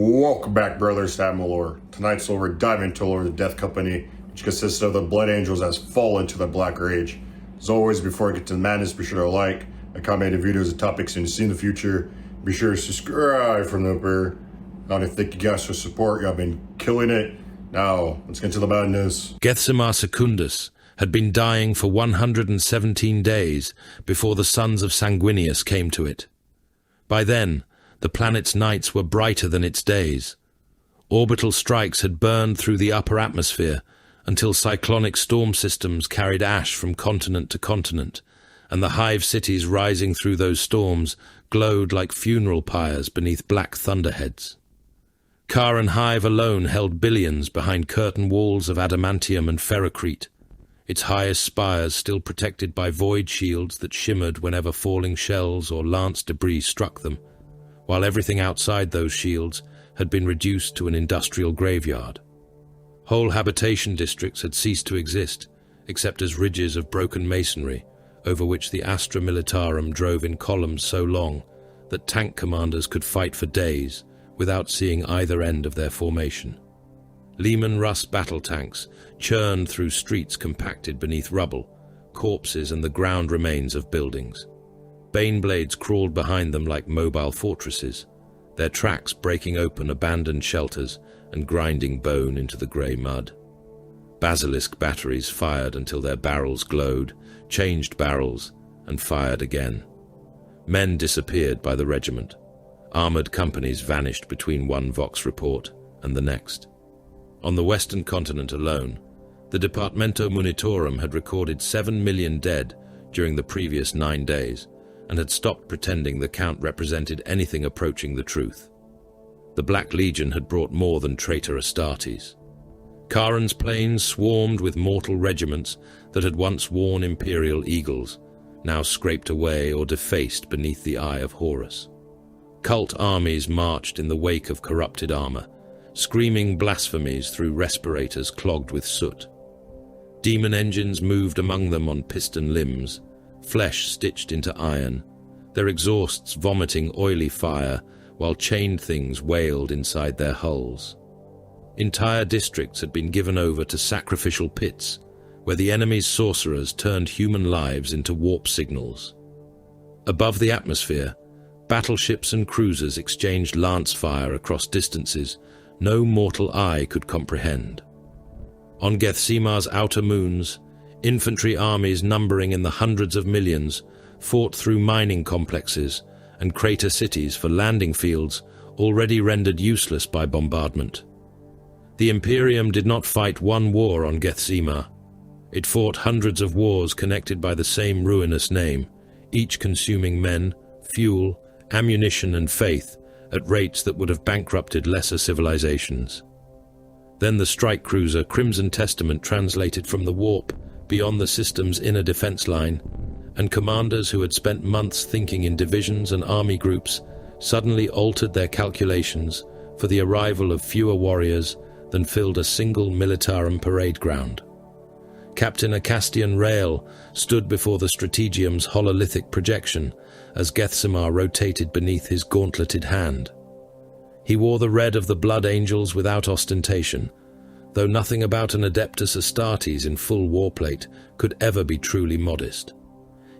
Welcome back, brothers, to Malore. Tonight's we're diving into Lord of the Death Company, which consists of the Blood Angels as fall into the Black Rage. As always, before I get to the madness, be sure to like and comment the videos and topics you see in the future. Be sure to subscribe from the upper. I want to thank you guys for support. Y'all been killing it. Now, let's get to the madness. Gethsemar Secundus had been dying for 117 days before the sons of Sanguinius came to it. By then, the planet's nights were brighter than its days. Orbital strikes had burned through the upper atmosphere until cyclonic storm systems carried ash from continent to continent, and the hive cities rising through those storms glowed like funeral pyres beneath black thunderheads. Kharon Hive alone held billions behind curtain walls of adamantium and ferrocrete, its highest spires still protected by void shields that shimmered whenever falling shells or lance debris struck them, while everything outside those shields had been reduced to an industrial graveyard. Whole habitation districts had ceased to exist, except as ridges of broken masonry, over which the Astra Militarum drove in columns so long that tank commanders could fight for days without seeing either end of their formation. Lehman Russ battle tanks churned through streets compacted beneath rubble, corpses and the ground remains of buildings. Baneblades crawled behind them like mobile fortresses, their tracks breaking open abandoned shelters and grinding bone into the grey mud. Basilisk batteries fired until their barrels glowed, changed barrels, and fired again. Men disappeared by the regiment. Armoured companies vanished between one Vox report and the next. On the western continent alone, the Departamento Munitorum had recorded 7 million dead during the previous 9 days, and had stopped pretending the count represented anything approaching the truth. The Black Legion had brought more than traitor Astartes. Kharon's plains swarmed with mortal regiments that had once worn imperial eagles, now scraped away or defaced beneath the eye of Horus. Cult armies marched in the wake of corrupted armor, screaming blasphemies through respirators clogged with soot. Demon engines moved among them on piston limbs, flesh stitched into iron, their exhausts vomiting oily fire while chained things wailed inside their hulls. Entire districts had been given over to sacrificial pits, where the enemy's sorcerers turned human lives into warp signals. Above the atmosphere, battleships and cruisers exchanged lance fire across distances no mortal eye could comprehend. On Gethsemar's outer moons, infantry armies numbering in the hundreds of millions fought through mining complexes and crater cities for landing fields already rendered useless by bombardment. The Imperium did not fight one war on Gethsemar. It fought hundreds of wars connected by the same ruinous name, each consuming men, fuel, ammunition and faith at rates that would have bankrupted lesser civilizations. Then the strike cruiser Crimson Testament translated from the warp beyond the system's inner defense line, and commanders who had spent months thinking in divisions and army groups suddenly altered their calculations for the arrival of fewer warriors than filled a single militarum parade ground. Captain Acastian Rael stood before the Strategium's hololithic projection as Gethsemar rotated beneath his gauntleted hand. He wore the red of the Blood Angels without ostentation, though nothing about an Adeptus Astartes in full warplate could ever be truly modest.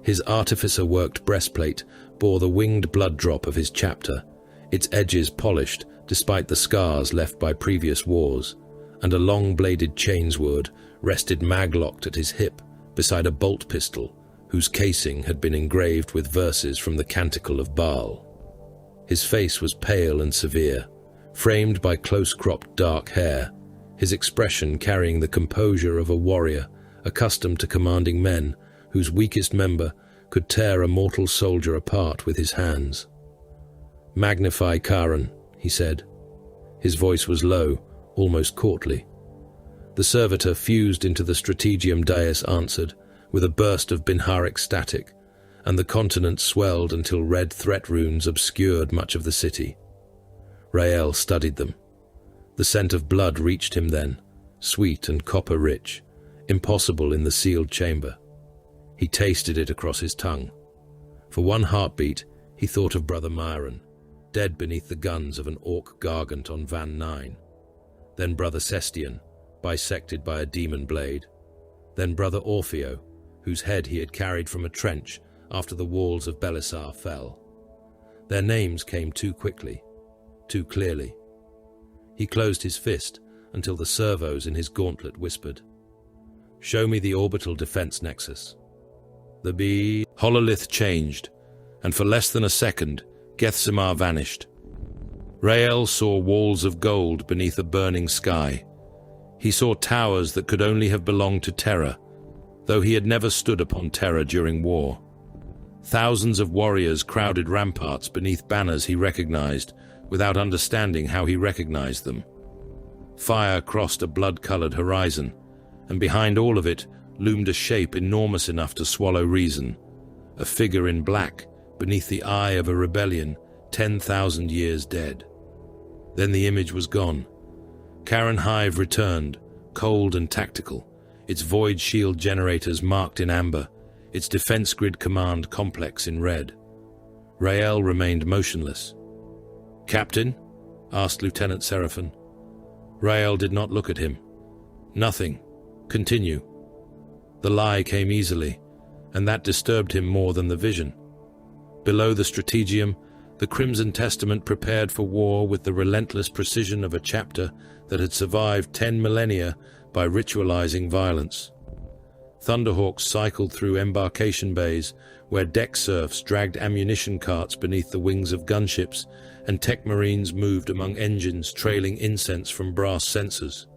His artificer-worked breastplate bore the winged blood drop of his chapter, its edges polished despite the scars left by previous wars, and a long-bladed chainsword rested mag-locked at his hip beside a bolt pistol whose casing had been engraved with verses from the Canticle of Baal. His face was pale and severe, framed by close-cropped dark hair, his expression carrying the composure of a warrior accustomed to commanding men whose weakest member could tear a mortal soldier apart with his hands. "Magnify Kharon," he said. His voice was low, almost courtly. The servitor fused into the Strategium dais answered, with a burst of Binharic static, and the continent swelled until red threat runes obscured much of the city. Rael studied them. The scent of blood reached him then, sweet and copper-rich, impossible in the sealed chamber. He tasted it across his tongue. For one heartbeat, he thought of Brother Myron, dead beneath the guns of an orc gargant on Van 9. Then Brother Sestian, bisected by a demon blade. Then Brother Orfeo, whose head he had carried from a trench after the walls of Belisar fell. Their names came too quickly, too clearly. He closed his fist until the servos in his gauntlet whispered, "Show me the orbital defense nexus." The hololith changed, and for less than a second, Gethsemar vanished. Rael saw walls of gold beneath a burning sky. He saw towers that could only have belonged to Terra, though he had never stood upon Terra during war. Thousands of warriors crowded ramparts beneath banners he recognized, without understanding how he recognized them. Fire crossed a blood-colored horizon, and behind all of it loomed a shape enormous enough to swallow reason, a figure in black beneath the eye of a rebellion 10,000 years dead. Then the image was gone. Karen Hive returned, cold and tactical, its void shield generators marked in amber, its defense grid command complex in red. Rael remained motionless. "Captain?" asked Lieutenant Seraphon. Rael did not look at him. "Nothing. Continue." The lie came easily, and that disturbed him more than the vision. Below the strategium, the Crimson Testament prepared for war with the relentless precision of a chapter that had survived 10 millennia by ritualizing violence. Thunderhawks cycled through embarkation bays where deck serfs dragged ammunition carts beneath the wings of gunships, and tech marines moved among engines trailing incense from brass sensors.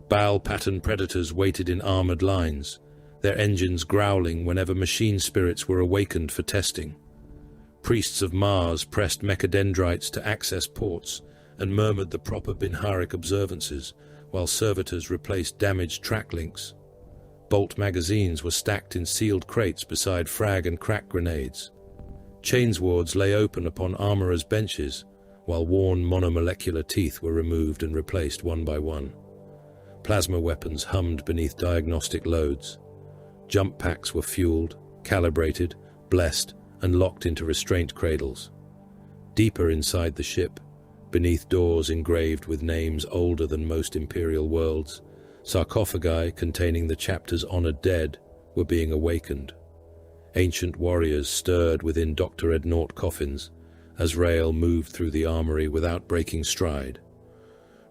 Baal-pattern predators waited in armored lines, their engines growling whenever machine spirits were awakened for testing. Priests of Mars pressed mechadendrites to access ports and murmured the proper Binharic observances, while servitors replaced damaged track links. Bolt magazines were stacked in sealed crates beside frag and crack grenades. Chainswords lay open upon armorers' benches, while worn monomolecular teeth were removed and replaced one by one. Plasma weapons hummed beneath diagnostic loads. Jump packs were fueled, calibrated, blessed, and locked into restraint cradles. Deeper inside the ship, beneath doors engraved with names older than most imperial worlds, sarcophagi containing the chapter's honored dead were being awakened. Ancient warriors stirred within Dr. Ednort coffins as Rael moved through the armory without breaking stride.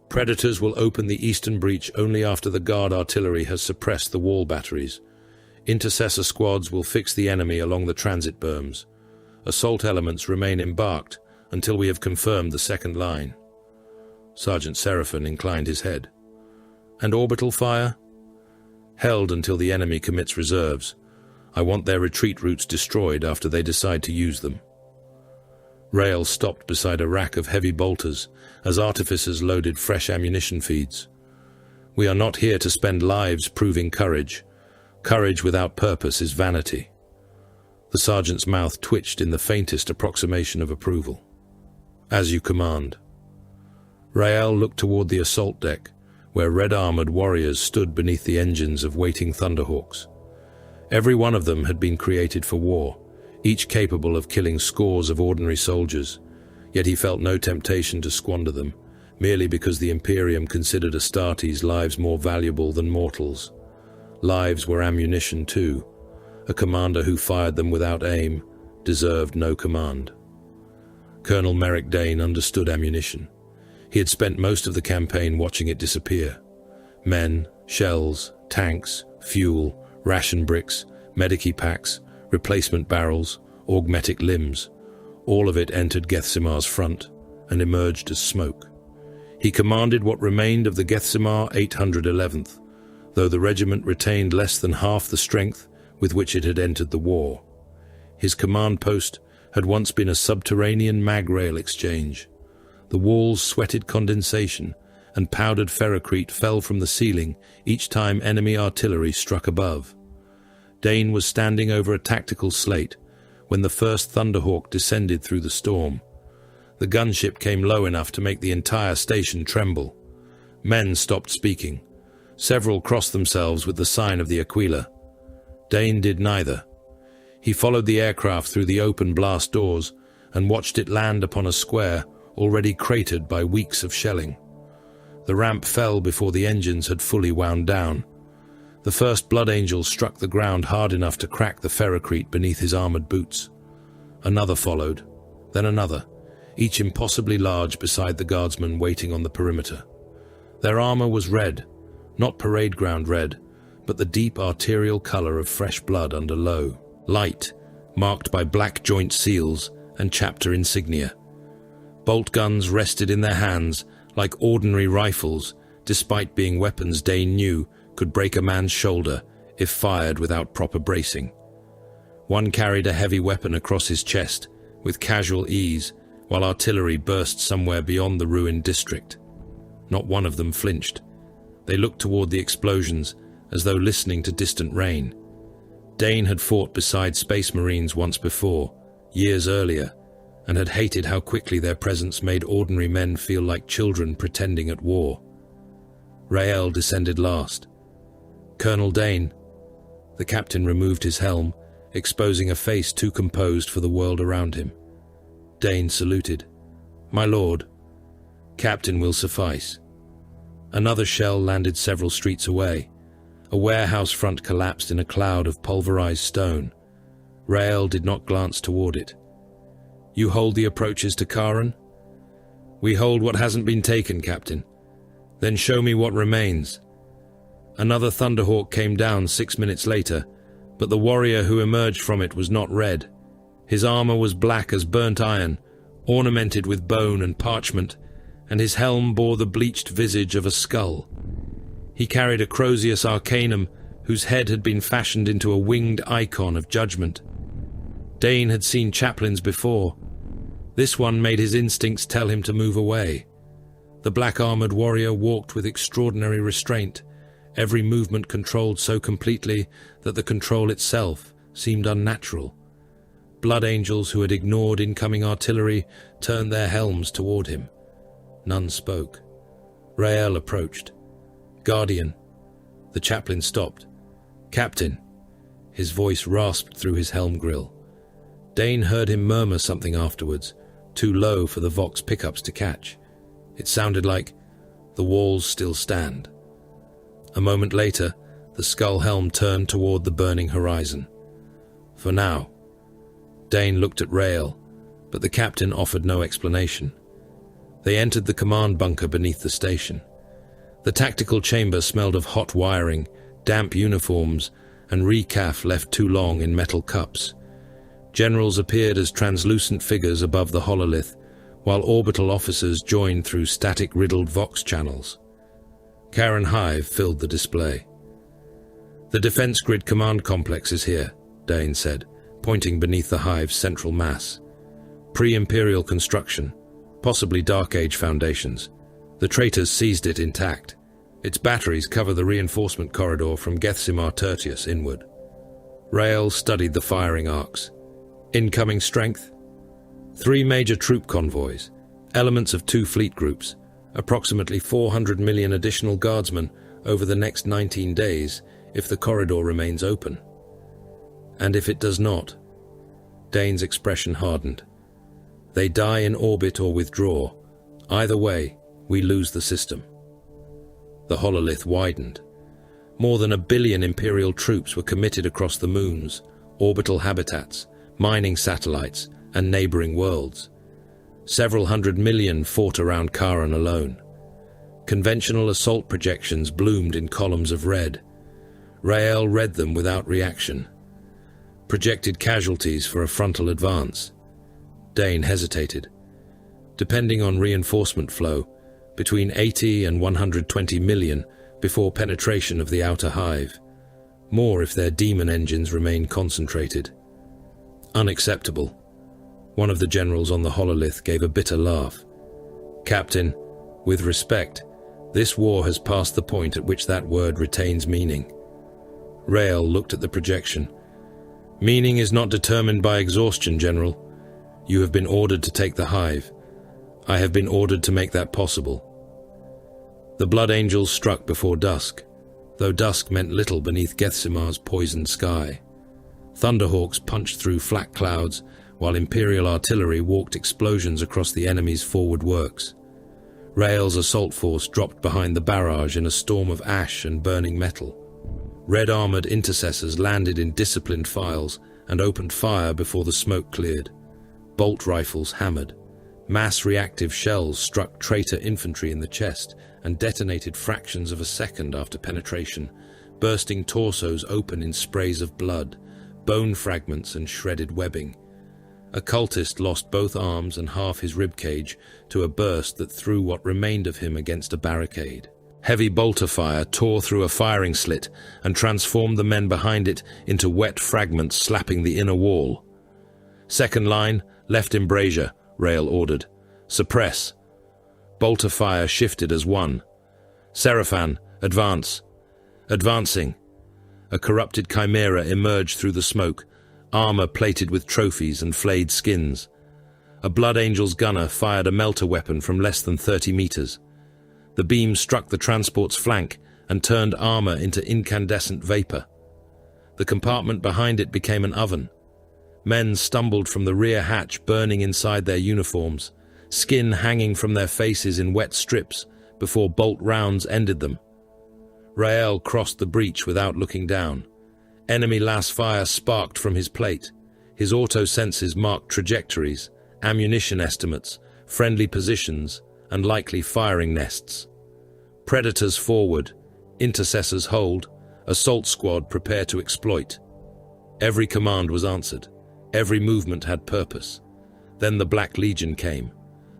Predators will open the eastern breach only after the guard artillery has suppressed the wall batteries. Intercessor squads will fix the enemy along the transit berms. Assault elements remain embarked until we have confirmed the second line. Sergeant Seraphon inclined his head. And orbital fire? Held until the enemy commits reserves. I want their retreat routes destroyed after they decide to use them. Rael stopped beside a rack of heavy bolters as artificers loaded fresh ammunition feeds. We are not here to spend lives proving courage. Courage without purpose is vanity. The sergeant's mouth twitched in the faintest approximation of approval. As you command. Rael looked toward the assault deck, where red-armored warriors stood beneath the engines of waiting Thunderhawks. Every one of them had been created for war, each capable of killing scores of ordinary soldiers, yet he felt no temptation to squander them, merely because the Imperium considered Astartes' lives more valuable than mortals. Lives were ammunition too. A commander who fired them without aim deserved no command. Colonel Merrick Dane understood ammunition. He had spent most of the campaign watching it disappear. Men, shells, tanks, fuel, ration bricks, medici packs, replacement barrels, augmetic limbs. All of it entered Gethsemar's front and emerged as smoke. He commanded what remained of the Gethsemar 811th, though the regiment retained less than half the strength with which it had entered the war. His command post had once been a subterranean mag-rail exchange. The walls sweated condensation, and powdered ferrocrete fell from the ceiling each time enemy artillery struck above. Dane was standing over a tactical slate when the first Thunderhawk descended through the storm. The gunship came low enough to make the entire station tremble. Men stopped speaking. Several crossed themselves with the sign of the Aquila. Dane did neither. He followed the aircraft through the open blast doors and watched it land upon a square already cratered by weeks of shelling. The ramp fell before the engines had fully wound down. The first Blood Angel struck the ground hard enough to crack the ferrocrete beneath his armored boots. Another followed, then another, each impossibly large beside the guardsmen waiting on the perimeter. Their armor was red, not parade ground red, but the deep arterial color of fresh blood under low, light, marked by black joint seals and chapter insignia. Bolt guns rested in their hands like ordinary rifles, despite being weapons Dane knew could break a man's shoulder if fired without proper bracing. One carried a heavy weapon across his chest with casual ease, while artillery burst somewhere beyond the ruined district. Not one of them flinched. They looked toward the explosions as though listening to distant rain. Dane had fought beside Space Marines once before, years earlier, and had hated how quickly their presence made ordinary men feel like children pretending at war. Rael descended last. "Colonel Dane." The captain removed his helm, exposing a face too composed for the world around him. Dane saluted. "My lord." "Captain will suffice." Another shell landed several streets away. A warehouse front collapsed in a cloud of pulverized stone. Rael did not glance toward it. "You hold the approaches to Karen?" "We hold what hasn't been taken, Captain." "Then show me what remains." Another Thunderhawk came down 6 minutes later, but the warrior who emerged from it was not red. His armor was black as burnt iron, ornamented with bone and parchment, and his helm bore the bleached visage of a skull. He carried a Crozius Arcanum, whose head had been fashioned into a winged icon of judgment. Dane had seen chaplains before. This one made his instincts tell him to move away. The black-armored warrior walked with extraordinary restraint, every movement controlled so completely that the control itself seemed unnatural. Blood Angels who had ignored incoming artillery turned their helms toward him. None spoke. Rael approached. "Guardian." The chaplain stopped. "Captain." His voice rasped through his helm grill. Dane heard him murmur something afterwards, too low for the Vox pickups to catch. It sounded like, "The walls still stand." A moment later, the skull helm turned toward the burning horizon. "For now." Dane looked at Rael, but the captain offered no explanation. They entered the command bunker beneath the station. The tactical chamber smelled of hot wiring, damp uniforms, and recaf left too long in metal cups. Generals appeared as translucent figures above the hololith, while orbital officers joined through static-riddled Vox channels. Karen Hive filled the display. "The defense grid command complex is here," Dane said, pointing beneath the Hive's central mass. "Pre-Imperial construction, possibly Dark Age foundations. The traitors seized it intact. Its batteries cover the reinforcement corridor from Gethsemar Tertius inward." Rael studied the firing arcs. "Incoming strength?" 3 major troop convoys, elements of 2 fleet groups, approximately 400 million additional guardsmen over the next 19 days if the corridor remains open. "And if it does not?" Dane's expression hardened. "They die in orbit or withdraw. Either way, we lose the system." The hololith widened. More than 1 billion Imperial troops were committed across the moons, orbital habitats, mining satellites, and neighboring worlds. Several 100 million fought around Karen alone. Conventional assault projections bloomed in columns of red. Rael read them without reaction. Projected casualties for a frontal advance. Dane hesitated. Depending on reinforcement flow, between 80 and 120 million before penetration of the outer hive. More if their demon engines remain concentrated. "Unacceptable." One of the generals on the hololith gave a bitter laugh. "Captain, with respect, this war has passed the point at which that word retains meaning." Rael looked at the projection. "Meaning is not determined by exhaustion, General. You have been ordered to take the hive. I have been ordered to make that possible." The Blood Angels struck before dusk, though dusk meant little beneath Gethsemar's poisoned sky. Thunderhawks punched through flak clouds, while Imperial artillery walked explosions across the enemy's forward works. Rael's assault force dropped behind the barrage in a storm of ash and burning metal. Red-armored intercessors landed in disciplined files and opened fire before the smoke cleared. Bolt rifles hammered. Mass reactive shells struck traitor infantry in the chest and detonated fractions of a second after penetration, bursting torsos open in sprays of blood, bone fragments and shredded webbing. A cultist lost both arms and half his ribcage to a burst that threw what remained of him against a barricade. Heavy bolter fire tore through a firing slit and transformed the men behind it into wet fragments slapping the inner wall. Second line, left embrasure, Rael ordered. Suppress. Bolter fire shifted as one. Seraphan, advance. Advancing. A corrupted chimera emerged through the smoke, armor plated with trophies and flayed skins. A Blood Angel's gunner fired a melter weapon from less than 30 meters. The beam struck the transport's flank and turned armor into incandescent vapor. The compartment behind it became an oven. Men stumbled from the rear hatch, burning inside their uniforms, skin hanging from their faces in wet strips before bolt rounds ended them. Rael crossed the breach without looking down. Enemy las fire sparked from his plate. His auto senses marked trajectories, ammunition estimates, friendly positions, and likely firing nests. Predators forward, intercessors hold, assault squad prepare to exploit. Every command was answered. Every movement had purpose. Then the Black Legion came.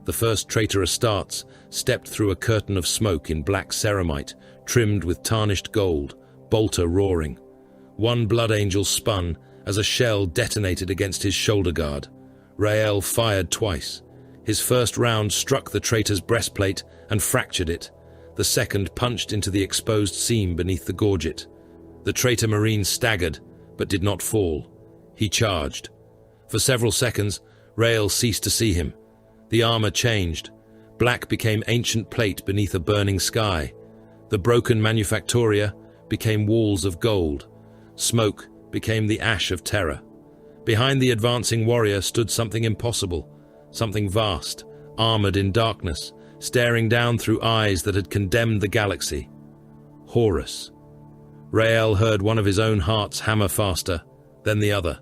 The first traitor Astartes stepped through a curtain of smoke in black ceramite, trimmed with tarnished gold, bolter roaring. One Blood Angel spun as a shell detonated against his shoulder guard. Rael fired twice. His first round struck the traitor's breastplate and fractured it. The second punched into the exposed seam beneath the gorget. The traitor Marine staggered, but did not fall. He charged. For several seconds, Rael ceased to see him. The armor changed. Black became ancient plate beneath a burning sky. The broken manufactoria became walls of gold. Smoke became the ash of terror. Behind the advancing warrior stood something impossible, something vast, armored in darkness, staring down through eyes that had condemned the galaxy. Horus. Rael heard one of his own hearts hammer faster, then the other.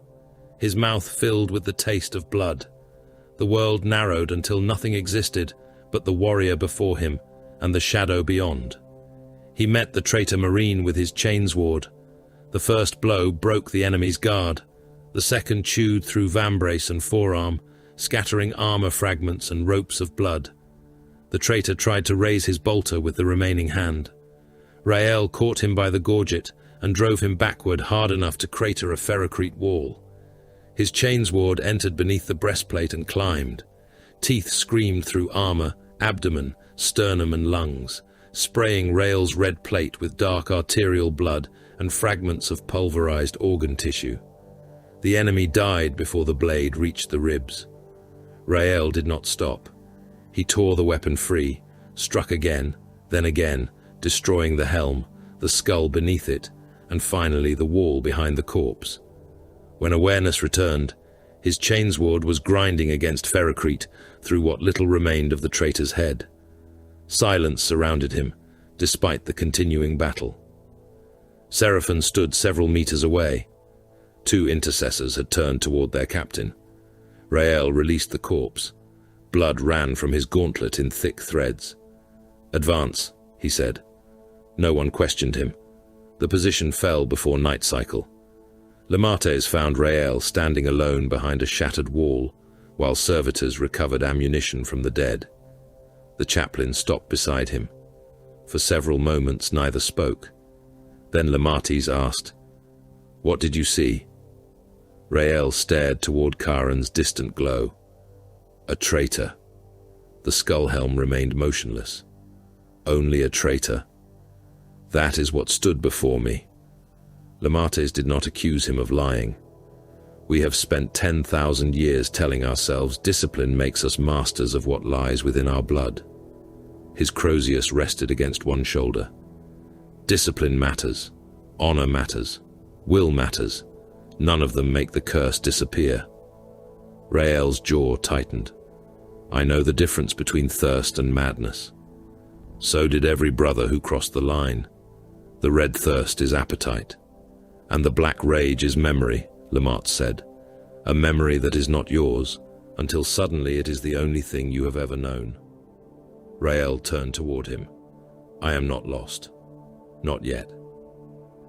His mouth filled with the taste of blood. The world narrowed until nothing existed but the warrior before him and the shadow beyond. He met the traitor Marine with his chainsword. The first blow broke the enemy's guard. The second chewed through vambrace and forearm, scattering armor fragments and ropes of blood. The traitor tried to raise his bolter with the remaining hand. Rael caught him by the gorget and drove him backward hard enough to crater a ferrocrete wall. His chainsword entered beneath the breastplate and climbed. Teeth screamed through armor, abdomen, sternum and lungs, spraying Rael's red plate with dark arterial blood and fragments of pulverized organ tissue. The enemy died before the blade reached the ribs. Rael did not stop. He tore the weapon free, struck again, then again, destroying the helm, the skull beneath it, and finally the wall behind the corpse. When awareness returned, his chainsword was grinding against ferrocrete through what little remained of the traitor's head. Silence surrounded him, despite the continuing battle. Seraphan stood several meters away. Two intercessors had turned toward their captain. Rael released the corpse. Blood ran from his gauntlet in thick threads. "Advance," he said. No one questioned him. The position fell before night cycle. Lemates found Rael standing alone behind a shattered wall, while servitors recovered ammunition from the dead. The chaplain stopped beside him. For several moments neither spoke. Then Lemates asked, "What did you see?" Rael stared toward Karen's distant glow. A traitor. The skull helm remained motionless. Only a traitor. That is what stood before me. Lemates did not accuse him of lying. We have spent 10,000 years telling ourselves discipline makes us masters of what lies within our blood. His Crozius rested against one shoulder. Discipline matters. Honor matters. Will matters. None of them make the curse disappear. Rael's jaw tightened. I know the difference between thirst and madness. So did every brother who crossed the line. The red thirst is appetite, and the black rage is memory, Lamont said. A memory that is not yours, until suddenly it is the only thing you have ever known. Rael turned toward him. I am not lost. Not yet.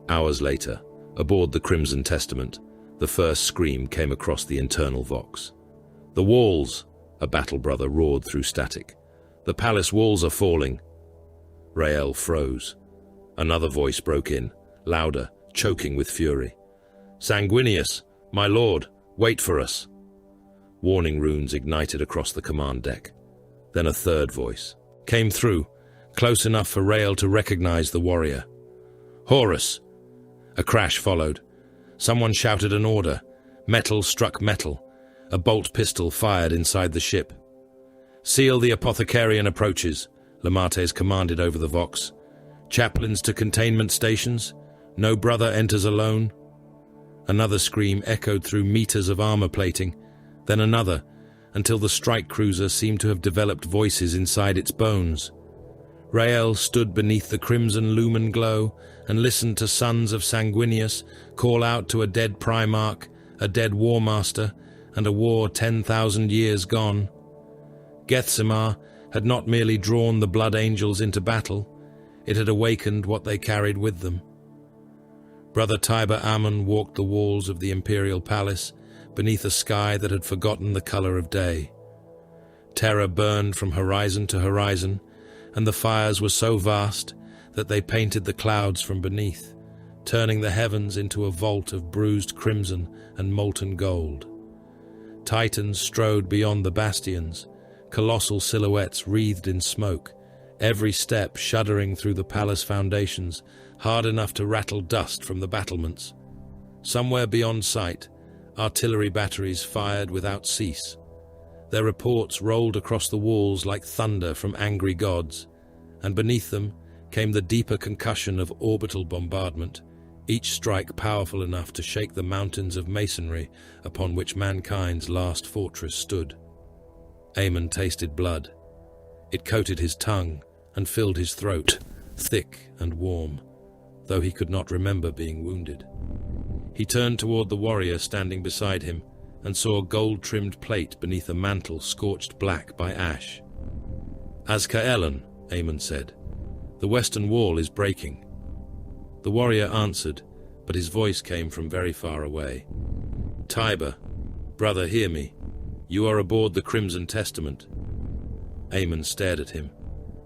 Hours later, aboard the Crimson Testament, the first scream came across the internal vox. The walls, a battle brother roared through static. The palace walls are falling. Rael froze. Another voice broke in, louder, choking with fury. Sanguinius, my lord, wait for us. Warning runes ignited across the command deck. Then a third voice came through, close enough for Rael to recognize the warrior. Horus! A crash followed. Someone shouted an order. Metal struck metal. A bolt pistol fired inside the ship. Seal the apothecarian approaches, Lamates commanded over the vox. Chaplains to containment stations. No brother enters alone. Another scream echoed through meters of armor plating, then another, until the strike cruiser seemed to have developed voices inside its bones. Rael stood beneath the crimson lumen glow and listened to sons of Sanguinius call out to a dead Primarch, a dead War Master, and a war 10,000 years gone. Gethsemar had not merely drawn the Blood Angels into battle, it had awakened what they carried with them. Brother Tiber Ammon walked the walls of the Imperial Palace beneath a sky that had forgotten the color of day. Terror burned from horizon to horizon, and the fires were so vast that they painted the clouds from beneath, turning the heavens into a vault of bruised crimson and molten gold. Titans strode beyond the bastions, colossal silhouettes wreathed in smoke, every step shuddering through the palace foundations, hard enough to rattle dust from the battlements. Somewhere beyond sight, artillery batteries fired without cease. Their reports rolled across the walls like thunder from angry gods, and beneath them came the deeper concussion of orbital bombardment, each strike powerful enough to shake the mountains of masonry upon which mankind's last fortress stood. Aemon tasted blood. It coated his tongue and filled his throat, thick and warm, though he could not remember being wounded. He turned toward the warrior standing beside him and saw a gold-trimmed plate beneath a mantle scorched black by ash. Azkaelon, Aemon said. The western wall is breaking. The warrior answered, but his voice came from very far away. Tiber, brother, hear me. You are aboard the Crimson Testament. Aemon stared at him.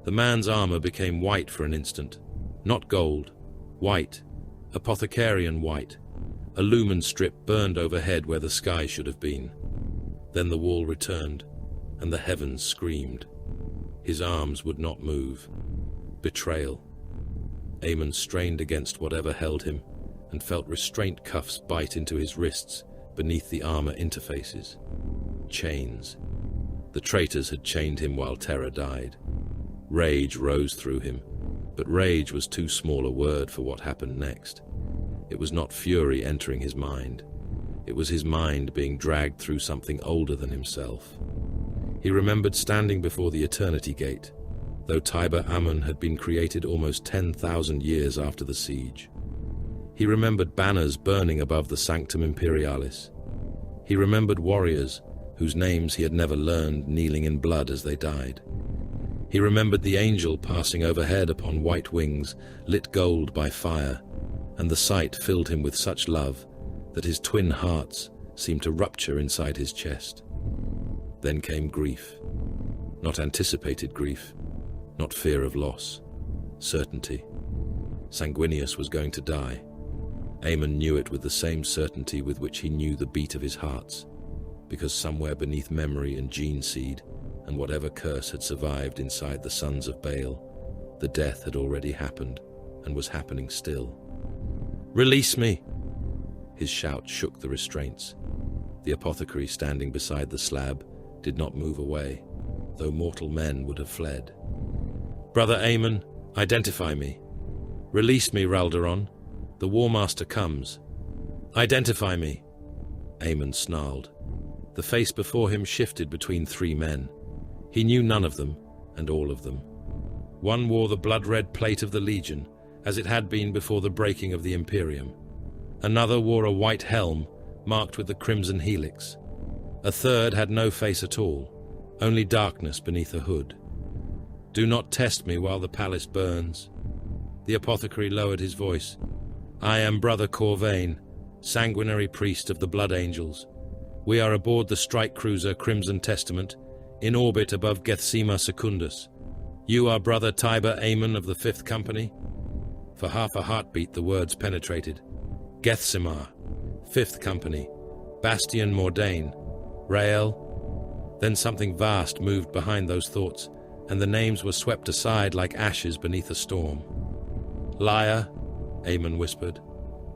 The man's armor became white for an instant. Not gold. White. Apothecarian white. A lumen strip burned overhead where the sky should have been. Then the wall returned, and the heavens screamed. His arms would not move. Betrayal. Aemon strained against whatever held him, and felt restraint cuffs bite into his wrists beneath the armor interfaces. Chains. The traitors had chained him while Terra died. Rage rose through him, but rage was too small a word for what happened next. It was not fury entering his mind. It was his mind being dragged through something older than himself. He remembered standing before the Eternity Gate, though Tiber Ammon had been created almost 10,000 years after the siege. He remembered banners burning above the Sanctum Imperialis. He remembered warriors whose names he had never learned kneeling in blood as they died. He remembered the angel passing overhead upon white wings, lit gold by fire, and the sight filled him with such love that his twin hearts seemed to rupture inside his chest. Then came grief. Not anticipated grief, not fear of loss. Certainty. Sanguinius was going to die. Aemon knew it with the same certainty with which he knew the beat of his hearts, because somewhere beneath memory and gene seed, and whatever curse had survived inside the sons of Baal, the death had already happened, and was happening still. Release me! His shout shook the restraints. The apothecary standing beside the slab did not move away, though mortal men would have fled. Brother Aemon, identify me. Release me, Ralderon. The War Master comes. Identify me. Aemon snarled. The face before him shifted between three men. He knew none of them, and all of them. One wore the blood-red plate of the Legion, as it had been before the breaking of the Imperium. Another wore a white helm, marked with the crimson helix. A third had no face at all, only darkness beneath a hood. "Do not test me while the palace burns." The apothecary lowered his voice. "I am Brother Corvain, sanguinary priest of the Blood Angels. We are aboard the strike cruiser Crimson Testament, in orbit above Gethsema Secundus. You are Brother Tiber Amon of the 5th Company?" For half a heartbeat the words penetrated. Gethsemar, 5th Company, Bastion Mordain, Rael. Then something vast moved behind those thoughts, and the names were swept aside like ashes beneath a storm. "Liar," Amon whispered.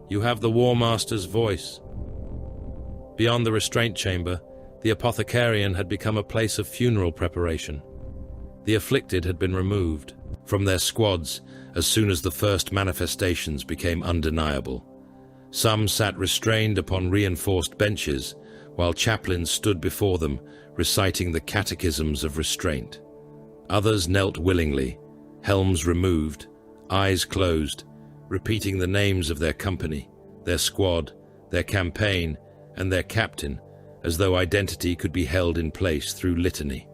"You have the War Master's voice." Beyond the restraint chamber, the apothecarian had become a place of funeral preparation. The afflicted had been removed from their squads as soon as the first manifestations became undeniable. Some sat restrained upon reinforced benches, while chaplains stood before them, reciting the catechisms of restraint. Others knelt willingly, helms removed, eyes closed, repeating the names of their company, their squad, their campaign, and their captain, as though identity could be held in place through litany.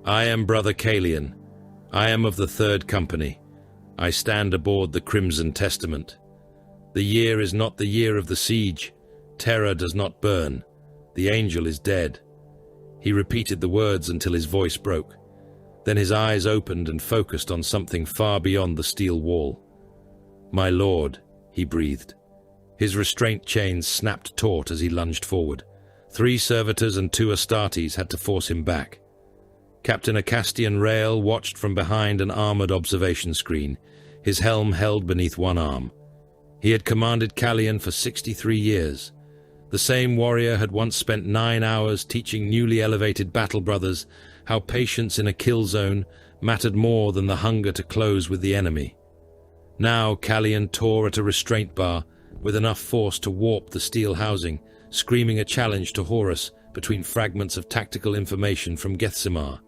"I am Brother Kalian. I am of the 3rd Company. I stand aboard the Crimson Testament. The year is not the year of the siege. Terror does not burn. The angel is dead." He repeated the words until his voice broke. Then his eyes opened and focused on something far beyond the steel wall. "My lord," he breathed. His restraint chains snapped taut as he lunged forward. 3 servitors and 2 Astartes had to force him back. Captain Acastian Rael watched from behind an armored observation screen, his helm held beneath one arm. He had commanded Callian for 63 years. The same warrior had once spent 9 hours teaching newly elevated battle brothers how patience in a kill zone mattered more than the hunger to close with the enemy. Now Callian tore at a restraint bar with enough force to warp the steel housing, screaming a challenge to Horus between fragments of tactical information from Gethsemar.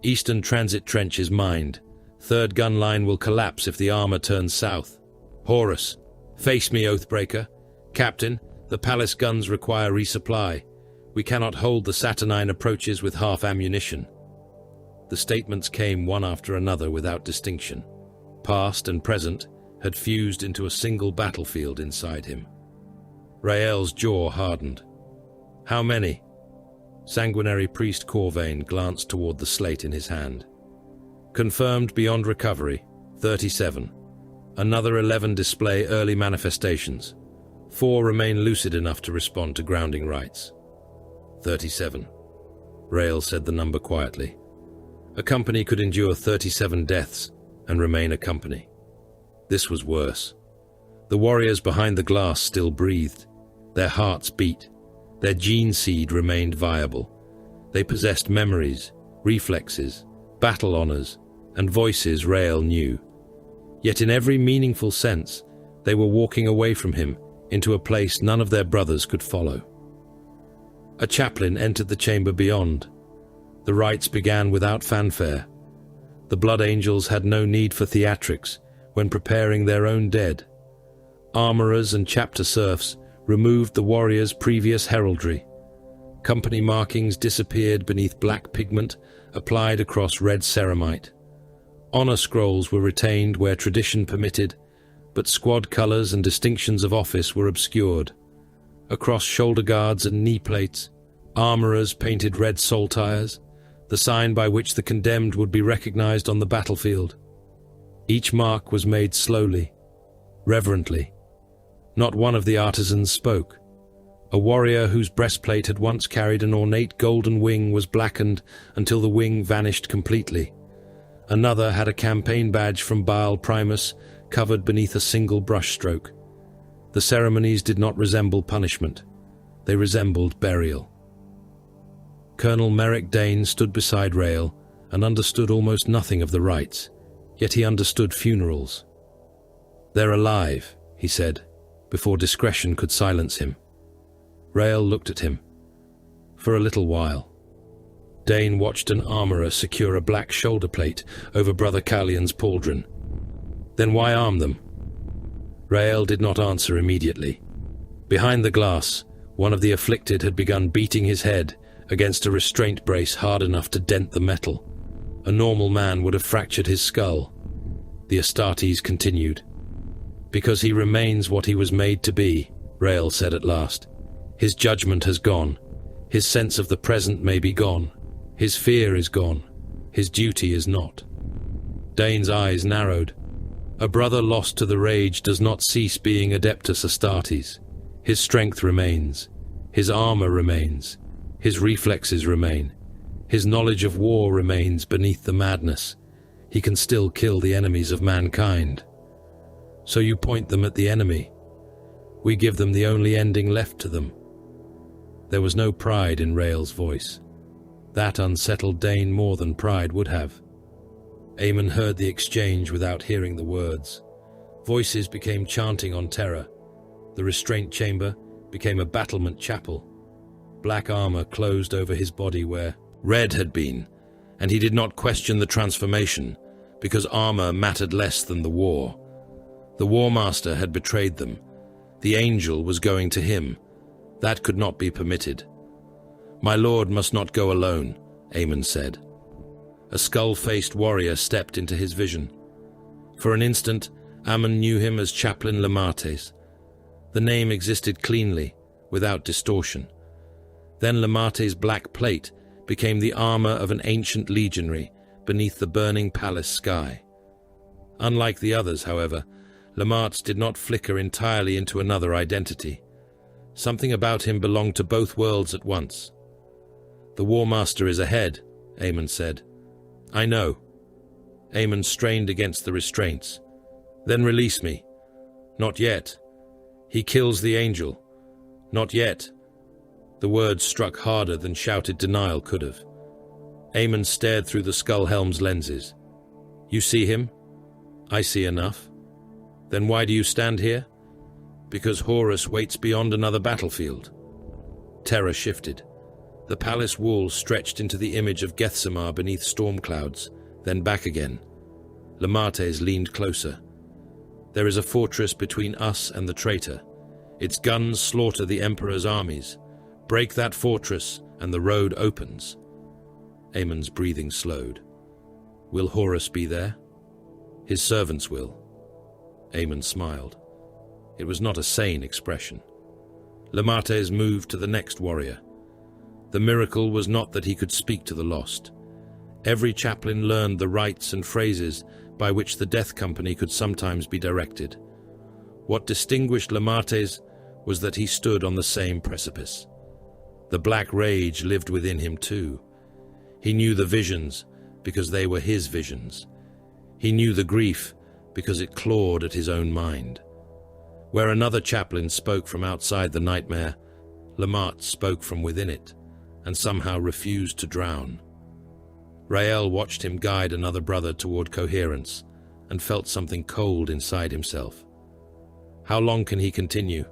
"Eastern transit trench is mined. 3rd gun line will collapse if the armor turns south. Horus, face me, Oathbreaker. Captain, the palace guns require resupply. We cannot hold the Saturnine approaches with half ammunition." The statements came one after another without distinction. Past and present had fused into a single battlefield inside him. Rael's jaw hardened. "How many?" Sanguinary priest Corvain glanced toward the slate in his hand. "Confirmed beyond recovery, 37. Another 11 display early manifestations. 4 remain lucid enough to respond to grounding rites." 37. Rael said the number quietly. A company could endure 37 deaths and remain a company. This was worse. The warriors behind the glass still breathed. Their hearts beat. Their gene seed remained viable. They possessed memories, reflexes, battle honors, and voices Rael knew. Yet in every meaningful sense, they were walking away from him into a place none of their brothers could follow. A chaplain entered the chamber beyond. The rites began without fanfare. The Blood Angels had no need for theatrics when preparing their own dead. Armorers and chapter serfs removed the warriors' previous heraldry. Company markings disappeared beneath black pigment applied across red ceramite. Honor scrolls were retained where tradition permitted, but squad colors and distinctions of office were obscured. Across shoulder guards and knee plates, armorers painted red saltires, the sign by which the condemned would be recognized on the battlefield. Each mark was made slowly, reverently. Not one of the artisans spoke. A warrior whose breastplate had once carried an ornate golden wing was blackened until the wing vanished completely. Another had a campaign badge from Baal Primus covered beneath a single brushstroke. The ceremonies did not resemble punishment. They resembled burial. Colonel Merrick Dane stood beside Rael and understood almost nothing of the rites, yet he understood funerals. "They're alive," he said, before discretion could silence him. Rael looked at him. For a little while. Dane watched an armourer secure a black shoulder plate over Brother Callion's pauldron. Then why arm them? Rael did not answer immediately. Behind the glass, one of the afflicted had begun beating his head against a restraint brace hard enough to dent the metal. A normal man would have fractured his skull. The Astartes continued. Because he remains what he was made to be, Rael said at last. His judgment has gone. His sense of the present may be gone. His fear is gone. His duty is not. Dane's eyes narrowed. A brother lost to the rage does not cease being Adeptus Astartes. His strength remains. His armor remains. His reflexes remain. His knowledge of war remains beneath the madness. He can still kill the enemies of mankind. So you point them at the enemy. We give them the only ending left to them. There was no pride in Rael's voice. That unsettled Dane more than pride would have. Aemon heard the exchange without hearing the words. Voices became chanting on terror. The restraint chamber became a battlement chapel. Black armor closed over his body where red had been, and he did not question the transformation, because armor mattered less than the war. The War Master had betrayed them. The angel was going to him. That could not be permitted. My lord must not go alone, Aemon said. A skull-faced warrior stepped into his vision. For an instant, Aemon knew him as Chaplain Lemates. The name existed cleanly, without distortion. Then Lemates' black plate became the armor of an ancient legionary beneath the burning palace sky. Unlike the others, however, Lemates did not flicker entirely into another identity. Something about him belonged to both worlds at once. The War Master is ahead, Aemon said. I know. Aemon strained against the restraints. Then release me. Not yet. He kills the angel. Not yet. The words struck harder than shouted denial could have. Aemon stared through the skull helm's lenses. You see him? I see enough. Then why do you stand here? Because Horus waits beyond another battlefield. Terror shifted. The palace wall stretched into the image of Gethsemar beneath storm clouds, then back again. Lemates leaned closer. There is a fortress between us and the traitor. Its guns slaughter the Emperor's armies. Break that fortress, and the road opens. Aemon's breathing slowed. Will Horus be there? His servants will. Aemon smiled. It was not a sane expression. Lemates moved to the next warrior. The miracle was not that he could speak to the lost. Every chaplain learned the rites and phrases by which the death company could sometimes be directed. What distinguished Lemates was that he stood on the same precipice. The black rage lived within him too. He knew the visions because they were his visions. He knew the grief because it clawed at his own mind. Where another chaplain spoke from outside the nightmare, Lemates spoke from within it, and somehow refused to drown. Rael watched him guide another brother toward coherence, and felt something cold inside himself. How long can he continue?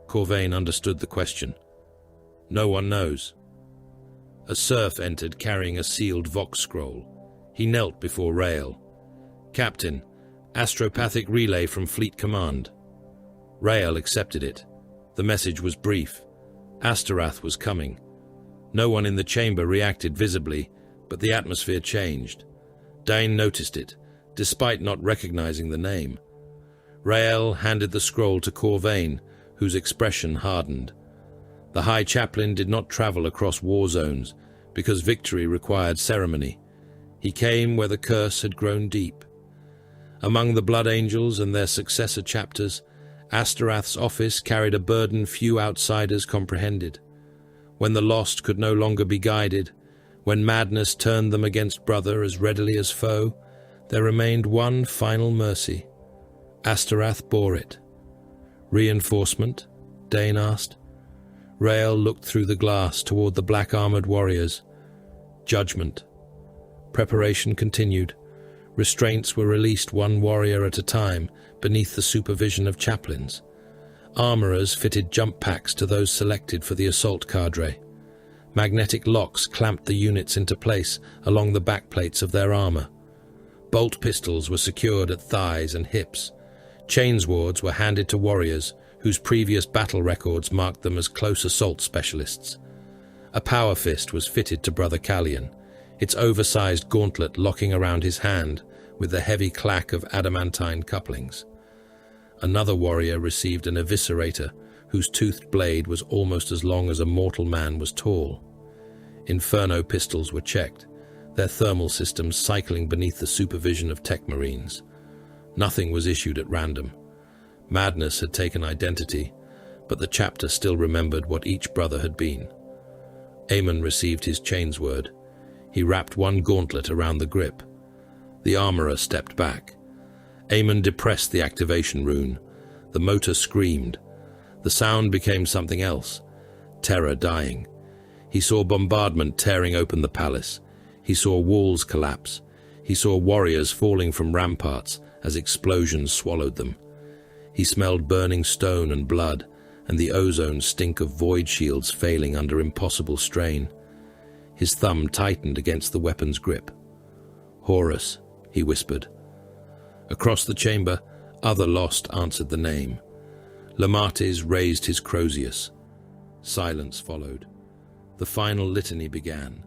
Corvain understood the question. No one knows. A serf entered carrying a sealed Vox scroll. He knelt before Rael. Captain, astropathic relay from Fleet Command. Rael accepted it. The message was brief. Astarath was coming. No one in the chamber reacted visibly, but the atmosphere changed. Dane noticed it, despite not recognizing the name. Rael handed the scroll to Corvain, whose expression hardened. The High Chaplain did not travel across war zones, because victory required ceremony. He came where the curse had grown deep. Among the Blood Angels and their successor chapters, Astarath's office carried a burden few outsiders comprehended. When the lost could no longer be guided, when madness turned them against brother as readily as foe, there remained one final mercy. Astarath bore it. Reinforcement? Dane asked. Rael looked through the glass toward the black-armored warriors. Judgment. Preparation continued. Restraints were released one warrior at a time beneath the supervision of chaplains. Armorers fitted jump packs to those selected for the assault cadre. Magnetic locks clamped the units into place along the backplates of their armor. Bolt pistols were secured at thighs and hips. Chainswords were handed to warriors whose previous battle records marked them as close assault specialists. A power fist was fitted to Brother Callion, its oversized gauntlet locking around his hand with the heavy clack of adamantine couplings. Another warrior received an eviscerator whose toothed blade was almost as long as a mortal man was tall. Inferno pistols were checked, their thermal systems cycling beneath the supervision of tech marines. Nothing was issued at random. Madness had taken identity, but the chapter still remembered what each brother had been. Aemon received his chainsword. He wrapped one gauntlet around the grip. The armorer stepped back. Aemon depressed the activation rune. The motor screamed. The sound became something else. Terror dying. He saw bombardment tearing open the palace. He saw walls collapse. He saw warriors falling from ramparts as explosions swallowed them. He smelled burning stone and blood, and the ozone stink of void shields failing under impossible strain. His thumb tightened against the weapon's grip. "Horus," he whispered. Across the chamber, other Lost answered the name. Lamates raised his Crozius. Silence followed. The final litany began.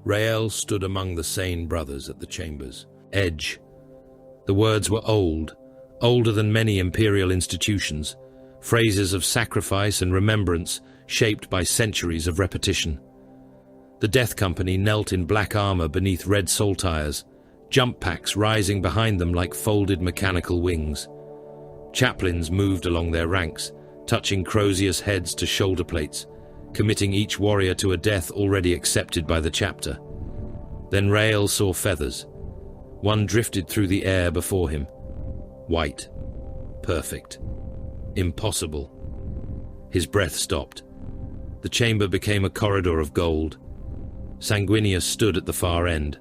Rael stood among the sane brothers at the chamber's edge. The words were old, older than many imperial institutions, phrases of sacrifice and remembrance shaped by centuries of repetition. The Death Company knelt in black armor beneath red saltires, jump packs rising behind them like folded mechanical wings. Chaplains moved along their ranks, touching Crozius heads to shoulder plates, committing each warrior to a death already accepted by the chapter. Then Rael saw feathers. One drifted through the air before him. White. Perfect. Impossible. His breath stopped. The chamber became a corridor of gold. Sanguinius stood at the far end.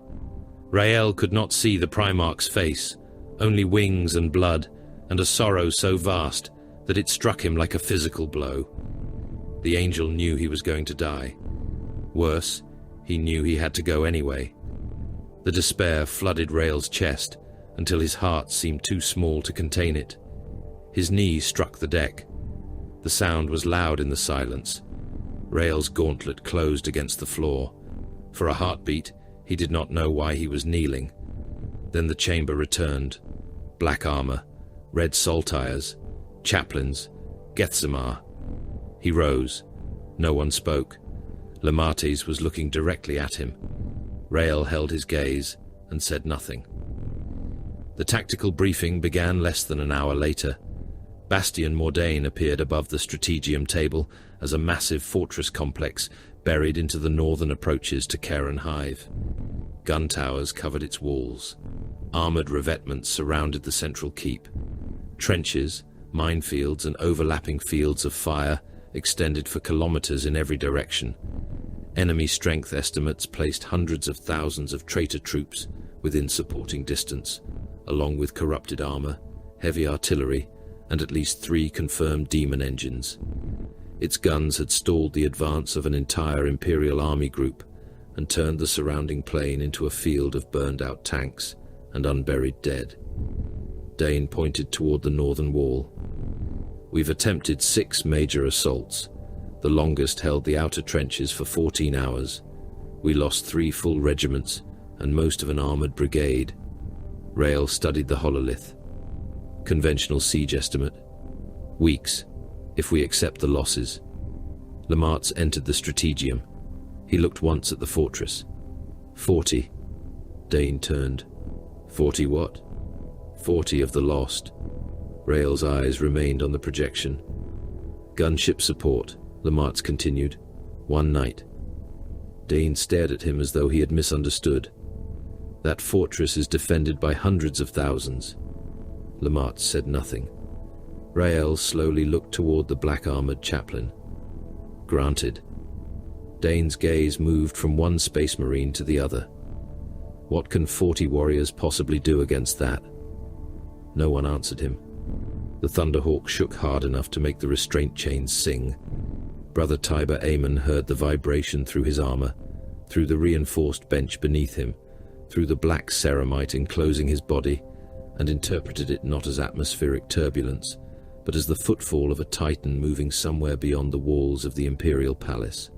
Rael could not see the Primarch's face, only wings and blood, and a sorrow so vast that it struck him like a physical blow. The angel knew he was going to die. Worse, he knew he had to go anyway. The despair flooded Rael's chest until his heart seemed too small to contain it. His knee struck the deck. The sound was loud in the silence. Rael's gauntlet closed against the floor. For a heartbeat, he did not know why he was kneeling. Then the chamber returned. Black armor, red saltires, chaplains, Gethsemar. He rose. No one spoke. Lamates was looking directly at him. Rael held his gaze and said nothing. The tactical briefing began less than an hour later. Bastion Mordain appeared above the strategium table as a massive fortress complex buried into the northern approaches to Keren Hive. Gun towers covered its walls. Armored revetments surrounded the central keep. Trenches, minefields, and overlapping fields of fire extended for kilometers in every direction. Enemy strength estimates placed hundreds of thousands of traitor troops within supporting distance, along with corrupted armor, heavy artillery, and at least 3 confirmed demon engines. Its guns had stalled the advance of an entire Imperial army group and turned the surrounding plain into a field of burned-out tanks and unburied dead. Dane pointed toward the northern wall. "We've attempted 6 major assaults. The longest held the outer trenches for 14 hours. We lost 3 full regiments and most of an armored brigade." Rael studied the hololith. "Conventional siege estimate. Weeks, if we accept the losses." Lamartz entered the strategium. He looked once at the fortress. 40. Dane turned. 40 what? 40 of the lost. Rael's eyes remained on the projection. "Gunship support," Lamartz continued. "1 night." Dane stared at him as though he had misunderstood. "That fortress is defended by hundreds of thousands." Lamartz said nothing. Rael slowly looked toward the black-armored chaplain. "Granted." Dane's gaze moved from one space marine to the other. "What can 40 warriors possibly do against that?" No one answered him. The Thunderhawk shook hard enough to make the restraint chains sing. Brother Tiber Aemon heard the vibration through his armor, through the reinforced bench beneath him, through the black ceramite enclosing his body, and interpreted it not as atmospheric turbulence, but as the footfall of a titan moving somewhere beyond the walls of the Imperial Palace.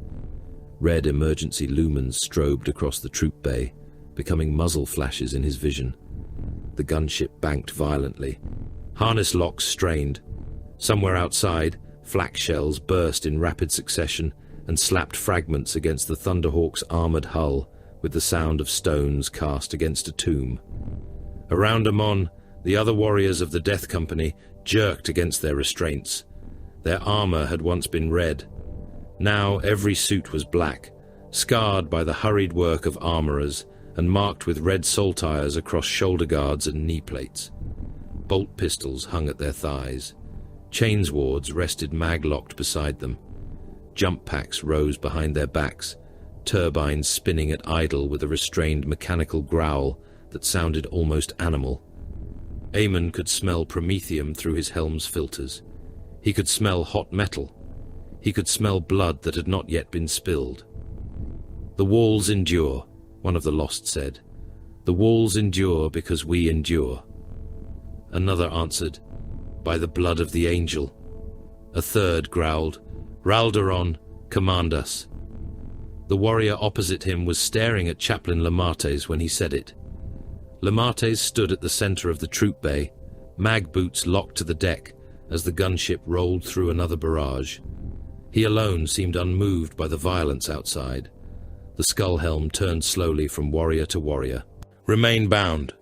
Red emergency lumens strobed across the troop bay, becoming muzzle flashes in his vision. The gunship banked violently. Harness locks strained. Somewhere outside, flak shells burst in rapid succession and slapped fragments against the Thunderhawk's armored hull with the sound of stones cast against a tomb. Around Amon, the other warriors of the Death Company jerked against their restraints. Their armor had once been red. Now every suit was black, scarred by the hurried work of armorers and marked with red saltires across shoulder guards and knee plates. Bolt pistols hung at their thighs. Chainswords rested mag-locked beside them. Jump packs rose behind their backs, turbines spinning at idle with a restrained mechanical growl that sounded almost animal. Aemon could smell promethium through his helm's filters. He could smell hot metal. He could smell blood that had not yet been spilled. "The walls endure," one of the lost said. "The walls endure because we endure." Another answered, "By the blood of the angel." A third growled, "Raldaron, command us." The warrior opposite him was staring at Chaplain Lemates when he said it. Lemates stood at the center of the troop bay, mag boots locked to the deck as the gunship rolled through another barrage. He alone seemed unmoved by the violence outside. The skull helm turned slowly from warrior to warrior. "Remain bound."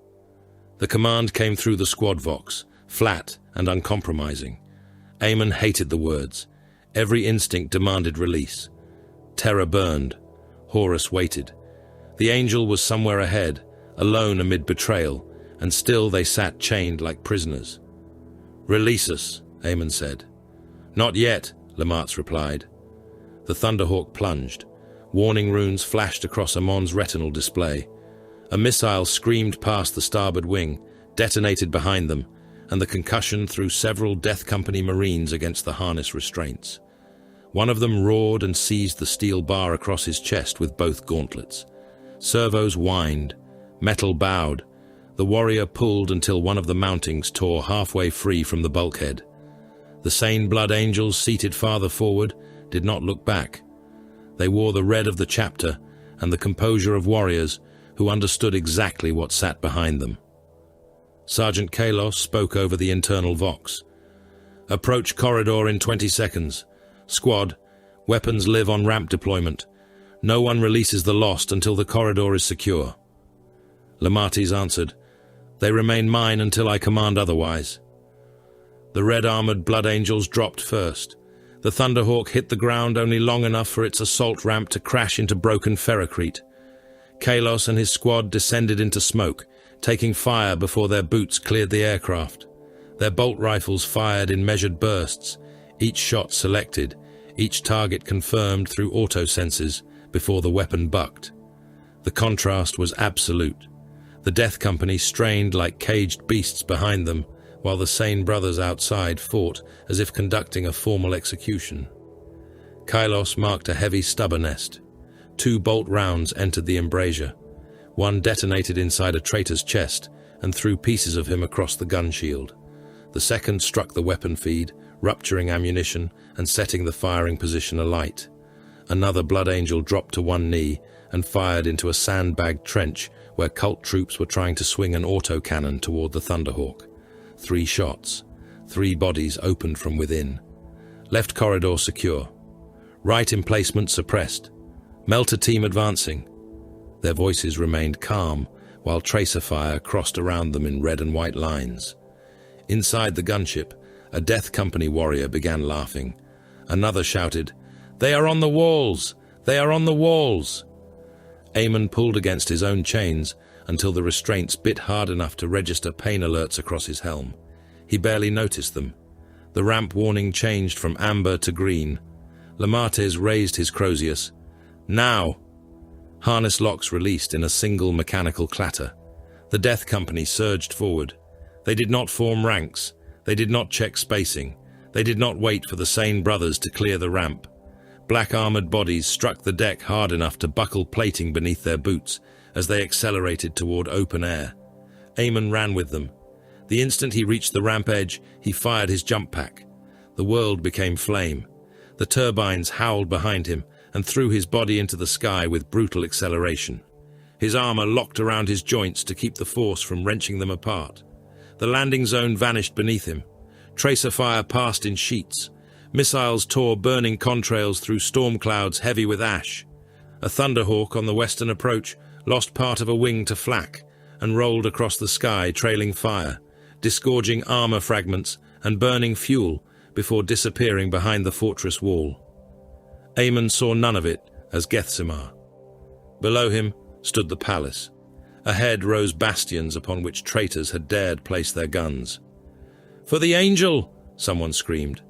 The command came through the squad vox, flat and uncompromising. Aemon hated the words. Every instinct demanded release. Terror burned. Horus waited. The angel was somewhere ahead, alone amid betrayal, and still they sat chained like prisoners. "Release us," Aemon said. "Not yet," Lemates replied. The Thunderhawk plunged. Warning runes flashed across Amon's retinal display. A missile screamed past the starboard wing, detonated behind them, and the concussion threw several Death Company Marines against the harness restraints. One of them roared and seized the steel bar across his chest with both gauntlets. Servos whined. Metal bowed. The warrior pulled until one of the mountings tore halfway free from the bulkhead. The sane blood angels seated farther forward did not look back. They wore the red of the chapter and the composure of warriors who understood exactly what sat behind them. Sergeant Kalos spoke over the internal vox. "Approach corridor in 20 seconds. Squad, weapons live on ramp deployment. No one releases the lost until the corridor is secure." Lemates answered, "They remain mine until I command otherwise." The red-armored blood angels dropped first. The Thunderhawk hit the ground only long enough for its assault ramp to crash into broken ferrocrete. Kalos and his squad descended into smoke, taking fire before their boots cleared the aircraft. Their bolt rifles fired in measured bursts, each shot selected, each target confirmed through auto-senses before the weapon bucked. The contrast was absolute. The Death Company strained like caged beasts behind them, while the sane brothers outside fought as if conducting a formal execution. Kylos marked a heavy stubber nest. 2 bolt rounds entered the embrasure. One detonated inside a traitor's chest and threw pieces of him across the gun shield. The second struck the weapon feed, rupturing ammunition and setting the firing position alight. Another blood angel dropped to one knee and fired into a sandbagged trench where cult troops were trying to swing an autocannon toward the Thunderhawk. 3 shots. 3 bodies opened from within. Left corridor secure. Right emplacement suppressed. Melter team advancing. Their voices remained calm, while tracer fire crossed around them in red and white lines. Inside the gunship, a Death Company warrior began laughing. Another shouted, "They are on the walls! They are on the walls!" Aemon pulled against his own chains until the restraints bit hard enough to register pain alerts across his helm. He barely noticed them. The ramp warning changed from amber to green. Lemates raised his Crozius. "Now!" Harness locks released in a single mechanical clatter. The Death Company surged forward. They did not form ranks. They did not check spacing. They did not wait for the sane brothers to clear the ramp. Black armored bodies struck the deck hard enough to buckle plating beneath their boots as they accelerated toward open air. Eamon ran with them. The instant he reached the ramp edge, he fired his jump pack. The world became flame. The turbines howled behind him and threw his body into the sky with brutal acceleration. His armor locked around his joints to keep the force from wrenching them apart. The landing zone vanished beneath him. Tracer fire passed in sheets. Missiles tore burning contrails through storm clouds heavy with ash. A Thunderhawk on the western approach lost part of a wing to flak and rolled across the sky, trailing fire, disgorging armor fragments and burning fuel before disappearing behind the fortress wall. Eamon saw none of it as Gethsemar. Below him stood the palace. Ahead rose bastions upon which traitors had dared place their guns. "For the Angel!" someone screamed.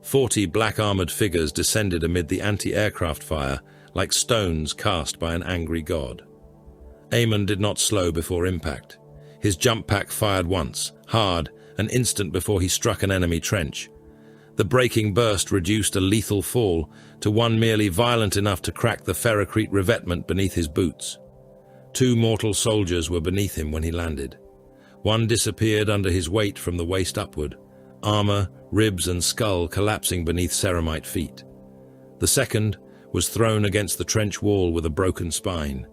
40 black-armored figures descended amid the anti-aircraft fire like stones cast by an angry god. Eamon did not slow before impact. His jump pack fired once, hard, an instant before he struck an enemy trench. The breaking burst reduced a lethal fall to one merely violent enough to crack the ferrocrete revetment beneath his boots. 2 mortal soldiers were beneath him when he landed. One disappeared under his weight from the waist upward, armor, ribs and skull collapsing beneath ceramite feet. The second was thrown against the trench wall with a broken spine.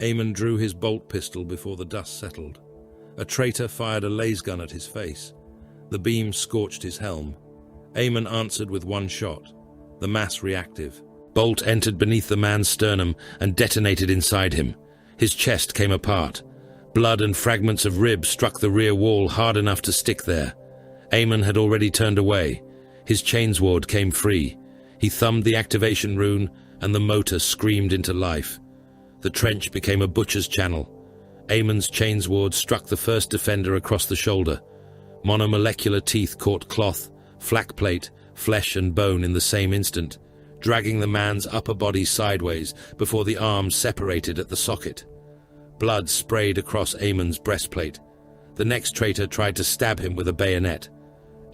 Eamon drew his bolt pistol before the dust settled. A traitor fired a lasgun at his face. The beam scorched his helm. Eamon answered with one shot, the mass reactive. Bolt entered beneath the man's sternum and detonated inside him. His chest came apart. Blood and fragments of rib struck the rear wall hard enough to stick there. Eamon had already turned away. His chainsword came free. He thumbed the activation rune, and the motor screamed into life. The trench became a butcher's channel. Eamon's chainsword struck the first defender across the shoulder. Monomolecular teeth caught cloth, flak plate, flesh and bone in the same instant, dragging the man's upper body sideways before the arms separated at the socket. Blood sprayed across Eamon's breastplate. The next traitor tried to stab him with a bayonet.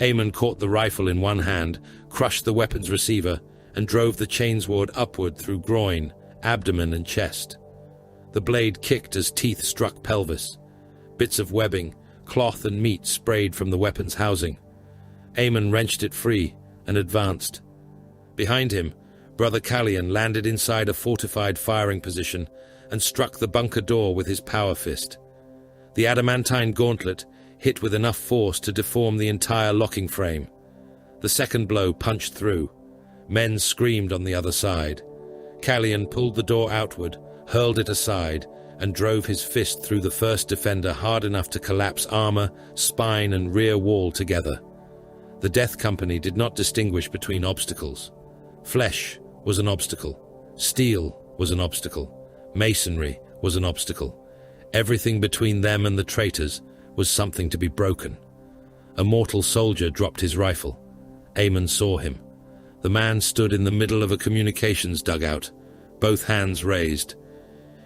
Eamon caught the rifle in one hand, crushed the weapon's receiver, and drove the chainsword upward through groin, abdomen and chest. The blade kicked as teeth struck pelvis. Bits of webbing, cloth and meat sprayed from the weapon's housing. Eamon wrenched it free and advanced. Behind him, Brother Callian landed inside a fortified firing position and struck the bunker door with his power fist. The adamantine gauntlet hit with enough force to deform the entire locking frame. The second blow punched through. Men screamed on the other side. Callian pulled the door outward, hurled it aside, and drove his fist through the first defender hard enough to collapse armor, spine, and rear wall together. The Death Company did not distinguish between obstacles. Flesh was an obstacle. Steel was an obstacle. Masonry was an obstacle. Everything between them and the traitors was something to be broken. A mortal soldier dropped his rifle. Eamon saw him. The man stood in the middle of a communications dugout, both hands raised.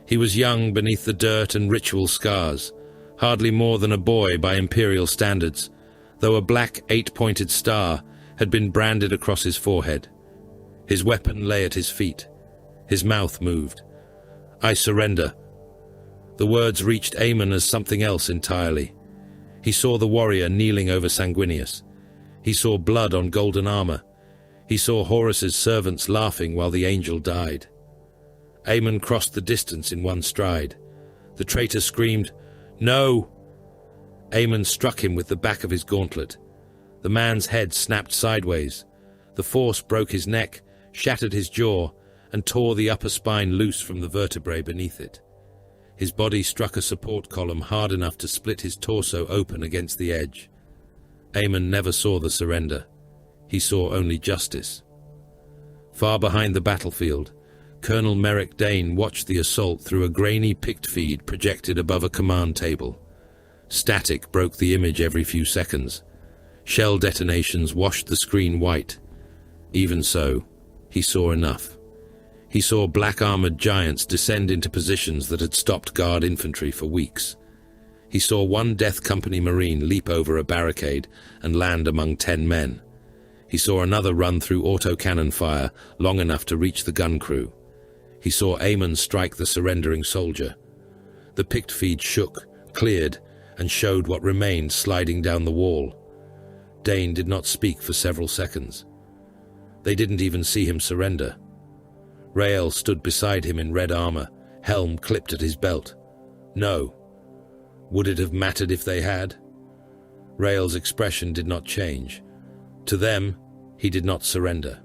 He was young beneath the dirt and ritual scars, hardly more than a boy by imperial standards, though a black 8-pointed star had been branded across his forehead. His weapon lay at his feet. His mouth moved. "I surrender." The words reached Eamon as something else entirely. He saw the warrior kneeling over Sanguinius. He saw blood on golden armor. He saw Horus's servants laughing while the angel died. Eamon crossed the distance in one stride. The traitor screamed, "No!" Eamon struck him with the back of his gauntlet. The man's head snapped sideways. The force broke his neck, shattered his jaw, and tore the upper spine loose from the vertebrae beneath it. His body struck a support column hard enough to split his torso open against the edge. Eamon never saw the surrender. He saw only justice. Far behind the battlefield, Colonel Merrick Dane watched the assault through a grainy pict feed projected above a command table. Static broke the image every few seconds. Shell detonations washed the screen white. Even so, he saw enough. He saw black-armored giants descend into positions that had stopped guard infantry for weeks. He saw one Death Company Marine leap over a barricade and land among 10 men. He saw another run through autocannon fire long enough to reach the gun crew. He saw Aemon strike the surrendering soldier. The picked feed shook, cleared, and showed what remained sliding down the wall. Dane did not speak for several seconds. They didn't even see him surrender. Rael stood beside him in red armor, helm clipped at his belt. No. Would it have mattered if they had? Rael's expression did not change. To them, he did not surrender.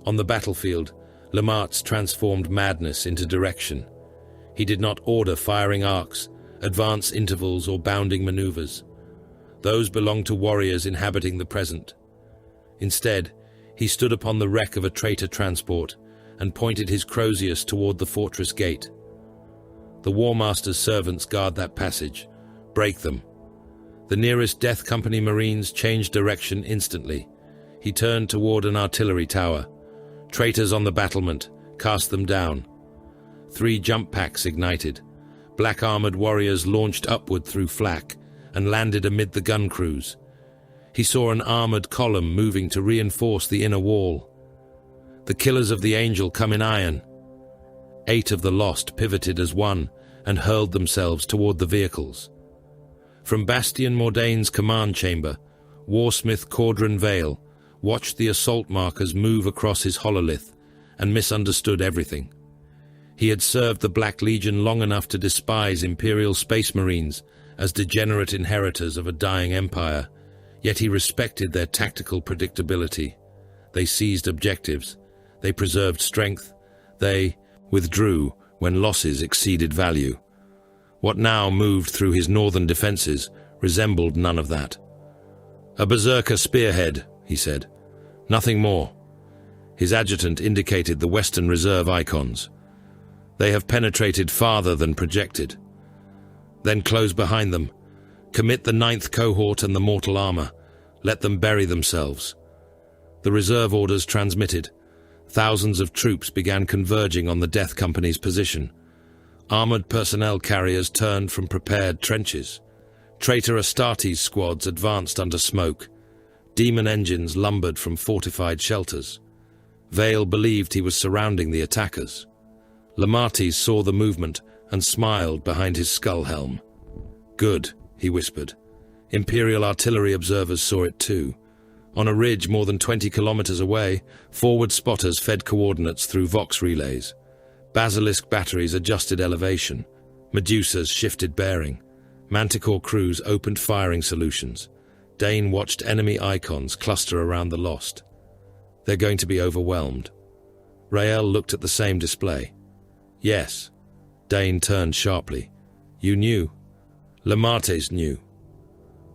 On the battlefield, Lamart's transformed madness into direction. He did not order firing arcs, advance intervals, or bounding maneuvers. Those belonged to warriors inhabiting the present. Instead, he stood upon the wreck of a traitor transport and pointed his Crozius toward the fortress gate. The War Master's servants guard that passage. Break them. The nearest Death Company Marines changed direction instantly. He turned toward an artillery tower. Traitors on the battlement, cast them down. 3 jump packs ignited. Black-armored warriors launched upward through flak and landed amid the gun crews. He saw an armored column moving to reinforce the inner wall. The killers of the Angel come in iron. 8 of the lost pivoted as one and hurled themselves toward the vehicles. From Bastion Mordane's command chamber, Warsmith Cordran Vale watched the assault markers move across his hololith and misunderstood everything. He had served the Black Legion long enough to despise Imperial Space Marines as degenerate inheritors of a dying empire, yet he respected their tactical predictability. They seized objectives. They preserved strength. They withdrew when losses exceeded value. What now moved through his northern defenses resembled none of that. "A berserker spearhead," he said. "Nothing more." His adjutant indicated the Western Reserve icons. "They have penetrated farther than projected." "Then close behind them. Commit the 9th cohort and the mortal armor. Let them bury themselves." The reserve orders transmitted. Thousands of troops began converging on the Death Company's position. Armored personnel carriers turned from prepared trenches. Traitor Astartes squads advanced under smoke. Demon engines lumbered from fortified shelters. Vale believed he was surrounding the attackers. Lamartes saw the movement and smiled behind his skull helm. "Good," he whispered. Imperial artillery observers saw it too. On a ridge more than 20 kilometers away, forward spotters fed coordinates through Vox relays. Basilisk batteries adjusted elevation. Medusas shifted bearing. Manticore crews opened firing solutions. Dane watched enemy icons cluster around the lost. "They're going to be overwhelmed." Rael looked at the same display. "Yes." Dane turned sharply. "You knew." Lamartes knew.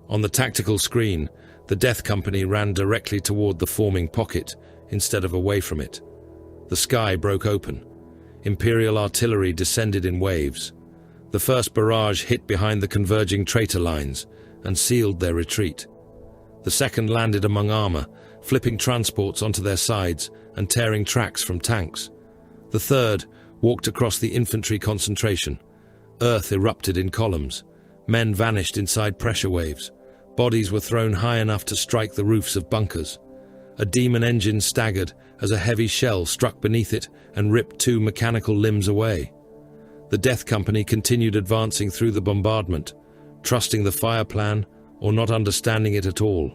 On the tactical screen, the Death Company ran directly toward the forming pocket instead of away from it. The sky broke open. Imperial artillery descended in waves. The first barrage hit behind the converging traitor lines and sealed their retreat. The second landed among armor, flipping transports onto their sides and tearing tracks from tanks. The third walked across the infantry concentration. Earth erupted in columns. Men vanished inside pressure waves. Bodies were thrown high enough to strike the roofs of bunkers. A demon engine staggered as a heavy shell struck beneath it and ripped 2 mechanical limbs away. The Death Company continued advancing through the bombardment, trusting the fire plan or not understanding it at all.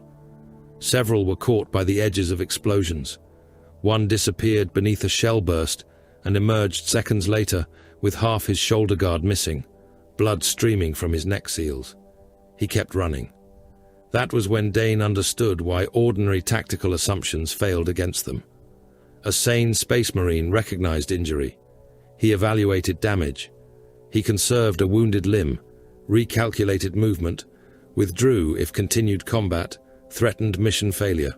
Several were caught by the edges of explosions. One disappeared beneath a shell burst and emerged seconds later with half his shoulder guard missing, blood streaming from his neck seals. He kept running. That was when Dane understood why ordinary tactical assumptions failed against them. A sane Space Marine recognized injury. He evaluated damage. He conserved a wounded limb, recalculated movement, withdrew if continued combat threatened mission failure.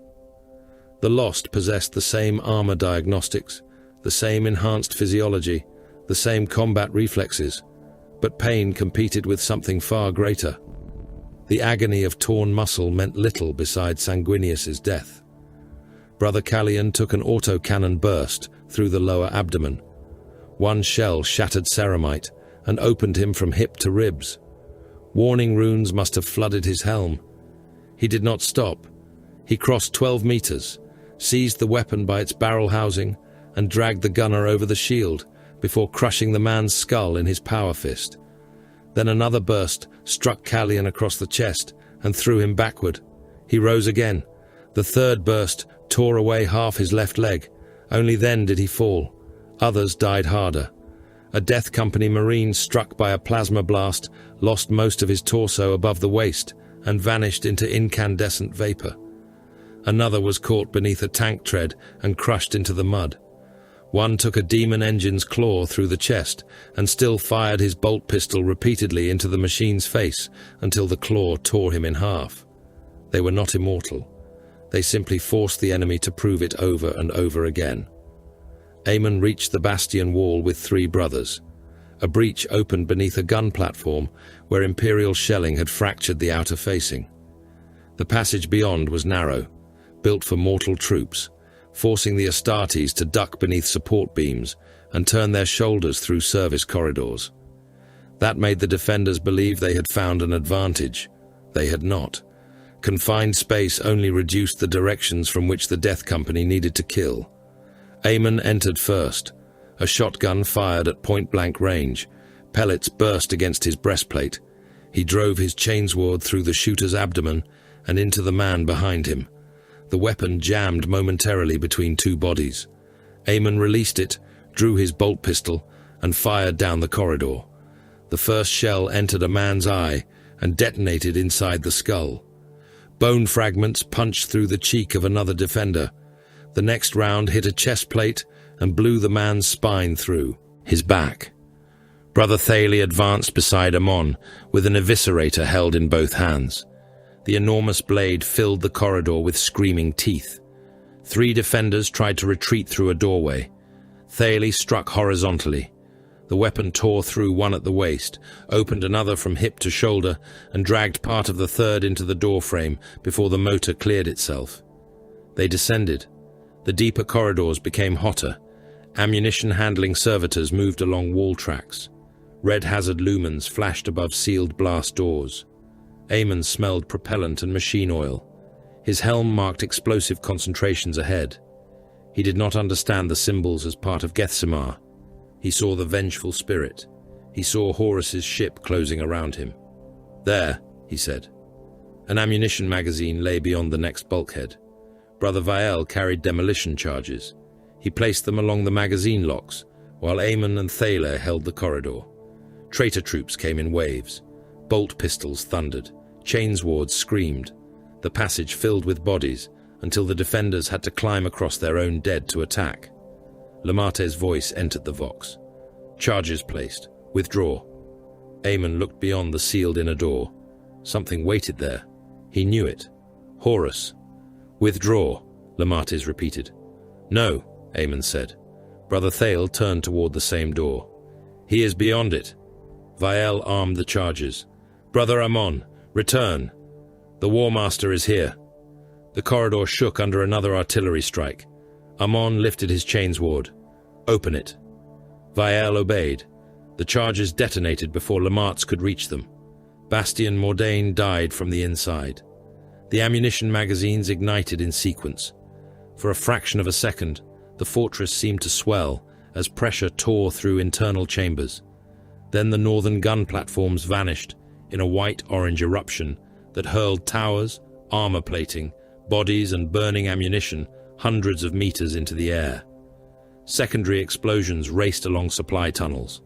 The Lost possessed the same armor diagnostics, the same enhanced physiology, the same combat reflexes, but pain competed with something far greater. The agony of torn muscle meant little beside Sanguinius's death. Brother Callian took an autocannon burst through the lower abdomen. One shell shattered ceramite and opened him from hip to ribs. Warning runes must have flooded his helm. He did not stop. He crossed 12 meters, seized the weapon by its barrel housing, and dragged the gunner over the shield before crushing the man's skull in his power fist. Then another burst struck Callion across the chest and threw him backward. He rose again. The third burst tore away half his left leg. Only then did he fall. Others died harder. A Death Company Marine struck by a plasma blast lost most of his torso above the waist and vanished into incandescent vapor. Another was caught beneath a tank tread and crushed into the mud. One took a demon engine's claw through the chest and still fired his bolt pistol repeatedly into the machine's face until the claw tore him in half. They were not immortal. They simply forced the enemy to prove it over and over again. Aemon reached the bastion wall with 3 brothers. A breach opened beneath a gun platform where Imperial shelling had fractured the outer facing. The passage beyond was narrow, built for mortal troops, forcing the Astartes to duck beneath support beams and turn their shoulders through service corridors. That made the defenders believe they had found an advantage. They had not. Confined space only reduced the directions from which the Death Company needed to kill. Aemon entered first. A shotgun fired at point-blank range. Pellets burst against his breastplate. He drove his chainsword through the shooter's abdomen and into the man behind him. The weapon jammed momentarily between 2 bodies. Aemon released it, drew his bolt pistol, and fired down the corridor. The first shell entered a man's eye and detonated inside the skull. Bone fragments punched through the cheek of another defender. The next round hit a chest plate and blew the man's spine through his back. Brother Thalie advanced beside Aemon with an eviscerator held in both hands. The enormous blade filled the corridor with screaming teeth. 3 defenders tried to retreat through a doorway. Thalie struck horizontally. The weapon tore through one at the waist, opened another from hip to shoulder, and dragged part of the third into the doorframe before the motor cleared itself. They descended. The deeper corridors became hotter. Ammunition-handling servitors moved along wall tracks. Red hazard lumens flashed above sealed blast doors. Aemon smelled propellant and machine oil. His helm marked explosive concentrations ahead. He did not understand the symbols as part of Gethsemar. He saw the vengeful spirit. He saw Horus's ship closing around him. "There," he said. An ammunition magazine lay beyond the next bulkhead. Brother Vael carried demolition charges. He placed them along the magazine locks, while Aemon and Thaler held the corridor. Traitor troops came in waves. Bolt pistols thundered. Chainswords screamed. The passage filled with bodies, until the defenders had to climb across their own dead to attack. Lamate's voice entered the vox. "Charges placed. Withdraw." Aemon looked beyond the sealed inner door. Something waited there. He knew it. Horus. "Withdraw," Lamates repeated. "No," Aemon said. Brother Thale turned toward the same door. "He is beyond it." Vael armed the charges. "Brother Aemon, return. The War Master is here." The corridor shook under another artillery strike. Aemon lifted his chainsword. "Open it." Vael obeyed. The charges detonated before Lamates could reach them. Bastion Mordain died from the inside. The ammunition magazines ignited in sequence. For a fraction of a second, the fortress seemed to swell as pressure tore through internal chambers. Then the northern gun platforms vanished in a white-orange eruption that hurled towers, armor plating, bodies and burning ammunition hundreds of meters into the air. Secondary explosions raced along supply tunnels.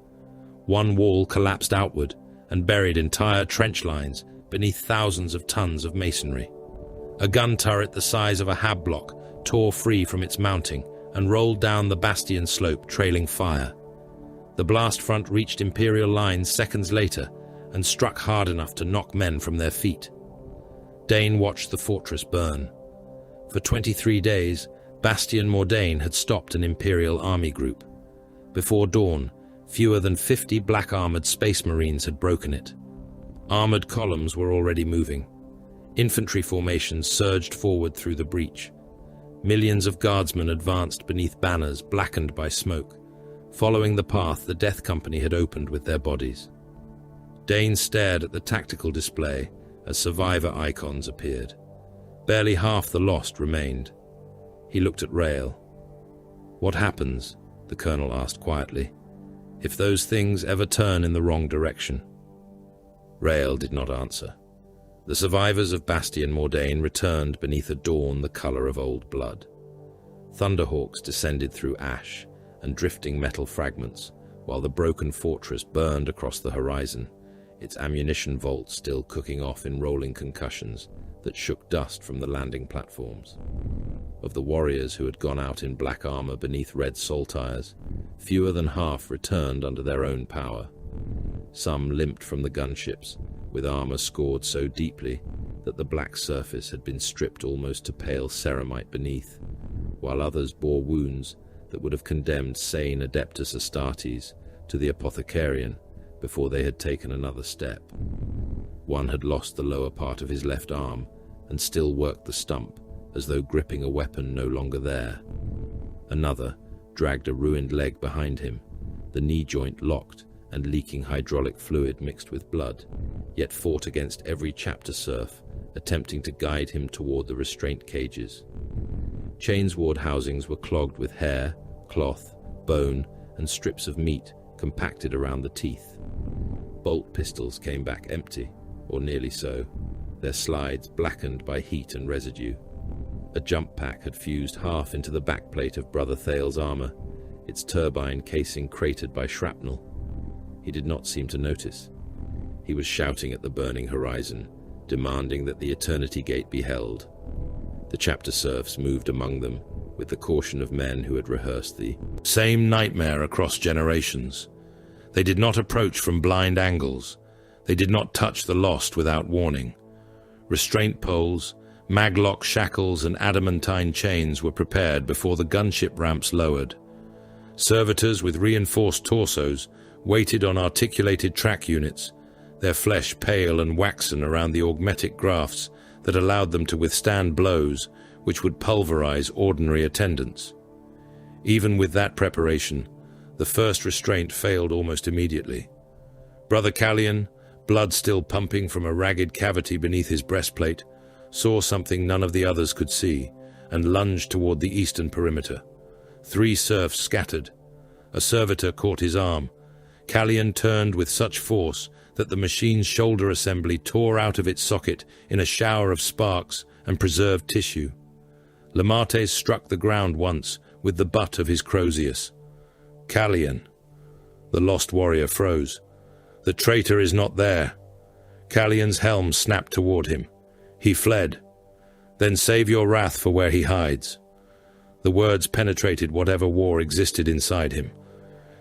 One wall collapsed outward and buried entire trench lines beneath thousands of tons of masonry. A gun turret the size of a hab block tore free from its mounting and rolled down the bastion slope, trailing fire. The blast front reached Imperial lines seconds later and struck hard enough to knock men from their feet. Dane watched the fortress burn. For 23 days, Bastion Mordain had stopped an Imperial army group. Before dawn, fewer than 50 black-armored space marines had broken it. Armored columns were already moving. Infantry formations surged forward through the breach. Millions of guardsmen advanced beneath banners blackened by smoke, following the path the Death Company had opened with their bodies. Dane stared at the tactical display as survivor icons appeared. Barely half the lost remained. He looked at Rael. "What happens," the colonel asked quietly, "if those things ever turn in the wrong direction?" Rael did not answer. The survivors of Bastion Mordain returned beneath a dawn the color of old blood. Thunderhawks descended through ash and drifting metal fragments, while the broken fortress burned across the horizon, its ammunition vaults still cooking off in rolling concussions that shook dust from the landing platforms. Of the warriors who had gone out in black armor beneath red saltires, fewer than half returned under their own power. Some limped from the gunships, with armor scored so deeply that the black surface had been stripped almost to pale ceramite beneath, while others bore wounds that would have condemned sane Adeptus Astartes to the apothecarian before they had taken another step. One had lost the lower part of his left arm and still worked the stump as though gripping a weapon no longer there. Another dragged a ruined leg behind him, the knee joint locked and leaking hydraulic fluid mixed with blood, yet fought against every chapter serf, attempting to guide him toward the restraint cages. Chains ward housings were clogged with hair, cloth, bone, and strips of meat compacted around the teeth. Bolt pistols came back empty, or nearly so, their slides blackened by heat and residue. A jump pack had fused half into the backplate of Brother Thal's armor, its turbine casing cratered by shrapnel. He did not seem to notice. He was shouting at the burning horizon, demanding that the Eternity Gate be held. The chapter serfs moved among them, with the caution of men who had rehearsed the same nightmare across generations. They did not approach from blind angles. They did not touch the lost without warning. Restraint poles, maglock shackles, and adamantine chains were prepared before the gunship ramps lowered. Servitors with reinforced torsos waited on articulated track units, their flesh pale and waxen around the augmetic grafts that allowed them to withstand blows which would pulverize ordinary attendants. Even with that preparation, the first restraint failed almost immediately. Brother Callian, blood still pumping from a ragged cavity beneath his breastplate, saw something none of the others could see and lunged toward the eastern perimeter. 3 serfs scattered. A servitor caught his arm. Callian turned with such force that the machine's shoulder assembly tore out of its socket in a shower of sparks and preserved tissue. Lamates struck the ground once with the butt of his Crozius. Callian. The lost warrior froze. The traitor is not there. Callian's helm snapped toward him. He fled. Then save your wrath for where he hides. The words penetrated whatever war existed inside him.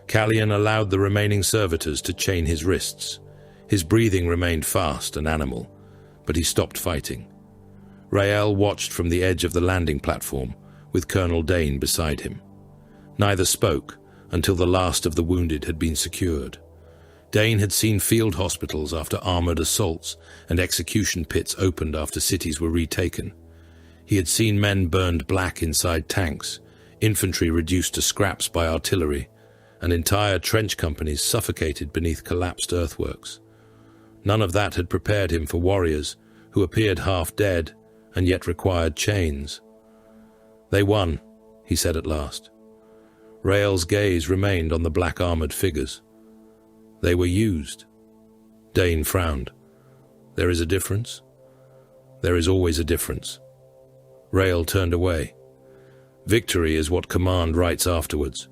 Callian allowed the remaining servitors to chain his wrists. His breathing remained fast and animal, but he stopped fighting. Rael watched from the edge of the landing platform, with Colonel Dane beside him. Neither spoke until the last of the wounded had been secured. Dane had seen field hospitals after armored assaults and execution pits opened after cities were retaken. He had seen men burned black inside tanks, infantry reduced to scraps by artillery, and entire trench companies suffocated beneath collapsed earthworks. None of that had prepared him for warriors who appeared half dead and yet required chains. "They won," he said at last. Rael's gaze remained on the black-armored figures. "They were used." Dane frowned. "There is a difference?" "There is always a difference." Rael turned away. "Victory is what command writes afterwards.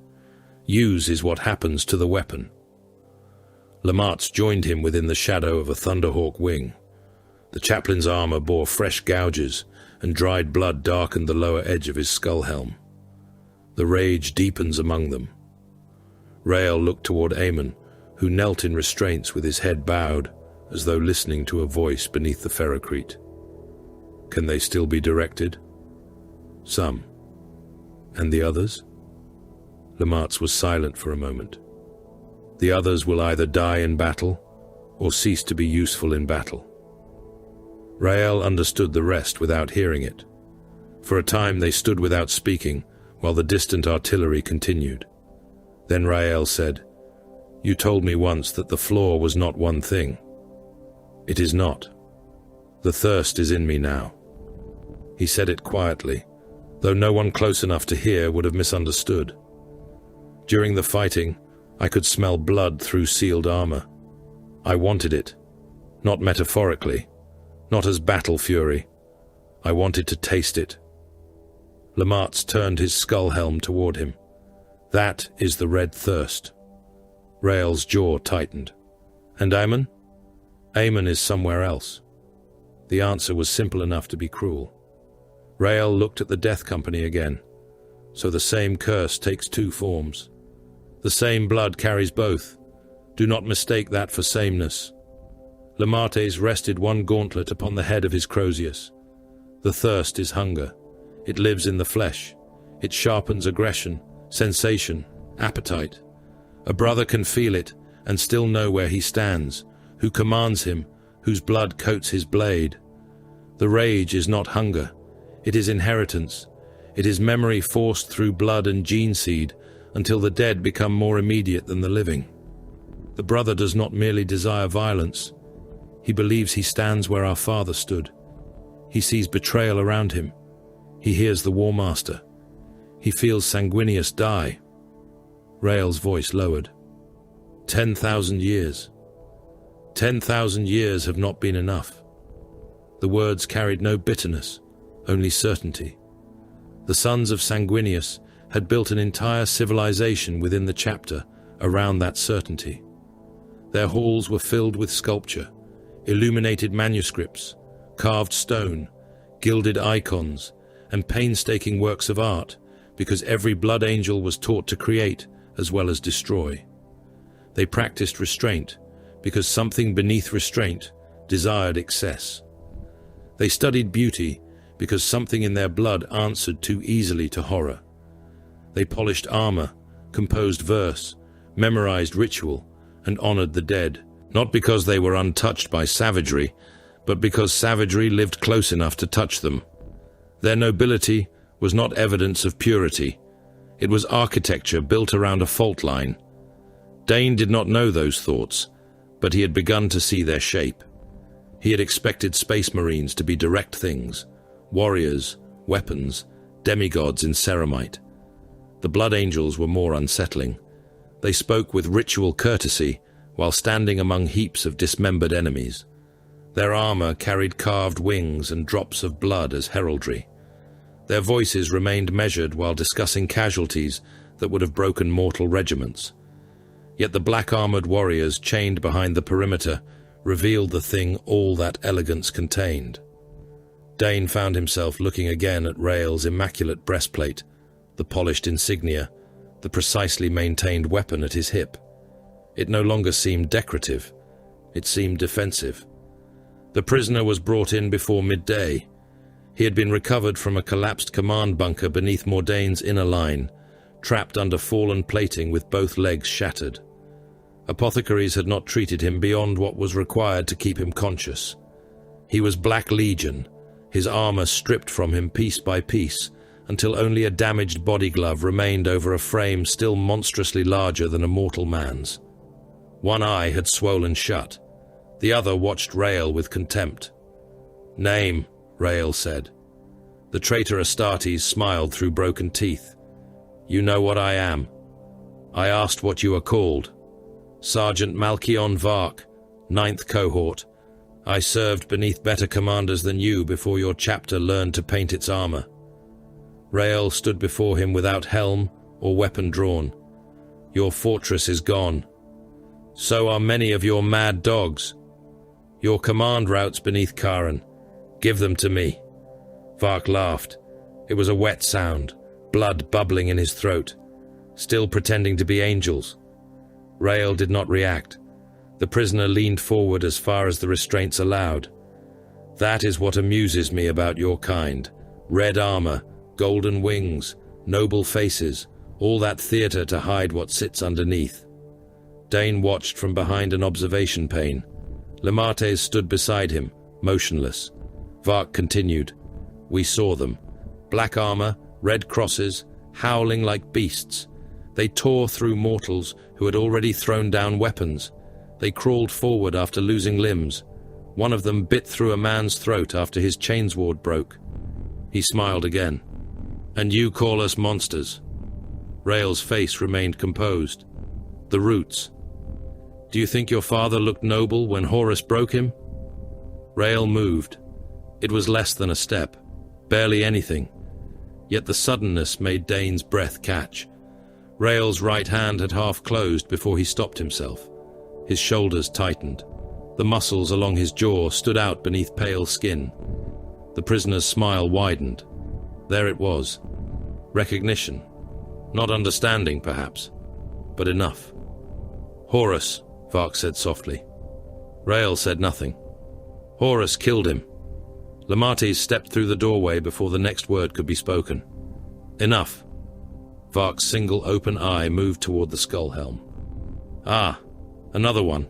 Use is what happens to the weapon." Lamartz joined him within the shadow of a Thunderhawk wing. The chaplain's armor bore fresh gouges, and dried blood darkened the lower edge of his skull helm. The rage deepens among them. Rael looked toward Aemon, who knelt in restraints with his head bowed, as though listening to a voice beneath the ferrocrete. "Can they still be directed?" "Some." "And the others?" Lamartz was silent for a moment. "The others will either die in battle, or cease to be useful in battle." Rael understood the rest without hearing it. For a time they stood without speaking, while the distant artillery continued. Then Rael said, "You told me once that the floor was not one thing. It is not. The thirst is in me now." He said it quietly, though no one close enough to hear would have misunderstood. During the fighting, I could smell blood through sealed armor. I wanted it, not metaphorically, not as battle fury. I wanted to taste it. Lamartz turned his skull helm toward him. That is the red thirst. Rael's jaw tightened. And Aemon? Aemon is somewhere else. The answer was simple enough to be cruel. Rael looked at the Death Company again. So the same curse takes two forms. The same blood carries both. Do not mistake that for sameness. Lamartez rested one gauntlet upon the head of his Crozius. The thirst is hunger. It lives in the flesh. It sharpens aggression, sensation, appetite. A brother can feel it and still know where he stands, who commands him, whose blood coats his blade. The rage is not hunger. It is inheritance. It is memory forced through blood and gene seed until the dead become more immediate than the living. The brother does not merely desire violence. He believes he stands where our father stood. He sees betrayal around him. He hears the War Master. He feels Sanguinius die. Rael's voice lowered. 10,000 years. 10,000 years have not been enough. The words carried no bitterness, only certainty. The sons of Sanguinius had built an entire civilization within the chapter around that certainty. Their halls were filled with sculpture, illuminated manuscripts, carved stone, gilded icons, and painstaking works of art, because every blood angel was taught to create as well as destroy. They practiced restraint, because something beneath restraint desired excess. They studied beauty, because something in their blood answered too easily to horror. They polished armor, composed verse, memorized ritual, and honored the dead, not because they were untouched by savagery, but because savagery lived close enough to touch them. Their nobility was not evidence of purity. It was architecture built around a fault line. Dane did not know those thoughts, but he had begun to see their shape. He had expected space marines to be direct things, warriors, weapons, demigods in ceramite. The blood angels were more unsettling. They spoke with ritual courtesy while standing among heaps of dismembered enemies. Their armor carried carved wings and drops of blood as heraldry. Their voices remained measured while discussing casualties that would have broken mortal regiments. Yet the black-armored warriors chained behind the perimeter revealed the thing all that elegance contained. Dane found himself looking again at Rael's immaculate breastplate, the polished insignia, the precisely maintained weapon at his hip. It no longer seemed decorative. It seemed defensive. The prisoner was brought in before midday. He had been recovered from a collapsed command bunker beneath Mordane's inner line, trapped under fallen plating with both legs shattered. Apothecaries had not treated him beyond what was required to keep him conscious. He was Black Legion, his armor stripped from him piece by piece, until only a damaged body glove remained over a frame still monstrously larger than a mortal man's. One eye had swollen shut. The other watched Rael with contempt. "Name," Rael said. The traitor Astartes smiled through broken teeth. "You know what I am. I asked what you are called. Sergeant Malchion Vark, 9th Cohort. I served beneath better commanders than you before your chapter learned to paint its armor." Rael stood before him without helm or weapon drawn. "Your fortress is gone. So are many of your mad dogs. Your command routes beneath Karen. Give them to me." Vark laughed. It was a wet sound, blood bubbling in his throat, still pretending to be angels. Rael did not react. The prisoner leaned forward as far as the restraints allowed. "That is what amuses me about your kind. Red armor, golden wings, noble faces, all that theater to hide what sits underneath." Dane watched from behind an observation pane. Lamartez stood beside him, motionless. Vark continued. "We saw them. Black armor, red crosses, howling like beasts. They tore through mortals who had already thrown down weapons. They crawled forward after losing limbs. One of them bit through a man's throat after his chainsword broke. He smiled again. "And you call us monsters?" Rael's face remained composed. "The roots. Do you think your father looked noble when Horus broke him?" Rael moved. It was less than a step, barely anything. Yet the suddenness made Dane's breath catch. Rael's right hand had half closed before he stopped himself. His shoulders tightened. The muscles along his jaw stood out beneath pale skin. The prisoner's smile widened. There it was. Recognition. Not understanding, perhaps, but enough. "Horus," Vark said softly. Rael said nothing. "Horus killed him." Lamates stepped through the doorway before the next word could be spoken. "Enough." Vark's single open eye moved toward the skull helm. "Ah, another one."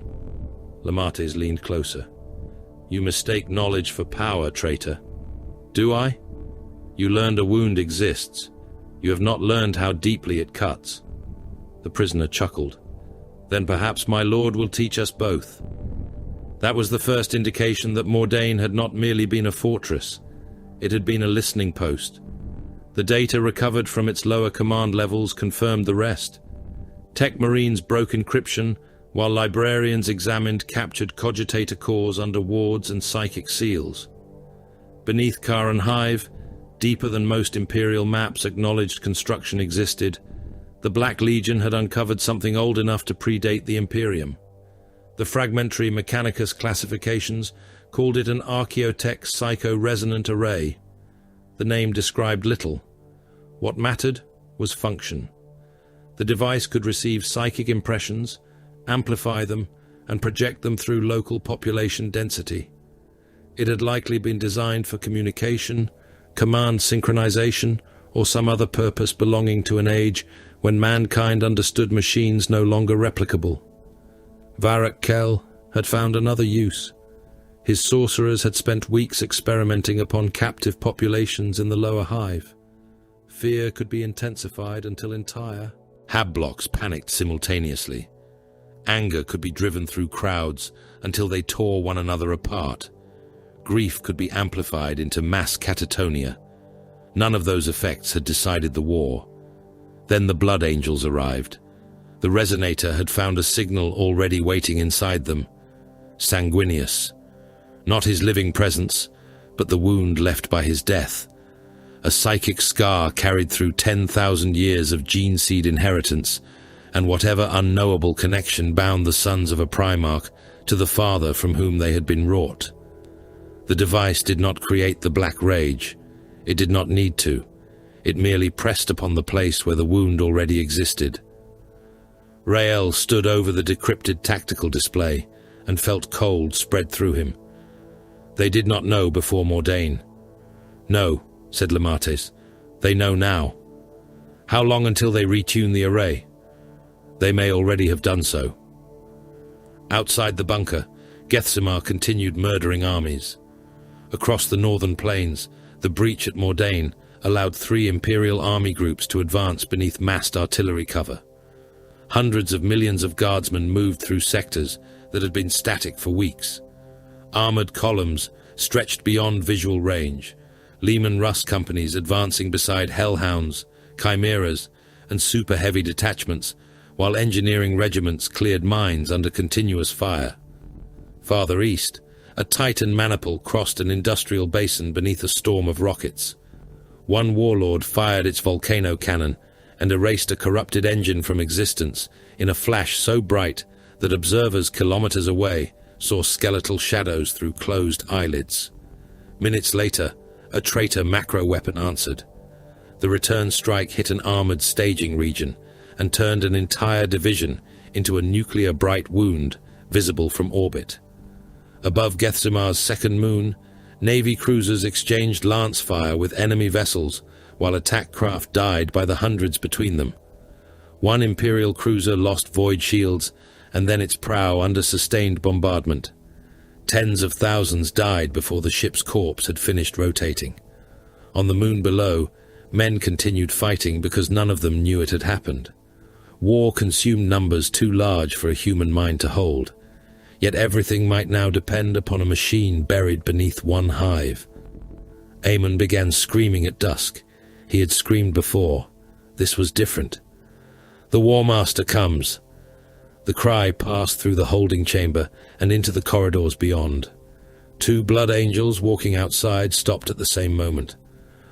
Lamates leaned closer. "You mistake knowledge for power, traitor." "Do I?" "You learned a wound exists. You have not learned how deeply it cuts." The prisoner chuckled. "Then perhaps my lord will teach us both." That was the first indication that Mordain had not merely been a fortress. It had been a listening post. The data recovered from its lower command levels confirmed the rest. Tech Marines broke encryption, while librarians examined captured cogitator cores under wards and psychic seals. Beneath Karan Hive, deeper than most Imperial maps acknowledged construction existed, the Black Legion had uncovered something old enough to predate the Imperium. The fragmentary Mechanicus classifications called it an Archaeotech Psycho-Resonant Array. The name described little. What mattered was function. The device could receive psychic impressions, amplify them, and project them through local population density. It had likely been designed for communication, command synchronization, or some other purpose belonging to an age when mankind understood machines no longer replicable. Varrock Kell had found another use. His sorcerers had spent weeks experimenting upon captive populations in the lower hive. Fear could be intensified until entire hab blocks panicked simultaneously. Anger could be driven through crowds until they tore one another apart. Grief could be amplified into mass catatonia. None of those effects had decided the war. Then the Blood Angels arrived. The resonator had found a signal already waiting inside them. Sanguinius. Not his living presence, but the wound left by his death. A psychic scar carried through 10,000 years of gene seed inheritance, and whatever unknowable connection bound the sons of a Primarch to the father from whom they had been wrought. The device did not create the Black Rage. It did not need to. It merely pressed upon the place where the wound already existed. Rael stood over the decrypted tactical display and felt cold spread through him. They did not know before Mordain. "No," said Lamates. "They know now." "How long until they retune the array?" "They may already have done so." Outside the bunker, Gethsemar continued murdering armies. Across the northern plains, the breach at Mordain allowed 3 Imperial army groups to advance beneath massed artillery cover. Hundreds of millions of guardsmen moved through sectors that had been static for weeks. Armored columns stretched beyond visual range, Lehman Russ companies advancing beside hellhounds, chimeras, and super-heavy detachments, while engineering regiments cleared mines under continuous fire. Farther east, a Titan maniple crossed an industrial basin beneath a storm of rockets. One warlord fired its volcano cannon and erased a corrupted engine from existence in a flash so bright that observers kilometers away saw skeletal shadows through closed eyelids. Minutes later, a traitor macro weapon answered. The return strike hit an armored staging region and turned an entire division into a nuclear bright wound visible from orbit. Above Gethsemar's second moon, Navy cruisers exchanged lance fire with enemy vessels, while attack craft died by the hundreds between them. One Imperial cruiser lost void shields, and then its prow under sustained bombardment. Tens of thousands died before the ship's corpse had finished rotating. On the moon below, men continued fighting because none of them knew it had happened. War consumed numbers too large for a human mind to hold. Yet everything might now depend upon a machine buried beneath one hive. Aemon began screaming at dusk. He had screamed before. This was different. "The War Master comes!" The cry passed through the holding chamber and into the corridors beyond. 2 blood angels walking outside stopped at the same moment.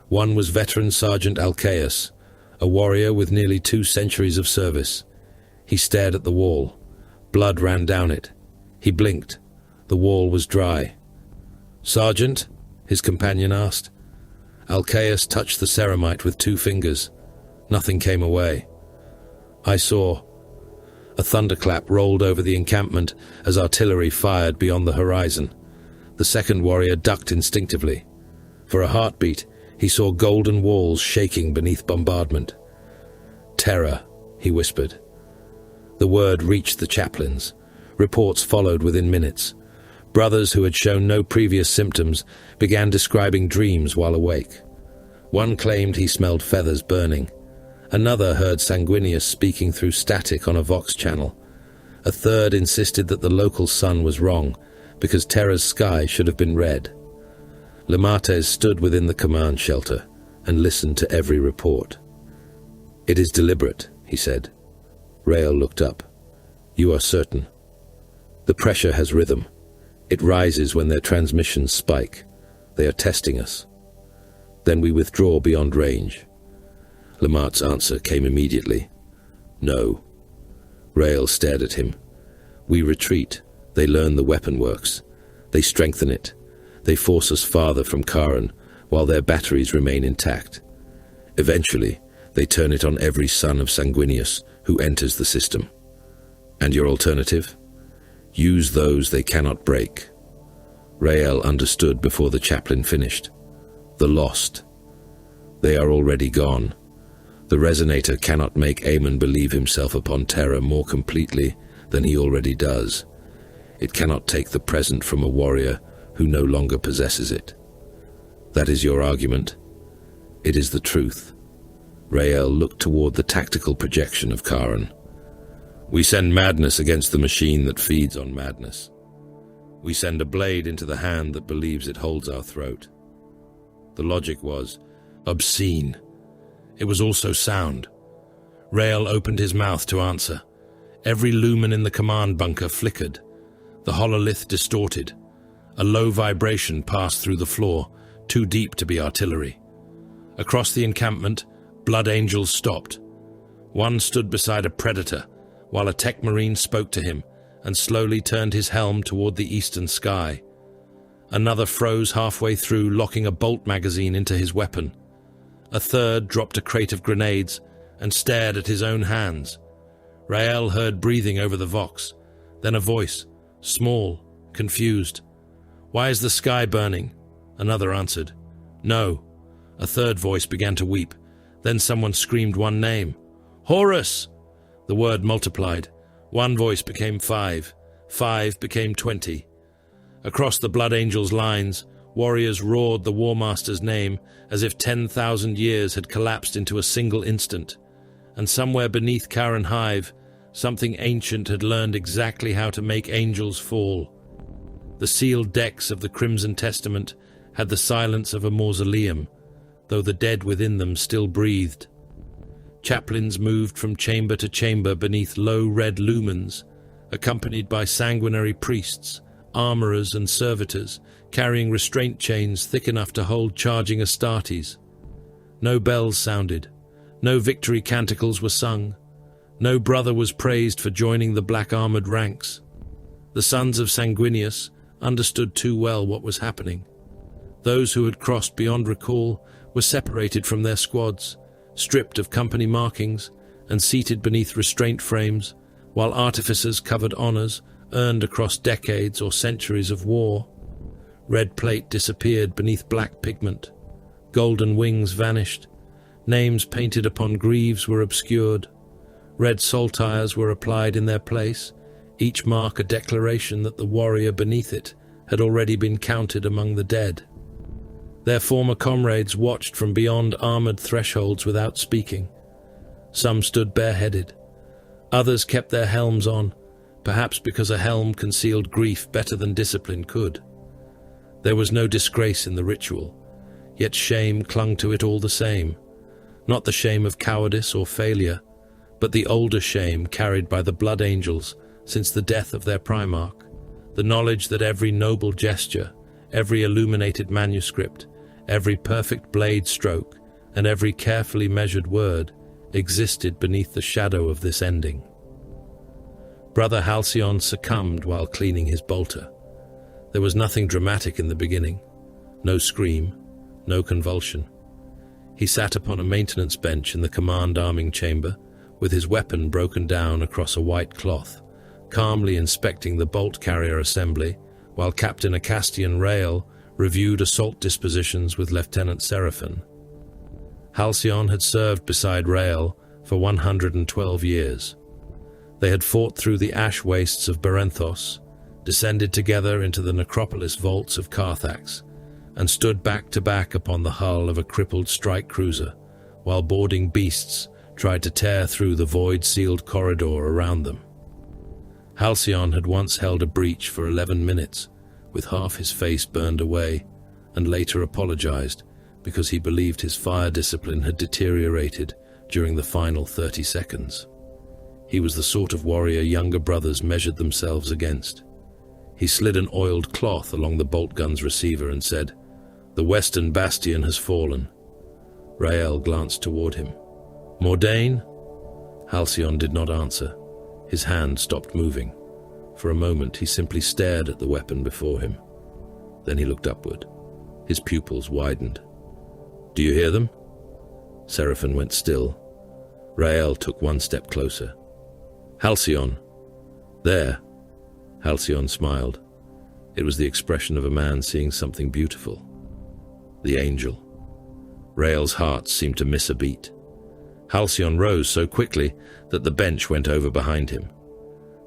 One was veteran Sergeant Alcaeus, a warrior with nearly 2 centuries of service. He stared at the wall. Blood ran down it. He blinked. The wall was dry. "Sergeant?" his companion asked. Alcaeus touched the ceramite with 2 fingers. Nothing came away. I saw. A thunderclap rolled over the encampment as artillery fired beyond the horizon. The second warrior ducked instinctively. For a heartbeat, he saw golden walls shaking beneath bombardment. "Terror," he whispered. The word reached the chaplains. Reports followed within minutes. Brothers who had shown no previous symptoms began describing dreams while awake. One claimed he smelled feathers burning. Another heard Sanguinius speaking through static on a Vox channel. A third insisted that the local sun was wrong, because Terra's sky should have been red. Lemates stood within the command shelter and listened to every report. "It is deliberate," he said. Rael looked up. "You are certain?" "The pressure has rhythm. It rises when their transmissions spike. They are testing us. Then we withdraw beyond range." Lamart's answer came immediately. "No." Rael stared at him. "We retreat. They learn the weapon works. They strengthen it. They force us farther from Karen, while their batteries remain intact. Eventually, they turn it on every son of Sanguinius who enters the system. And your alternative? Use those they cannot break." Rael understood before the chaplain finished. "The lost. They are already gone. The resonator cannot make Aemon believe himself upon Terra more completely than he already does. It cannot take the present from a warrior who no longer possesses it. That is your argument. It is the truth." Rael looked toward the tactical projection of Karen. "We send madness against the machine that feeds on madness. We send a blade into the hand that believes it holds our throat." The logic was obscene. It was also sound. Rael opened his mouth to answer. Every lumen in the command bunker flickered. The hololith distorted. A low vibration passed through the floor, too deep to be artillery. Across the encampment, blood angels stopped. One stood beside a predator, while a tech marine spoke to him and slowly turned his helm toward the eastern sky. Another froze halfway through, locking a bolt magazine into his weapon. A third dropped a crate of grenades and stared at his own hands. Rael heard breathing over the Vox, then a voice, small, confused. "Why is the sky burning?" Another answered. "No." A third voice began to weep. Then someone screamed one name. "Horus!" The word multiplied. One voice became 5. 5 became 20. Across the Blood Angels' lines, warriors roared the War Master's name as if 10,000 years had collapsed into a single instant. And somewhere beneath Karen Hive, something ancient had learned exactly how to make angels fall. The sealed decks of the Crimson Testament had the silence of a mausoleum, though the dead within them still breathed. Chaplains moved from chamber to chamber beneath low red lumens, accompanied by sanguinary priests, armorers and servitors, carrying restraint chains thick enough to hold charging Astartes. No bells sounded. No victory canticles were sung. No brother was praised for joining the black-armored ranks. The sons of Sanguinius understood too well what was happening. Those who had crossed beyond recall were separated from their squads, stripped of company markings, and seated beneath restraint frames, while artificers covered honors earned across decades or centuries of war. Red plate disappeared beneath black pigment. Golden wings vanished. Names painted upon greaves were obscured. Red saltires were applied in their place, each mark a declaration that the warrior beneath it had already been counted among the dead. Their former comrades watched from beyond armored thresholds without speaking. Some stood bareheaded. Others kept their helms on, perhaps because a helm concealed grief better than discipline could. There was no disgrace in the ritual. yet shame clung to it all the same. Not the shame of cowardice or failure, but the older shame carried by the blood angels since the death of their Primarch, the knowledge that every noble gesture, every illuminated manuscript, every perfect blade stroke, and every carefully measured word existed beneath the shadow of this ending. Brother Halcyon succumbed while cleaning his bolter. There was nothing dramatic in the beginning, no scream, no convulsion. He sat upon a maintenance bench in the command arming chamber, with his weapon broken down across a white cloth, calmly inspecting the bolt carrier assembly, while Captain Acastian Rael reviewed assault dispositions with Lieutenant Seraphon. Halcyon had served beside Rael for 112 years. They had fought through the ash wastes of Berenthos, descended together into the necropolis vaults of Carthax, and stood back to back upon the hull of a crippled strike cruiser, while boarding beasts tried to tear through the void-sealed corridor around them. Halcyon had once held a breach for 11 minutes, with half his face burned away, and later apologized because he believed his fire discipline had deteriorated during the final 30 seconds. He was the sort of warrior younger brothers measured themselves against. He slid an oiled cloth along the bolt gun's receiver and said, "The western bastion has fallen." Rael glanced toward him. "Mordain?" Halcyon did not answer. His hand stopped moving. For a moment he simply stared at the weapon before him. Then he looked upward. His pupils widened. "Do you hear them?" Seraphon went still. Rael took one step closer. "Halcyon." "There." Halcyon smiled. It was the expression of a man seeing something beautiful. The angel. Rael's heart seemed to miss a beat. Halcyon rose so quickly that the bench went over behind him.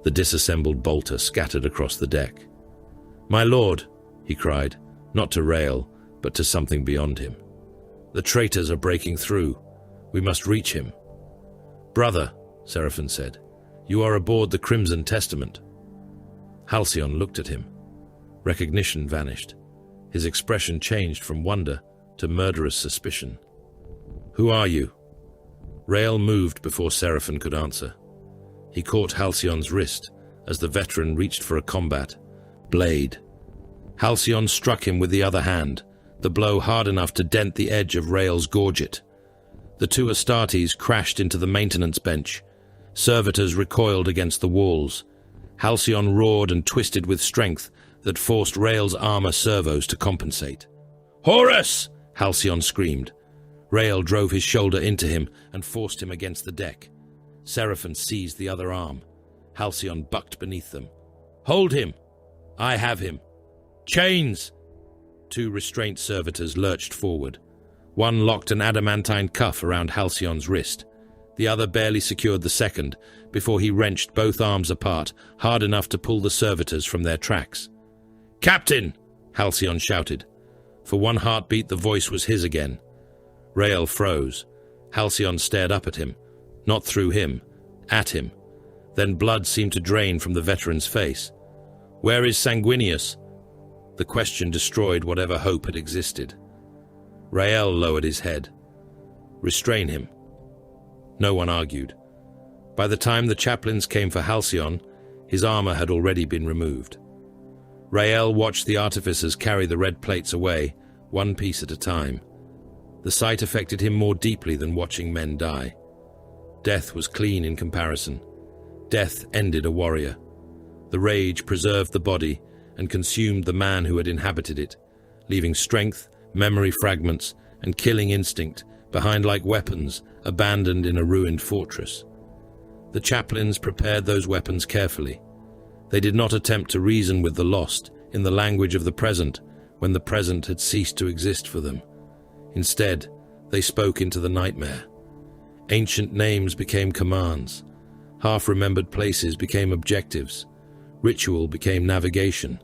The disassembled bolter scattered across the deck. "My lord," he cried, not to Rael, but to something beyond him. "The traitors are breaking through. We must reach him." "Brother," Seraphon said, "you are aboard the Crimson Testament." Halcyon looked at him. Recognition vanished. His expression changed from wonder to murderous suspicion. "Who are you?" Rael moved before Seraphon could answer. He caught Halcyon's wrist as the veteran reached for a combat blade. Halcyon struck him with the other hand, the blow hard enough to dent the edge of Rael's gorget. The two Astartes crashed into the maintenance bench. Servitors recoiled against the walls. Halcyon roared and twisted with strength that forced Rael's armor servos to compensate. "Horus!" Halcyon screamed. Rael drove his shoulder into him and forced him against the deck. Seraphon seized the other arm. Halcyon bucked beneath them. "Hold him! I have him! Chains!" Two restraint servitors lurched forward. One locked an adamantine cuff around Halcyon's wrist. The other barely secured the second before he wrenched both arms apart, hard enough to pull the servitors from their tracks. "Captain!" Halcyon shouted. For one heartbeat the voice was his again. Rael froze. Halcyon stared up at him, not through him, at him. Then blood seemed to drain from the veteran's face. "Where is Sanguinius?" The question destroyed whatever hope had existed. Rael lowered his head. "Restrain him." No one argued. By the time the chaplains came for Halcyon, his armor had already been removed. Rael watched the artificers carry the red plates away, one piece at a time. The sight affected him more deeply than watching men die. Death was clean in comparison. Death ended a warrior. The rage preserved the body and consumed the man who had inhabited it, leaving strength, memory fragments, and killing instinct behind like weapons abandoned in a ruined fortress. The chaplains prepared those weapons carefully. They did not attempt to reason with the lost in the language of the present when the present had ceased to exist for them. Instead, they spoke into the nightmare. Ancient names became commands. Half-remembered places became objectives. Ritual became navigation.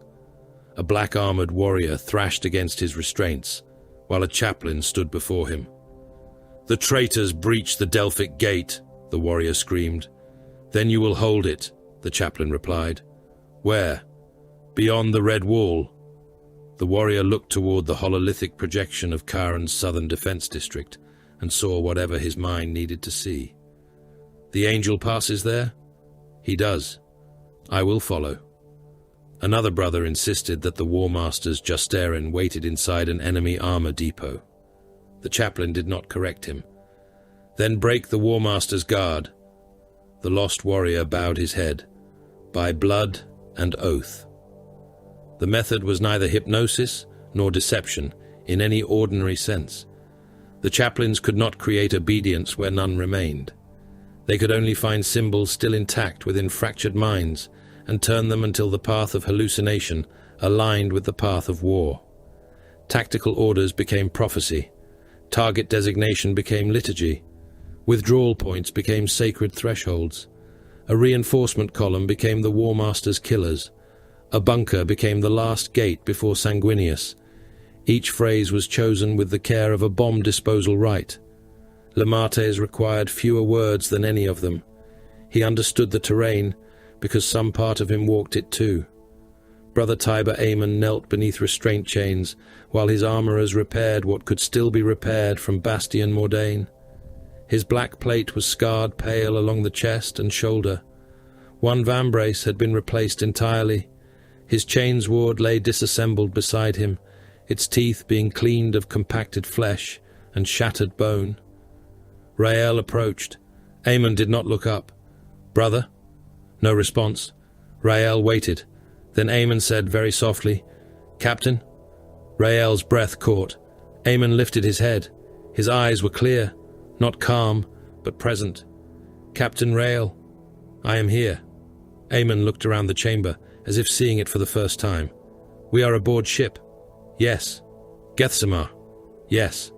A black-armored warrior thrashed against his restraints, while a chaplain stood before him. "The traitors breached the Delphic gate," the warrior screamed. "Then you will hold it," the chaplain replied. "Where?" "Beyond the red wall." The warrior looked toward the hololithic projection of Karen's southern defense district and saw whatever his mind needed to see. The angel passes there? He does. I will follow. Another brother insisted that the War Master's Justerin waited inside an enemy armor depot. The chaplain did not correct him. Then break the War Master's guard. The lost warrior bowed his head. By blood and oath. The method was neither hypnosis nor deception in any ordinary sense. The chaplains could not create obedience where none remained. They could only find symbols still intact within fractured minds and turn them until the path of hallucination aligned with the path of war. Tactical orders became prophecy. Target designation became liturgy. Withdrawal points became sacred thresholds. A reinforcement column became the War Master's killers. A bunker became the last gate before Sanguinius. Each phrase was chosen with the care of a bomb disposal rite. Lemates required fewer words than any of them. He understood the terrain because some part of him walked it too. Brother Tiber Aemon knelt beneath restraint chains while his armourers repaired what could still be repaired from Bastion Mordain. His black plate was scarred pale along the chest and shoulder. One vambrace had been replaced entirely. His chainsword lay disassembled beside him, its teeth being cleaned of compacted flesh and shattered bone. Rael approached. Aemon did not look up. "Brother?" No response. Rael waited. Then Aemon said very softly, "Captain?" Rael's breath caught. Aemon lifted his head. His eyes were clear, not calm, but present. "Captain Rael, I am here." Aemon looked around the chamber, as if seeing it for the first time. "We are aboard ship." "Yes." "Gethsemar." "Yes."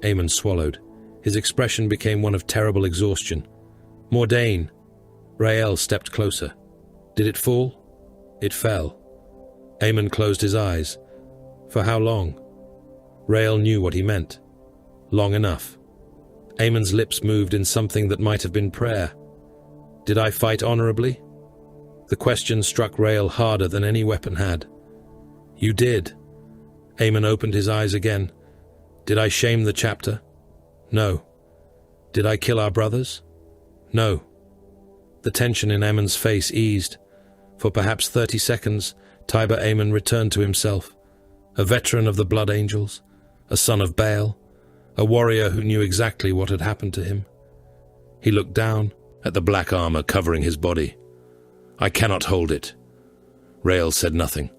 Aemon swallowed. His expression became one of terrible exhaustion. "Mordain." Rael stepped closer. "Did it fall?" "It fell." Aemon closed his eyes. "For how long?" Rael knew what he meant. "Long enough." Aemon's lips moved in something that might have been prayer. "Did I fight honorably?" The question struck Rael harder than any weapon had. "You did." Aemon opened his eyes again. "Did I shame the chapter?" "No." "Did I kill our brothers?" "No." The tension in Aemon's face eased. For perhaps 30 seconds, Tiber Aemon returned to himself. A veteran of the Blood Angels, a son of Baal, a warrior who knew exactly what had happened to him. He looked down at the black armor covering his body. "I cannot hold it." Rael said nothing.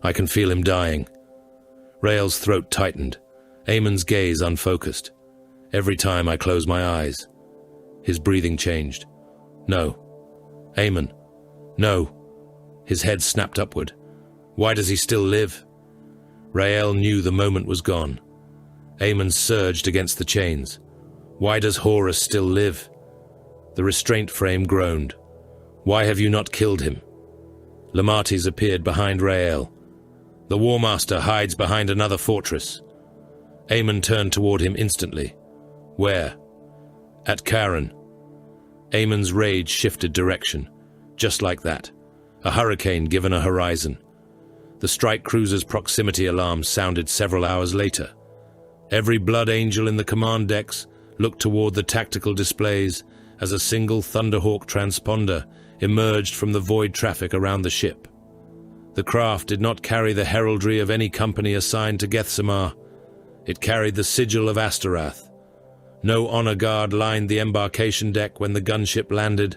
"I can feel him dying." Rael's throat tightened, Aemon's gaze unfocused. Every time I close my eyes. His breathing changed. "No." "Aemon." "No." His head snapped upward. "Why does he still live?" Rael knew the moment was gone. Aemon surged against the chains. "Why does Horus still live?" The restraint frame groaned. "Why have you not killed him?" Lemates appeared behind Rael. "The War Master hides behind another fortress." Aemon turned toward him instantly. "Where?" "At Karen." Aemon's rage shifted direction. Just like that. A hurricane given a horizon. The strike cruiser's proximity alarm sounded several hours later. Every Blood Angel in the command decks looked toward the tactical displays as a single Thunderhawk transponder emerged from the void traffic around the ship. The craft did not carry the heraldry of any company assigned to Gethsemar. It carried the sigil of Astorath. No honor guard lined the embarkation deck when the gunship landed.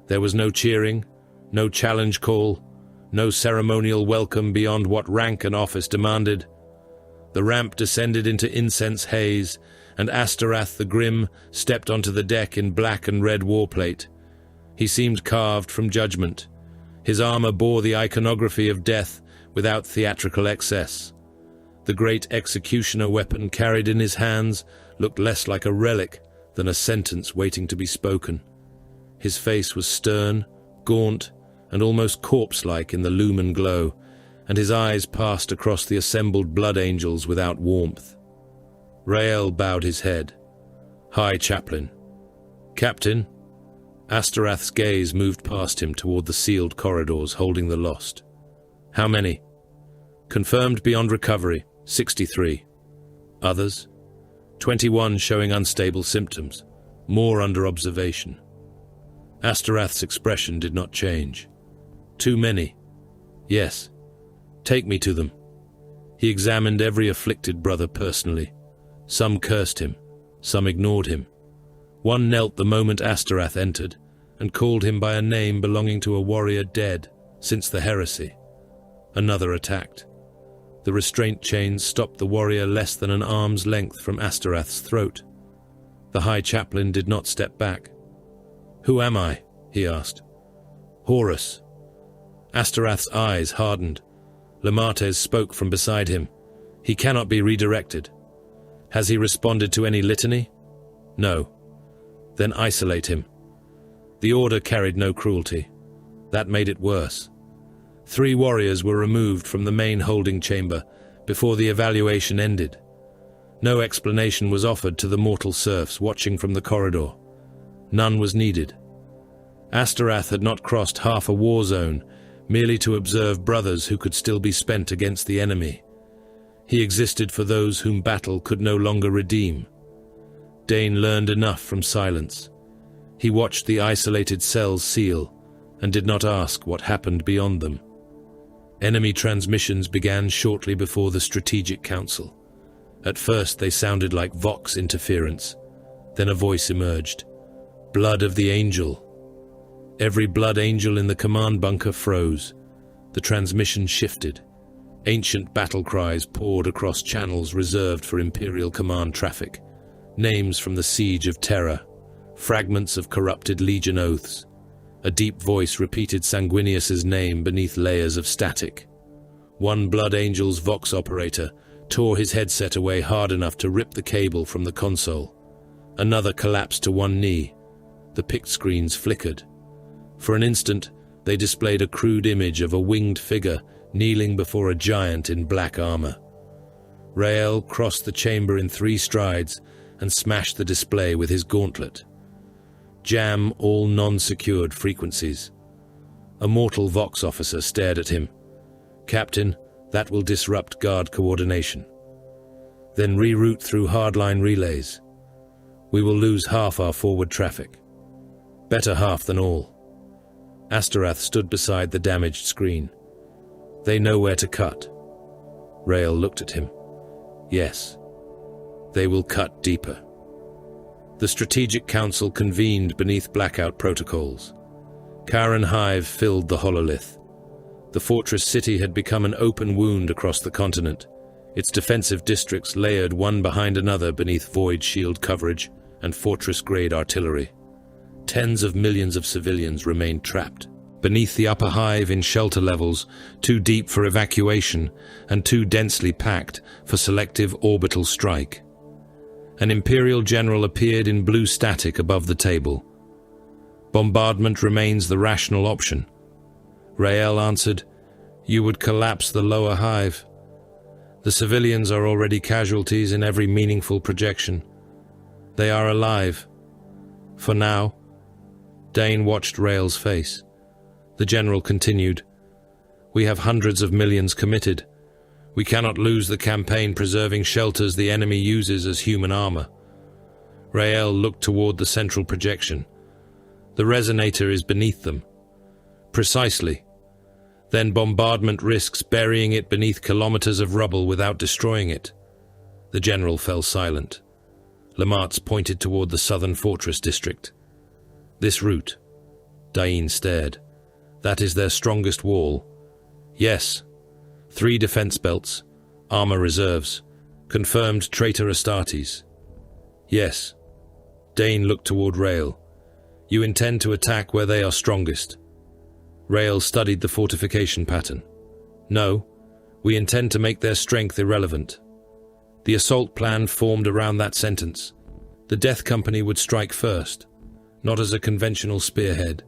There was no cheering, no challenge call, no ceremonial welcome beyond what rank and office demanded. The ramp descended into incense haze, and Astorath the Grim stepped onto the deck in black and red warplate. He seemed carved from judgment. His armor bore the iconography of death without theatrical excess. The great executioner weapon carried in his hands looked less like a relic than a sentence waiting to be spoken. His face was stern, gaunt, and almost corpse-like in the lumen glow, and his eyes passed across the assembled Blood Angels without warmth. Rael bowed his head. "High Chaplain." "Captain?" Astorath's gaze moved past him toward the sealed corridors holding the lost. "How many?" Confirmed beyond recovery, 63. Others? 21 showing unstable symptoms, more under observation. Asterath's expression did not change. Too many. Yes. Take me to them. He examined every afflicted brother personally. Some cursed him, some ignored him. One knelt the moment Asterath entered, and called him by a name belonging to a warrior dead since the heresy. Another attacked. The restraint chains stopped the warrior less than an arm's length from Asterath's throat. The High Chaplain did not step back. "Who am I?" he asked. "Horus." Asterath's eyes hardened. Lemates spoke from beside him. "He cannot be redirected." "Has he responded to any litany?" "No." "Then isolate him." The order carried no cruelty. That made it worse. 3 warriors were removed from the main holding chamber before the evaluation ended. No explanation was offered to the mortal serfs watching from the corridor. None was needed. Asterath had not crossed half a war zone merely to observe brothers who could still be spent against the enemy. He existed for those whom battle could no longer redeem. Dane learned enough from silence. He watched the isolated cells seal and did not ask what happened beyond them. Enemy transmissions began shortly before the Strategic Council. At first they sounded like Vox interference. Then a voice emerged. "Blood of the Angel." Every blood angel in the command bunker froze. The transmission shifted. Ancient battle cries poured across channels reserved for Imperial command traffic. Names from the Siege of Terra. Fragments of corrupted Legion oaths. A deep voice repeated Sanguinius's name beneath layers of static. One blood angel's Vox operator tore his headset away hard enough to rip the cable from the console. Another collapsed to one knee. The pict screens flickered. For an instant, they displayed a crude image of a winged figure kneeling before a giant in black armor. Rael crossed the chamber in 3 strides and smashed the display with his gauntlet. Jam all non-secured frequencies. A mortal Vox officer stared at him. "Captain, that will disrupt guard coordination." "Then reroute through hardline relays. We will lose half our forward traffic." "Better half than all." Asterath stood beside the damaged screen. "They know where to cut." Rael looked at him. "Yes. They will cut deeper." The Strategic Council convened beneath blackout protocols. Karen Hive filled the hololith. The fortress city had become an open wound across the continent, its defensive districts layered one behind another beneath void shield coverage and fortress-grade artillery. Tens of millions of civilians remained trapped beneath the upper hive in shelter levels too deep for evacuation and too densely packed for selective orbital strike. An Imperial general appeared in blue static above the table. "Bombardment remains the rational option." Rael answered, "You would collapse the lower hive. The civilians are already casualties in every meaningful projection. They are alive. For now." Dane watched Rael's face. The general continued, "We have hundreds of millions committed. We cannot lose the campaign preserving shelters the enemy uses as human armor." Rael looked toward the central projection. "The resonator is beneath them." "Precisely. Then bombardment risks burying it beneath kilometers of rubble without destroying it." The general fell silent. Lamartz pointed toward the southern fortress district. "This route." Dain stared. "That is their strongest wall." "Yes. 3 defense belts, armor reserves, confirmed traitor Astartes." "Yes." Dain looked toward Rael. "You intend to attack where they are strongest." Rael studied the fortification pattern. "No, we intend to make their strength irrelevant." The assault plan formed around that sentence. The Death Company would strike first, not as a conventional spearhead,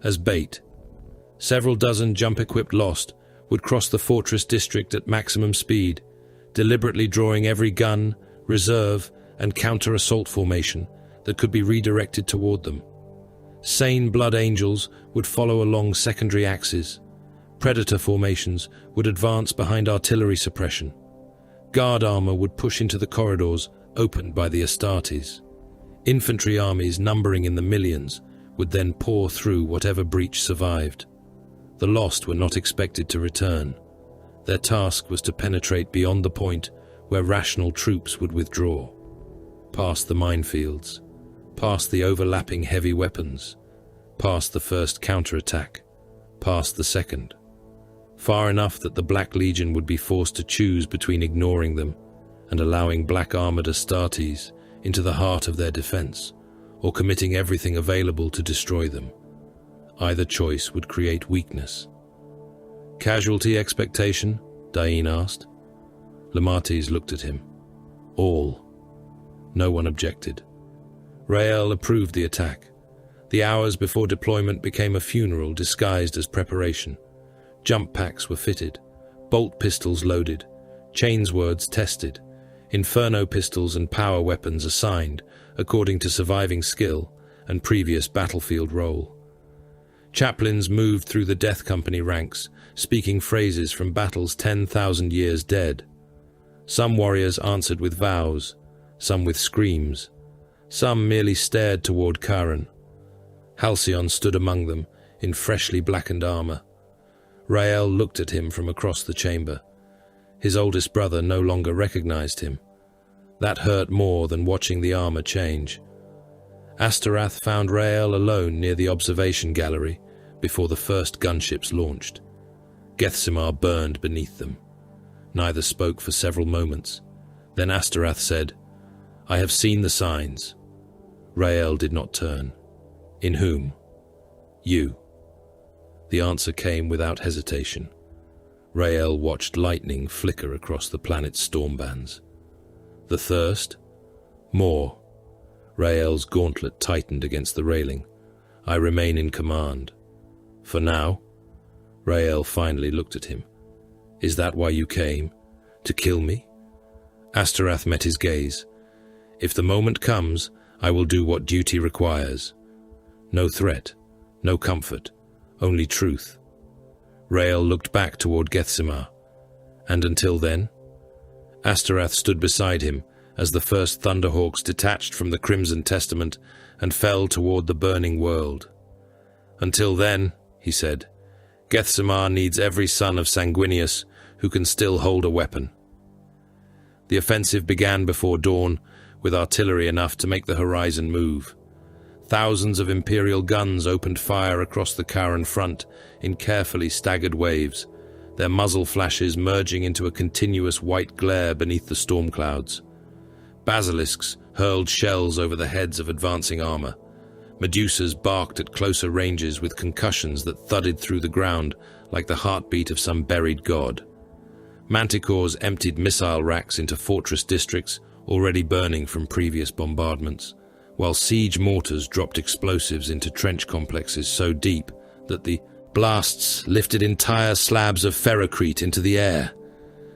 as bait. Several dozen jump-equipped Lost would cross the fortress district at maximum speed, deliberately drawing every gun, reserve, and counter-assault formation that could be redirected toward them. Sane Blood Angels would follow along secondary axes, Predator formations would advance behind artillery suppression. Guard armor would push into the corridors opened by the Astartes. Infantry armies numbering in the millions would then pour through whatever breach survived. The lost were not expected to return. Their task was to penetrate beyond the point where rational troops would withdraw. Past the minefields, past the overlapping heavy weapons, past the first counterattack, past the second. Far enough that the Black Legion would be forced to choose between ignoring them and allowing black-armored Astartes into the heart of their defense, or committing everything available to destroy them. Either choice would create weakness. Casualty expectation? Dain asked. Lemates looked at him. All. No one objected. Rael approved the attack. The hours before deployment became a funeral disguised as preparation. Jump packs were fitted, bolt pistols loaded, chainswords tested, inferno pistols and power weapons assigned according to surviving skill and previous battlefield role. Chaplains moved through the Death Company ranks, speaking phrases from battles 10,000 years dead. Some warriors answered with vows, some with screams, some merely stared toward Karen. Halcyon stood among them in freshly blackened armor. Rael looked at him from across the chamber. His oldest brother no longer recognized him. That hurt more than watching the armor change. Astarath found Rael alone near the observation gallery before the first gunships launched. Gethsemar burned beneath them. Neither spoke for several moments. Then Astarath said, "I have seen the signs." Rael did not turn. "In whom?" "You." The answer came without hesitation. Rael watched lightning flicker across the planet's storm bands. "The thirst?" "More." Rael's gauntlet tightened against the railing. "I remain in command." "For now?" Rael finally looked at him. "Is that why you came? To kill me?" Astarath met his gaze. "If the moment comes, I will do what duty requires. No threat, no comfort, only truth." Rael looked back toward Gethsemar. "And until then?" Astarath stood beside him as the first Thunderhawks detached from the Crimson Testament and fell toward the burning world. "Until then," he said, "Gethsemar needs every son of Sanguinius who can still hold a weapon." The offensive began before dawn, with artillery enough to make the horizon move. Thousands of Imperial guns opened fire across the Karen front in carefully staggered waves, their muzzle flashes merging into a continuous white glare beneath the storm clouds. Basilisks hurled shells over the heads of advancing armor. Medusas barked at closer ranges with concussions that thudded through the ground like the heartbeat of some buried god. Manticores emptied missile racks into fortress districts already burning from previous bombardments, while siege mortars dropped explosives into trench complexes so deep that the blasts lifted entire slabs of ferrocrete into the air.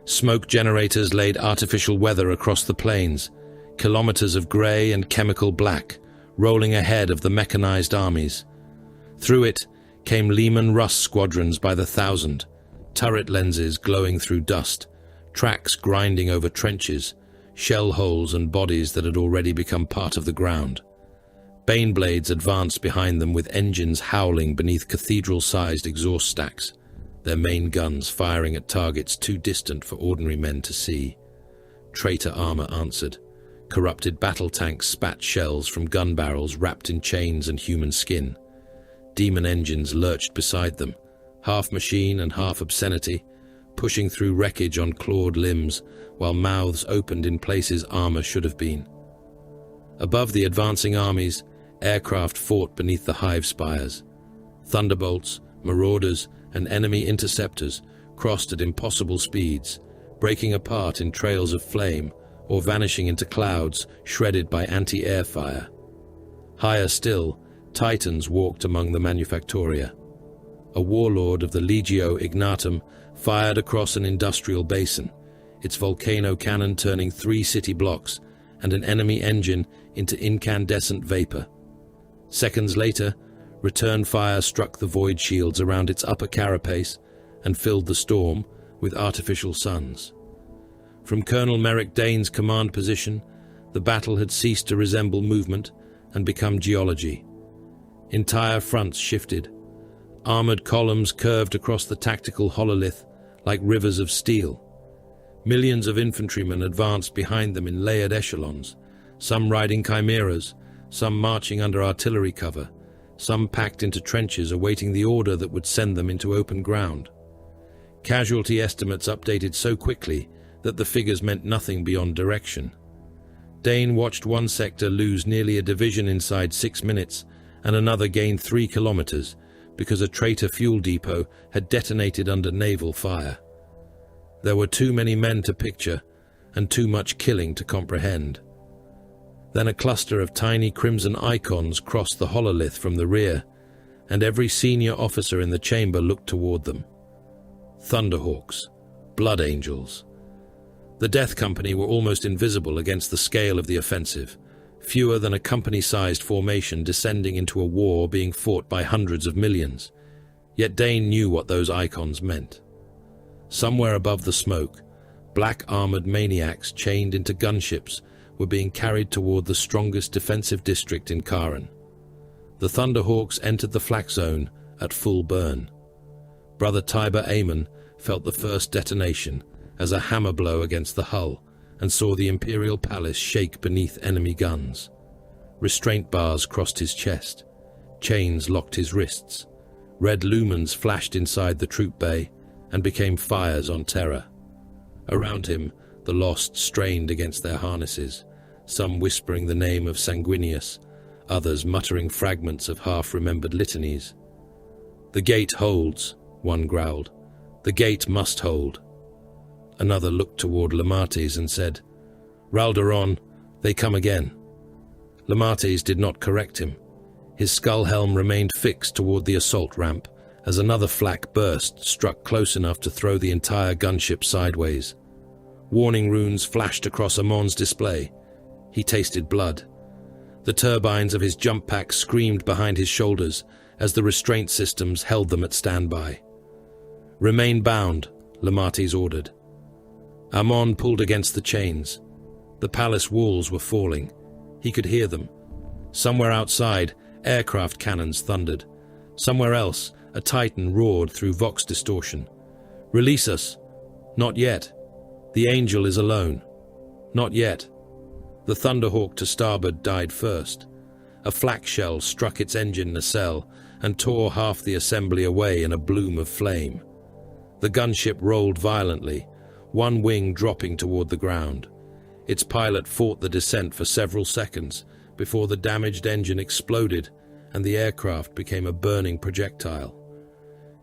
Smoke generators laid artificial weather across the plains, kilometers of grey and chemical black, rolling ahead of the mechanized armies. Through it came Lehman Russ squadrons by the thousand, turret lenses glowing through dust, tracks grinding over trenches, shell holes and bodies that had already become part of the ground. Baneblades advanced behind them with engines howling beneath cathedral-sized exhaust stacks, their main guns firing at targets too distant for ordinary men to see. Traitor armor answered. Corrupted battle tanks spat shells from gun barrels wrapped in chains and human skin. Demon engines lurched beside them, half machine and half obscenity, pushing through wreckage on clawed limbs, while mouths opened in places armor should have been. Above the advancing armies, aircraft fought beneath the hive spires. Thunderbolts, marauders, and enemy interceptors crossed at impossible speeds, breaking apart in trails of flame or vanishing into clouds shredded by anti-air fire. Higher still, Titans walked among the Manufactoria. A warlord of the Legio Ignatum fired across an industrial basin, its volcano cannon turning 3 city blocks and an enemy engine into incandescent vapor. Seconds later, return fire struck the void shields around its upper carapace, and filled the storm with artificial suns. From Colonel Merrick Dane's command position, the battle had ceased to resemble movement and become geology. Entire fronts shifted. Armored columns curved across the tactical hololith like rivers of steel. Millions of infantrymen advanced behind them in layered echelons, some riding chimeras, some marching under artillery cover, some packed into trenches awaiting the order that would send them into open ground. Casualty estimates updated so quickly that the figures meant nothing beyond direction. Dane watched one sector lose nearly a division inside 6 minutes and another gain 3 kilometers because a traitor fuel depot had detonated under naval fire. There were too many men to picture and too much killing to comprehend. Then a cluster of tiny crimson icons crossed the hololith from the rear, and every senior officer in the chamber looked toward them. Thunderhawks, blood angels. The Death Company were almost invisible against the scale of the offensive, fewer than a company-sized formation descending into a war being fought by hundreds of millions. Yet Dane knew what those icons meant. Somewhere above the smoke, black-armored maniacs chained into gunships were being carried toward the strongest defensive district in Karen. The Thunderhawks entered the flak zone at full burn. Brother Tiber Amon felt the first detonation as a hammer blow against the hull and saw the Imperial Palace shake beneath enemy guns. Restraint bars crossed his chest. Chains locked his wrists. Red lumens flashed inside the troop bay and became fires on terror. Around him, the lost strained against their harnesses, some whispering the name of Sanguinius, others muttering fragments of half-remembered litanies. "The gate holds," one growled. "The gate must hold." Another looked toward Lamates and said, "Ralderon, they come again." Lamates did not correct him. His skull helm remained fixed toward the assault ramp as another flak burst struck close enough to throw the entire gunship sideways. Warning runes flashed across Amon's display. He tasted blood. The turbines of his jump pack screamed behind his shoulders as the restraint systems held them at standby. "Remain bound," Lamates ordered. Amon pulled against the chains. The palace walls were falling. He could hear them. Somewhere outside, aircraft cannons thundered. Somewhere else, a Titan roared through vox distortion. "Release us." "Not yet." "The Angel is alone." "Not yet." The Thunderhawk to starboard died first. A flak shell struck its engine nacelle and tore half the assembly away in a bloom of flame. The gunship rolled violently, one wing dropping toward the ground. Its pilot fought the descent for several seconds before the damaged engine exploded and the aircraft became a burning projectile.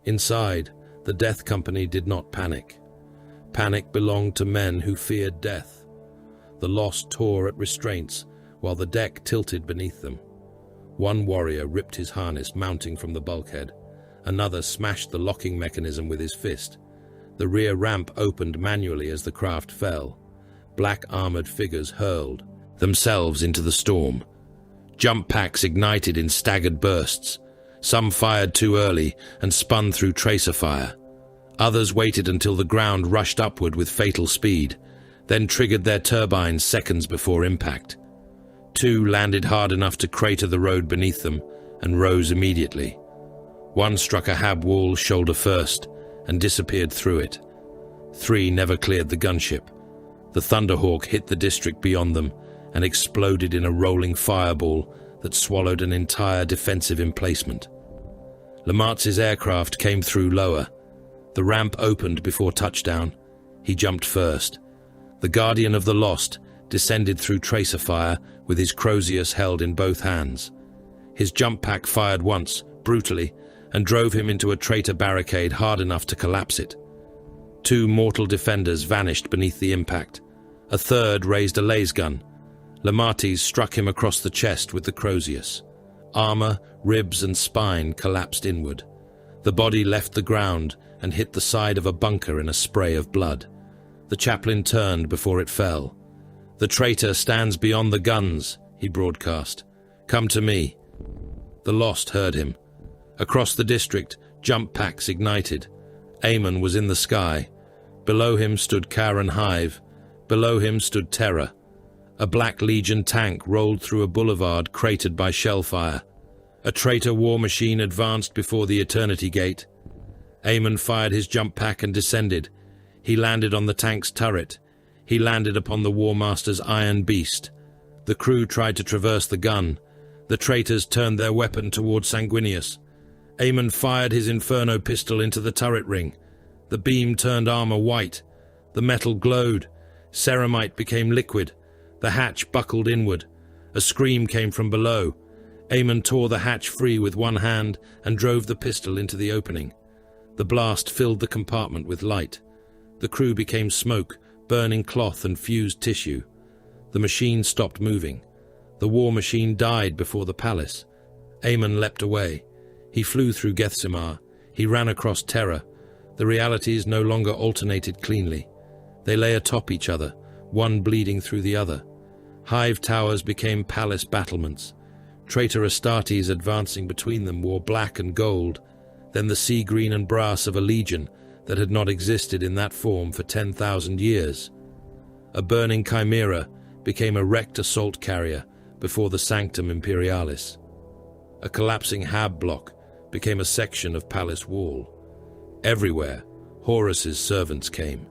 Inside, the Death Company did not panic. Panic belonged to men who feared death. The Lost tore at restraints while the deck tilted beneath them. One warrior ripped his harness mounting from the bulkhead. Another smashed the locking mechanism with his fist. The rear ramp opened manually as the craft fell. Black armored figures hurled themselves into the storm. Jump packs ignited in staggered bursts. Some fired too early and spun through tracer fire. Others waited until the ground rushed upward with fatal speed, then triggered their turbines seconds before impact. Two landed hard enough to crater the road beneath them and rose immediately. One struck a hab wall shoulder first and disappeared through it. Three never cleared the gunship. The Thunderhawk hit the district beyond them and exploded in a rolling fireball that swallowed an entire defensive emplacement. Lamatz's aircraft came through lower. The ramp opened before touchdown. He jumped first. The Guardian of the Lost descended through tracer fire with his Crozius held in both hands. His jump pack fired once, brutally, and drove him into a traitor barricade hard enough to collapse it. Two mortal defenders vanished beneath the impact. A third raised a laser gun. Lamates struck him across the chest with the Crozius. Armor, ribs, and spine collapsed inward. The body left the ground and hit the side of a bunker in a spray of blood. The chaplain turned before it fell. "The traitor stands beyond the guns," he broadcast. "Come to me." The Lost heard him. Across the district, jump packs ignited. Aemon was in the sky. Below him stood Karen Hive. Below him stood Terror. A Black Legion tank rolled through a boulevard cratered by shellfire. A traitor war machine advanced before the Eternity Gate. Aemon fired his jump pack and descended. He landed on the tank's turret. He landed upon the War Master's iron beast. The crew tried to traverse the gun. The traitors turned their weapon toward Sanguinius. Aemon fired his Inferno pistol into the turret ring. The beam turned armor white. The metal glowed. Ceramite became liquid. The hatch buckled inward. A scream came from below. Aemon tore the hatch free with one hand and drove the pistol into the opening. The blast filled the compartment with light. The crew became smoke, burning cloth and fused tissue. The machine stopped moving. The war machine died before the palace. Aemon leapt away. He flew through Gethsemar. He ran across Terror. The realities no longer alternated cleanly. They lay atop each other, one bleeding through the other. Hive towers became palace battlements. Traitor Astartes advancing between them wore black and gold, then the sea green and brass of a legion that had not existed in that form for 10,000 years. A burning chimera became a wrecked assault carrier before the Sanctum Imperialis. A collapsing hab block became a section of palace wall. Everywhere, Horus's servants came.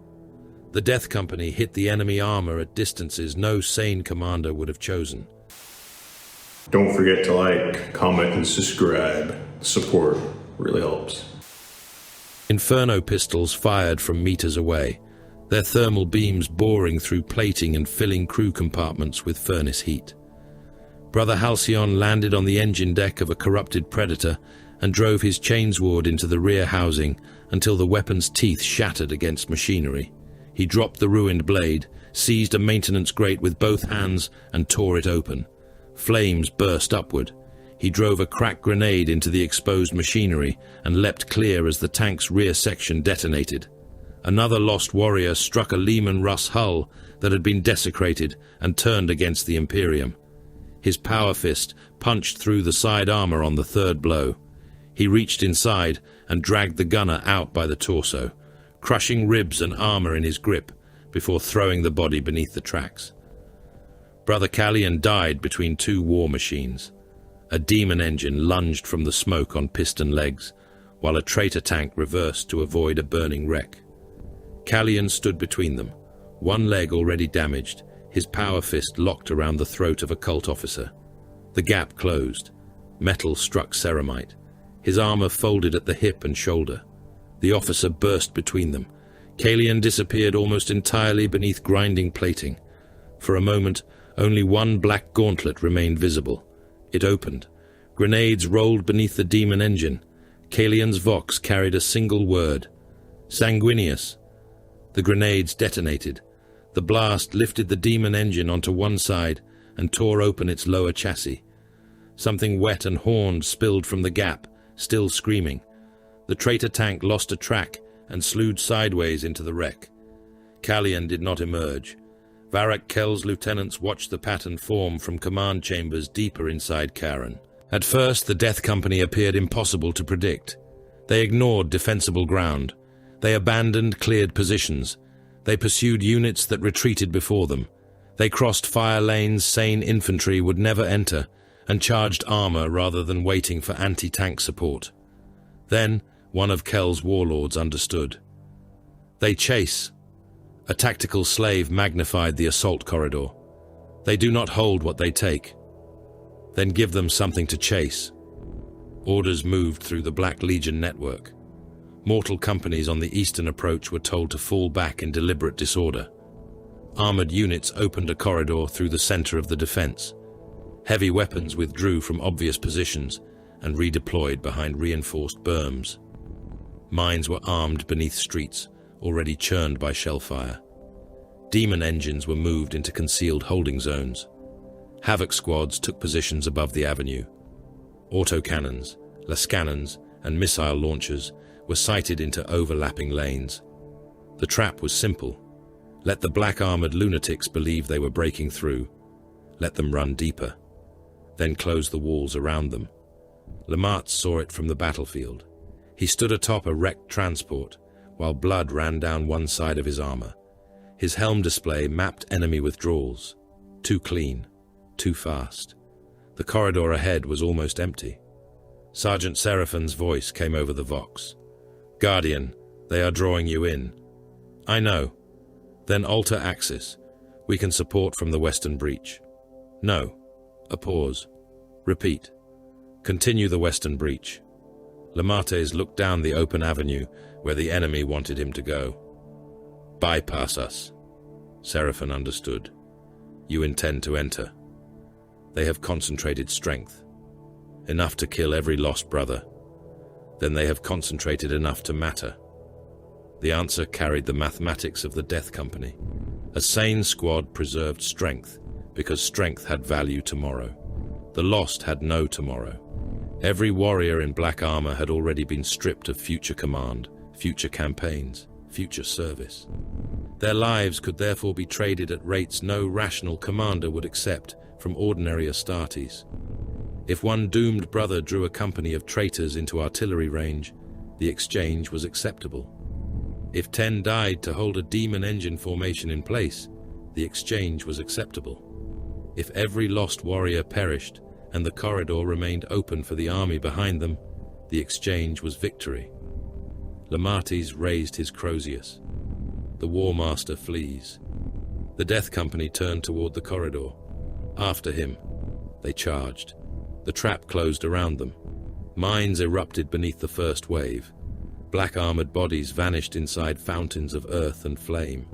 The Death Company hit the enemy armor at distances no sane commander would have chosen. Don't forget to like, comment, and subscribe. Support really helps. Inferno pistols fired from meters away, their thermal beams boring through plating and filling crew compartments with furnace heat. Brother Halcyon landed on the engine deck of a corrupted Predator and drove his chainsword into the rear housing until the weapon's teeth shattered against machinery. He dropped the ruined blade, seized a maintenance grate with both hands, and tore it open. Flames burst upward. He drove a cracked grenade into the exposed machinery and leapt clear as the tank's rear section detonated. Another lost warrior struck a Lehman Russ hull that had been desecrated and turned against the Imperium. His power fist punched through the side armor on the third blow. He reached inside and dragged the gunner out by the torso, crushing ribs and armor in his grip before throwing the body beneath the tracks. Brother Callion died between two war machines. A demon engine lunged from the smoke on piston legs, while a traitor tank reversed to avoid a burning wreck. Callion stood between them, one leg already damaged, his power fist locked around the throat of a cult officer. The gap closed. Metal struck ceramite. His armor folded at the hip and shoulder. The officer burst between them. Callion disappeared almost entirely beneath grinding plating. For a moment, only one black gauntlet remained visible. It opened. Grenades rolled beneath the demon engine. Callion's Vox carried a single word: Sanguinius. The grenades detonated. The blast lifted the demon engine onto one side and tore open its lower chassis. Something wet and horned spilled from the gap, still screaming. The traitor tank lost a track and slewed sideways into the wreck. Callion did not emerge. Varrock Kell's lieutenants watched the pattern form from command chambers deeper inside Karen. At first, the Death Company appeared impossible to predict. They ignored defensible ground. They abandoned cleared positions. They pursued units that retreated before them. They crossed fire lanes sane infantry would never enter and charged armor rather than waiting for anti-tank support. Then, one of Kell's warlords understood. They chase. A tactical slave magnified the assault corridor. They do not hold what they take. Then give them something to chase. Orders moved through the Black Legion network. Mortal companies on the eastern approach were told to fall back in deliberate disorder. Armored units opened a corridor through the center of the defense. Heavy weapons withdrew from obvious positions and redeployed behind reinforced berms. Mines were armed beneath streets, already churned by shellfire. Demon engines were moved into concealed holding zones. Havoc squads took positions above the avenue. Autocannons, lascannons, and missile launchers were sighted into overlapping lanes. The trap was simple. Let the black-armored lunatics believe they were breaking through. Let them run deeper. Then close the walls around them. Lamartz saw it from the battlefield. He stood atop a wrecked transport, while blood ran down one side of his armor. His helm display mapped enemy withdrawals. Too clean, too fast. The corridor ahead was almost empty. Sergeant Seraphin's voice came over the vox. "Guardian, they are drawing you in." "I know." "Then alter axis. We can support from the western breach." "No." A pause. "Repeat. Continue the western breach." Lemates looked down the open avenue where the enemy wanted him to go. "Bypass us." Seraphin understood. "You intend to enter. They have concentrated strength. Enough to kill every lost brother. Then they have concentrated enough to matter." The answer carried the mathematics of the Death Company. A sane squad preserved strength because strength had value tomorrow. The lost had no tomorrow. Every warrior in black armor had already been stripped of future command, future campaigns, future service. Their lives could therefore be traded at rates no rational commander would accept from ordinary Astartes. If one doomed brother drew a company of traitors into artillery range, the exchange was acceptable. If 10 died to hold a demon engine formation in place, the exchange was acceptable. If every lost warrior perished and the corridor remained open for the army behind them, the exchange was victory. Lemates raised his Crozius. The War Master flees. The Death Company turned toward the corridor. After him, they charged. The trap closed around them. Mines erupted beneath the first wave. Black-armored bodies vanished inside fountains of earth and flame.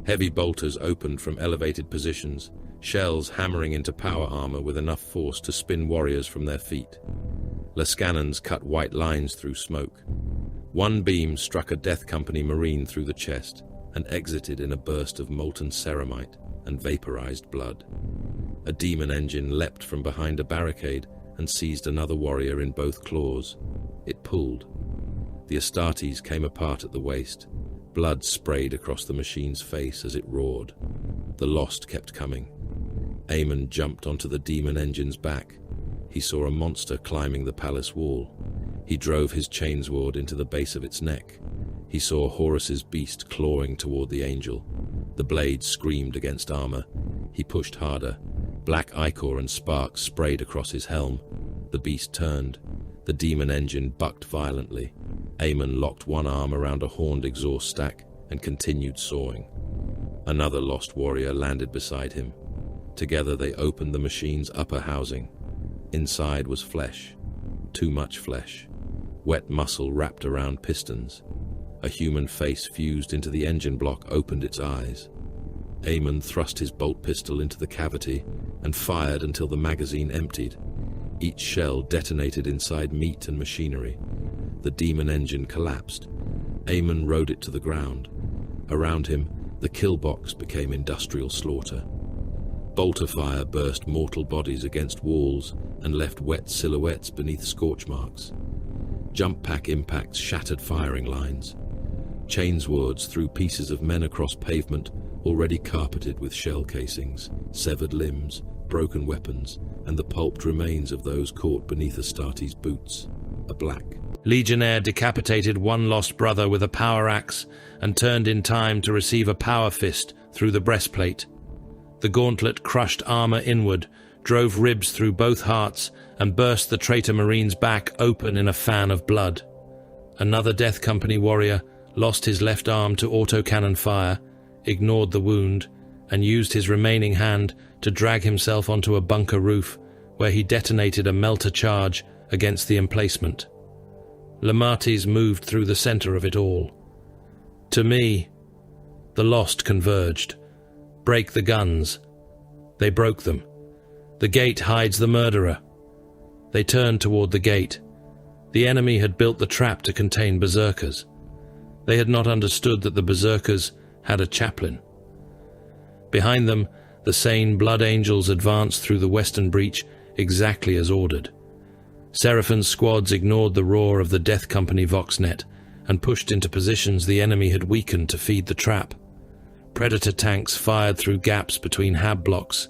Heavy bolters opened from elevated positions, shells hammering into power armor with enough force to spin warriors from their feet. Lascannons cut white lines through smoke. One beam struck a Death Company Marine through the chest and exited in a burst of molten ceramite and vaporized blood. A demon engine leapt from behind a barricade and seized another warrior in both claws. It pulled. The Astartes came apart at the waist. Blood sprayed across the machine's face as it roared. The lost kept coming. Aemon jumped onto the demon engine's back. He saw a monster climbing the palace wall. He drove his chainsword into the base of its neck. He saw Horus's beast clawing toward the angel. The blade screamed against armor. He pushed harder. Black ichor and sparks sprayed across his helm. The beast turned. The demon engine bucked violently. Aemon locked one arm around a horned exhaust stack and continued sawing. Another lost warrior landed beside him. Together they opened the machine's upper housing. Inside was flesh. Too much flesh. Wet muscle wrapped around pistons. A human face fused into the engine block opened its eyes. Aemon thrust his bolt pistol into the cavity and fired until the magazine emptied. Each shell detonated inside meat and machinery. The demon engine collapsed. Aemon rode it to the ground. Around him, the kill box became industrial slaughter. Bolter fire burst mortal bodies against walls and left wet silhouettes beneath scorch marks. Jump pack impacts shattered firing lines. Chainswords threw pieces of men across pavement already carpeted with shell casings, severed limbs, broken weapons, and the pulped remains of those caught beneath Astartes' boots. A black Legionnaire decapitated one lost brother with a power axe and turned in time to receive a power fist through the breastplate. The gauntlet crushed armor inward, drove ribs through both hearts, and burst the traitor Marine's back open in a fan of blood. Another Death Company warrior lost his left arm to autocannon fire, ignored the wound, and used his remaining hand to drag himself onto a bunker roof, where he detonated a melter charge against the emplacement. Lemates moved through the center of it all. To me, the lost converged. Break the guns. They broke them. The gate hides the murderer. They turned toward the gate. The enemy had built the trap to contain berserkers. They had not understood that the berserkers had a chaplain. Behind them, the sane blood angels advanced through the western breach exactly as ordered. Seraphin's squads ignored the roar of the Death Company Voxnet and pushed into positions the enemy had weakened to feed the trap. Predator tanks fired through gaps between hab blocks.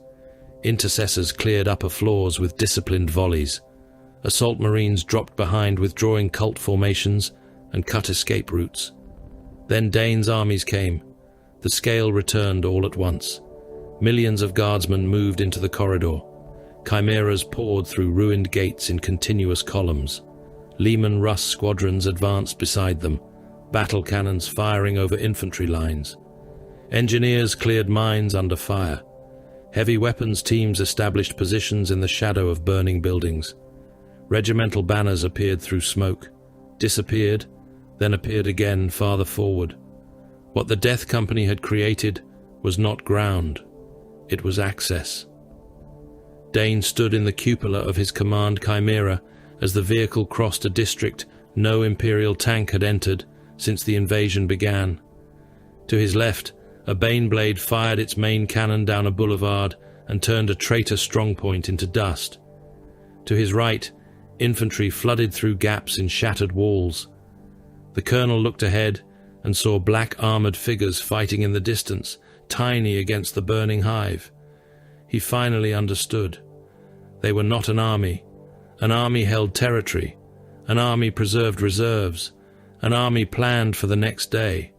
Intercessors cleared upper floors with disciplined volleys. Assault Marines dropped behind withdrawing cult formations and cut escape routes. Then Dane's armies came. The scale returned all at once. Millions of guardsmen moved into the corridor. Chimeras poured through ruined gates in continuous columns. Lehman Russ squadrons advanced beside them, battle cannons firing over infantry lines. Engineers cleared mines under fire. Heavy weapons teams established positions in the shadow of burning buildings. Regimental banners appeared through smoke, disappeared, then appeared again farther forward. What the Death Company had created was not ground, it was access. Dane stood in the cupola of his command chimera as the vehicle crossed a district no Imperial tank had entered since the invasion began. To his left, a Baneblade fired its main cannon down a boulevard and turned a traitor strongpoint into dust. To his right, infantry flooded through gaps in shattered walls. The colonel looked ahead and saw black armored figures fighting in the distance, tiny against the burning hive. He finally understood. They were not an army. An army held territory. An army preserved reserves. An army planned for the next day.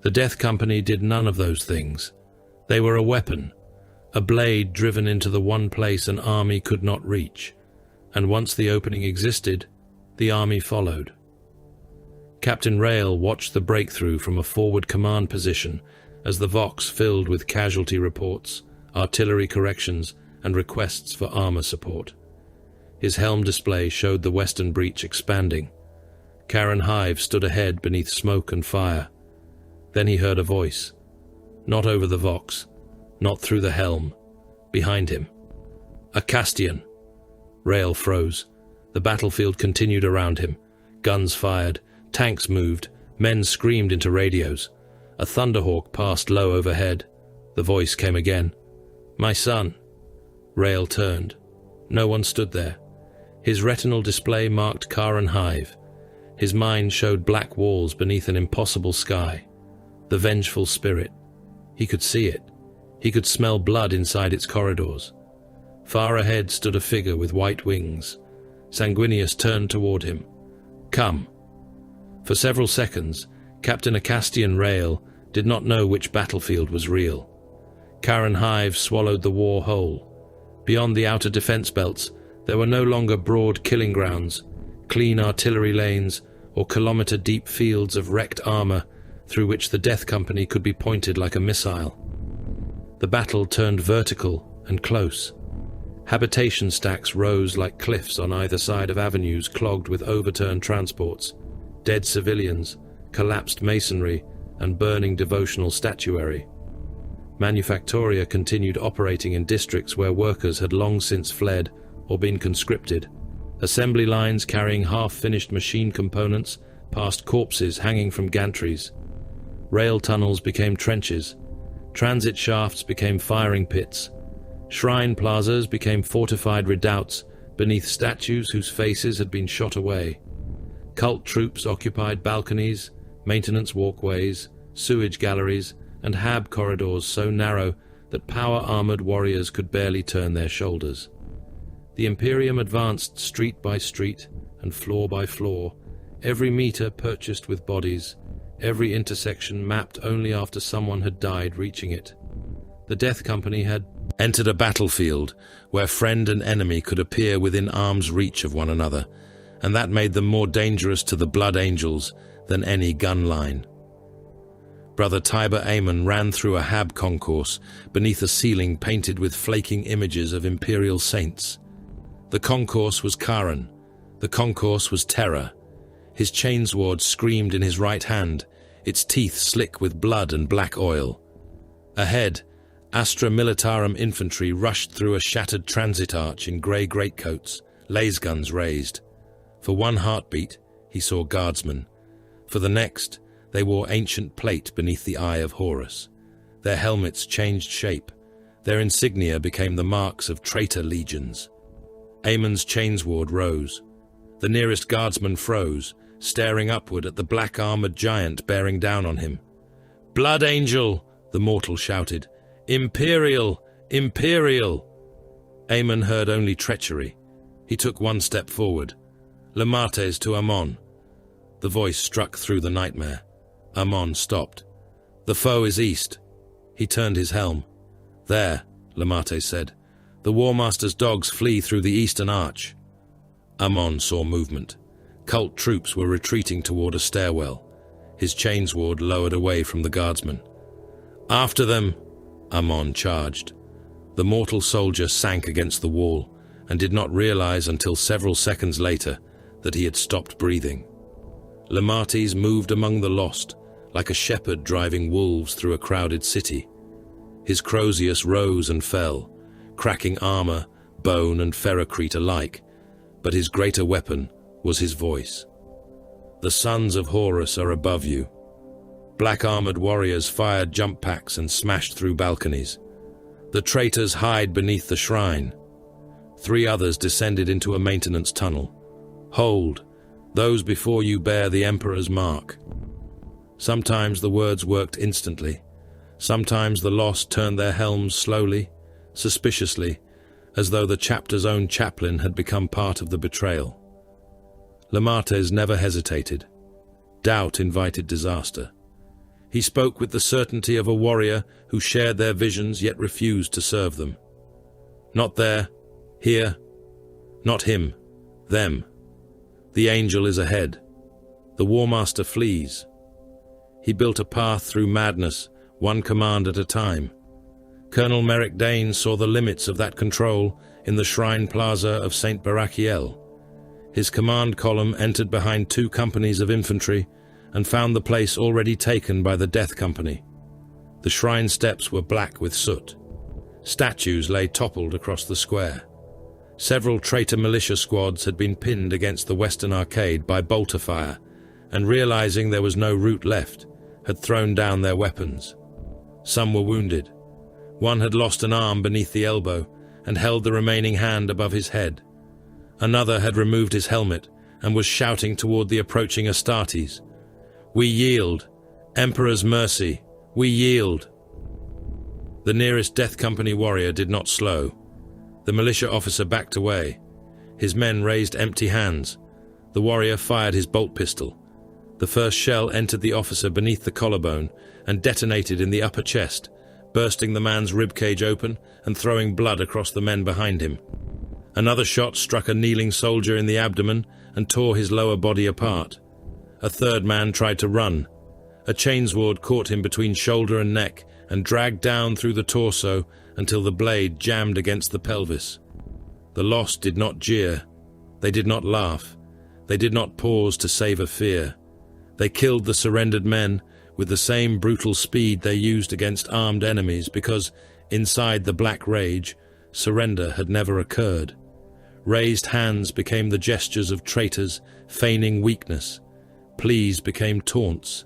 The Death Company did none of those things. They were a weapon, a blade driven into the one place an army could not reach. And once the opening existed, the army followed. Captain Rail watched the breakthrough from a forward command position as the Vox filled with casualty reports, artillery corrections, and requests for armor support. His helm display showed the western breach expanding. Karen Hive stood ahead beneath smoke and fire. Then he heard a voice. Not over the Vox, not through the helm. Behind him. A Castian. Rail froze. The battlefield continued around him. Guns fired, tanks moved, men screamed into radios. A Thunderhawk passed low overhead. The voice came again. My son. Rail turned. No one stood there. His retinal display marked Karen Hive. His mind showed black walls beneath an impossible sky. The vengeful spirit. He could see it. He could smell blood inside its corridors. Far ahead stood a figure with white wings. Sanguinius turned toward him. Come. For several seconds, Captain Acastian Rail did not know which battlefield was real. Karen Hive swallowed the war whole. Beyond the outer defense belts, there were no longer broad killing grounds, clean artillery lanes, or kilometer-deep fields of wrecked armor through which the Death Company could be pointed like a missile. The battle turned vertical and close. Habitation stacks rose like cliffs on either side of avenues clogged with overturned transports, dead civilians, collapsed masonry, and burning devotional statuary. Manufactoria continued operating in districts where workers had long since fled or been conscripted. Assembly lines carrying half-finished machine components passed corpses hanging from gantries. Rail tunnels became trenches. Transit shafts became firing pits. Shrine plazas became fortified redoubts beneath statues whose faces had been shot away. Cult troops occupied balconies, maintenance walkways, sewage galleries, and hab corridors so narrow that power-armored warriors could barely turn their shoulders. The Imperium advanced street by street and floor by floor, every meter purchased with bodies, every intersection mapped only after someone had died reaching it. The Death Company had entered a battlefield where friend and enemy could appear within arm's reach of one another, and that made them more dangerous to the Blood Angels than any gun line. Brother Tiber Aemon ran through a hab concourse beneath a ceiling painted with flaking images of Imperial saints. The concourse was Karen. The concourse was terror. His chainsword screamed in his right hand, its teeth slick with blood and black oil. Ahead, Astra Militarum infantry rushed through a shattered transit arch in grey greatcoats, laser-guns raised. For one heartbeat, he saw guardsmen. For the next, they wore ancient plate beneath the eye of Horus. Their helmets changed shape. Their insignia became the marks of traitor legions. Aemon's chainsword rose. The nearest guardsman froze, staring upward at the black-armored giant bearing down on him. "Blood Angel!" the mortal shouted. "Imperial! Imperial!" Aemon heard only treachery. He took one step forward. "Le Martes to Amon." The voice struck through the nightmare. Amon stopped. "The foe is east." He turned his helm. "There," Lamate said. "The War Master's dogs flee through the eastern arch." Amon saw movement. Cult troops were retreating toward a stairwell. His chainsword lowered away from the guardsmen. "After them!" Amon charged. The mortal soldier sank against the wall and did not realize until several seconds later that he had stopped breathing. Lamates moved among the lost, like a shepherd driving wolves through a crowded city. His Crozius rose and fell, cracking armor, bone, and ferrocrete alike, but his greater weapon was his voice. "The sons of Horus are above you." Black-armored warriors fired jump packs and smashed through balconies. The traitors hide beneath the shrine. 3 others descended into a maintenance tunnel. "Hold! Those before you bear the Emperor's mark." Sometimes the words worked instantly. Sometimes the lost turned their helms slowly, suspiciously, as though the chapter's own chaplain had become part of the betrayal. Lamates never hesitated. Doubt invited disaster. He spoke with the certainty of a warrior who shared their visions yet refused to serve them. "Not there, here, not him, them. The angel is ahead. The War Master flees." He built a path through madness, one command at a time. Colonel Merrick Dane saw the limits of that control in the shrine plaza of St. Barachiel. His command column entered behind 2 companies of infantry and found the place already taken by the Death Company. The shrine steps were black with soot. Statues lay toppled across the square. Several traitor militia squads had been pinned against the western arcade by bolter fire, and realizing there was no route left, had thrown down their weapons. Some were wounded. One had lost an arm beneath the elbow and held the remaining hand above his head. Another had removed his helmet and was shouting toward the approaching Astartes. "We yield! Emperor's mercy! We yield!" The nearest Death Company warrior did not slow. The militia officer backed away. His men raised empty hands. The warrior fired his bolt pistol. The first shell entered the officer beneath the collarbone and detonated in the upper chest, bursting the man's ribcage open and throwing blood across the men behind him. Another shot struck a kneeling soldier in the abdomen and tore his lower body apart. A third man tried to run. A chainsword caught him between shoulder and neck and dragged down through the torso until the blade jammed against the pelvis. The lost did not jeer. They did not laugh. They did not pause to savor fear. They killed the surrendered men with the same brutal speed they used against armed enemies because, inside the black rage, surrender had never occurred. Raised hands became the gestures of traitors, feigning weakness. Pleas became taunts.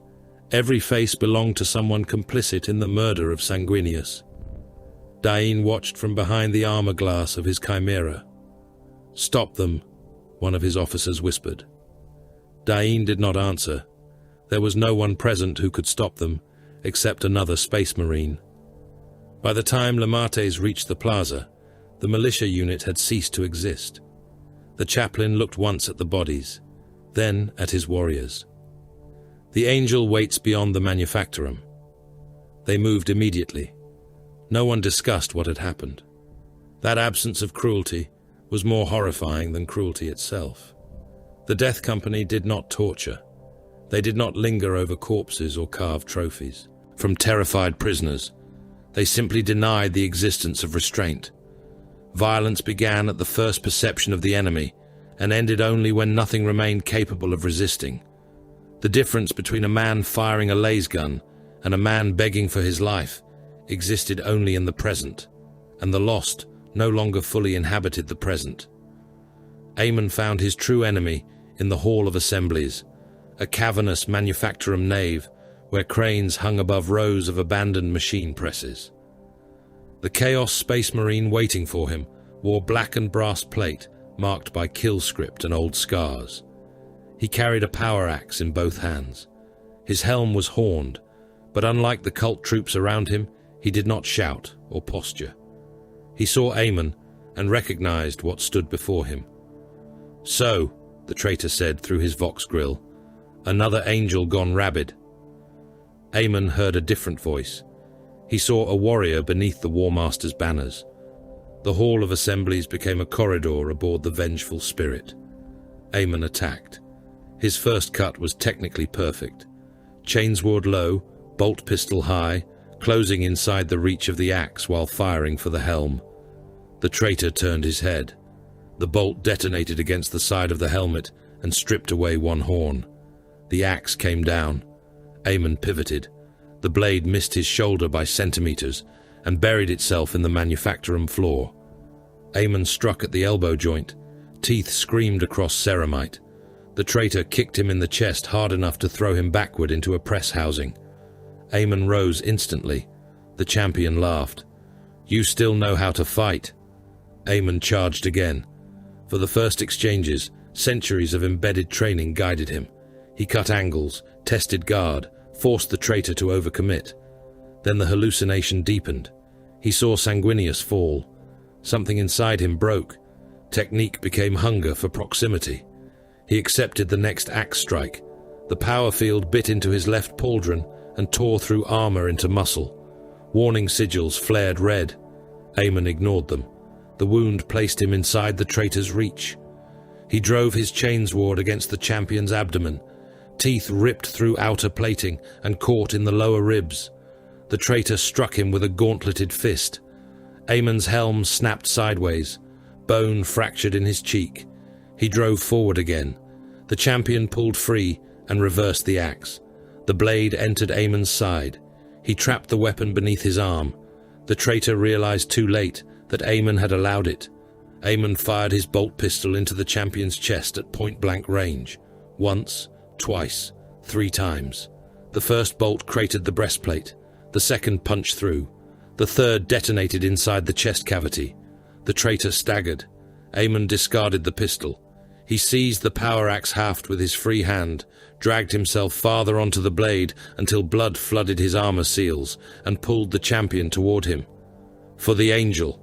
Every face belonged to someone complicit in the murder of Sanguinius. Dain watched from behind the armor glass of his chimera. "Stop them," one of his officers whispered. Dain did not answer. There was no one present who could stop them, except another space marine. By the time Lamates reached the plaza, the militia unit had ceased to exist. The chaplain looked once at the bodies, then at his warriors. The angel waits beyond the manufactorum. They moved immediately. No one discussed what had happened. That absence of cruelty was more horrifying than cruelty itself. The Death Company did not torture. They did not linger over corpses or carve trophies. From terrified prisoners, they simply denied the existence of restraint. Violence began at the first perception of the enemy and ended only when nothing remained capable of resisting. The difference between a man firing a laser gun and a man begging for his life existed only in the present, and the lost no longer fully inhabited the present. Aemon found his true enemy in the Hall of Assemblies, a cavernous manufactorum nave where cranes hung above rows of abandoned machine presses. The Chaos Space Marine waiting for him wore black and brass plate marked by kill script and old scars. He carried a power axe in both hands. His helm was horned, but unlike the cult troops around him, he did not shout or posture. He saw Aemon and recognized what stood before him. "So," the traitor said through his vox grill, "another angel gone rabid." Aemon heard a different voice. He saw a warrior beneath the War Master's banners. The Hall of Assemblies became a corridor aboard the vengeful spirit. Aemon attacked. His first cut was technically perfect. Chainsword low, bolt pistol high, closing inside the reach of the axe while firing for the helm. The traitor turned his head. The bolt detonated against the side of the helmet and stripped away one horn. The axe came down. Aemon pivoted. The blade missed his shoulder by centimeters and buried itself in the manufactorum floor. Aemon struck at the elbow joint. Teeth screamed across ceramite. The traitor kicked him in the chest hard enough to throw him backward into a press housing. Aemon rose instantly. The champion laughed. "You still know how to fight." Aemon charged again. For the first exchanges, centuries of embedded training guided him. He cut angles, tested guard, forced the traitor to overcommit. Then the hallucination deepened. He saw Sanguinius fall. Something inside him broke. Technique became hunger for proximity. He accepted the next axe strike. The power field bit into his left pauldron and tore through armor into muscle. Warning sigils flared red. Aemon ignored them. The wound placed him inside the traitor's reach. He drove his chainsword against the champion's abdomen. Teeth ripped through outer plating and caught in the lower ribs. The traitor struck him with a gauntleted fist. Aemon's helm snapped sideways. Bone fractured in his cheek. He drove forward again. The champion pulled free and reversed the axe. The blade entered Aemon's side. He trapped the weapon beneath his arm. The traitor realized too late that Aemon had allowed it. Aemon fired his bolt pistol into the champion's chest at point-blank range. Once, twice, 3 times. The first bolt cratered the breastplate. The second punched through. The third detonated inside the chest cavity. The traitor staggered. Aemon discarded the pistol. He seized the power axe haft with his free hand, dragged himself farther onto the blade until blood flooded his armor seals, and pulled the champion toward him. For the angel.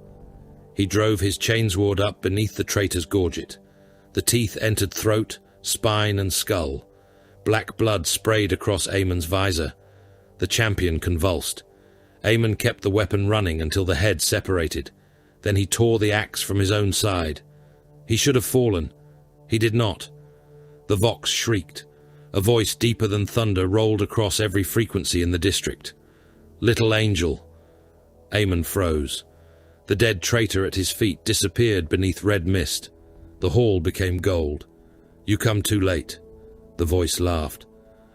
He drove his chainsword up beneath the traitor's gorget. The teeth entered throat, spine, and skull. Black blood sprayed across Aemon's visor. The champion convulsed. Aemon kept the weapon running until the head separated. Then he tore the axe from his own side. He should have fallen. He did not. The vox shrieked. A voice deeper than thunder rolled across every frequency in the district. "Little angel." Aemon froze. The dead traitor at his feet disappeared beneath red mist. The hall became gold. "You come too late." The voice laughed.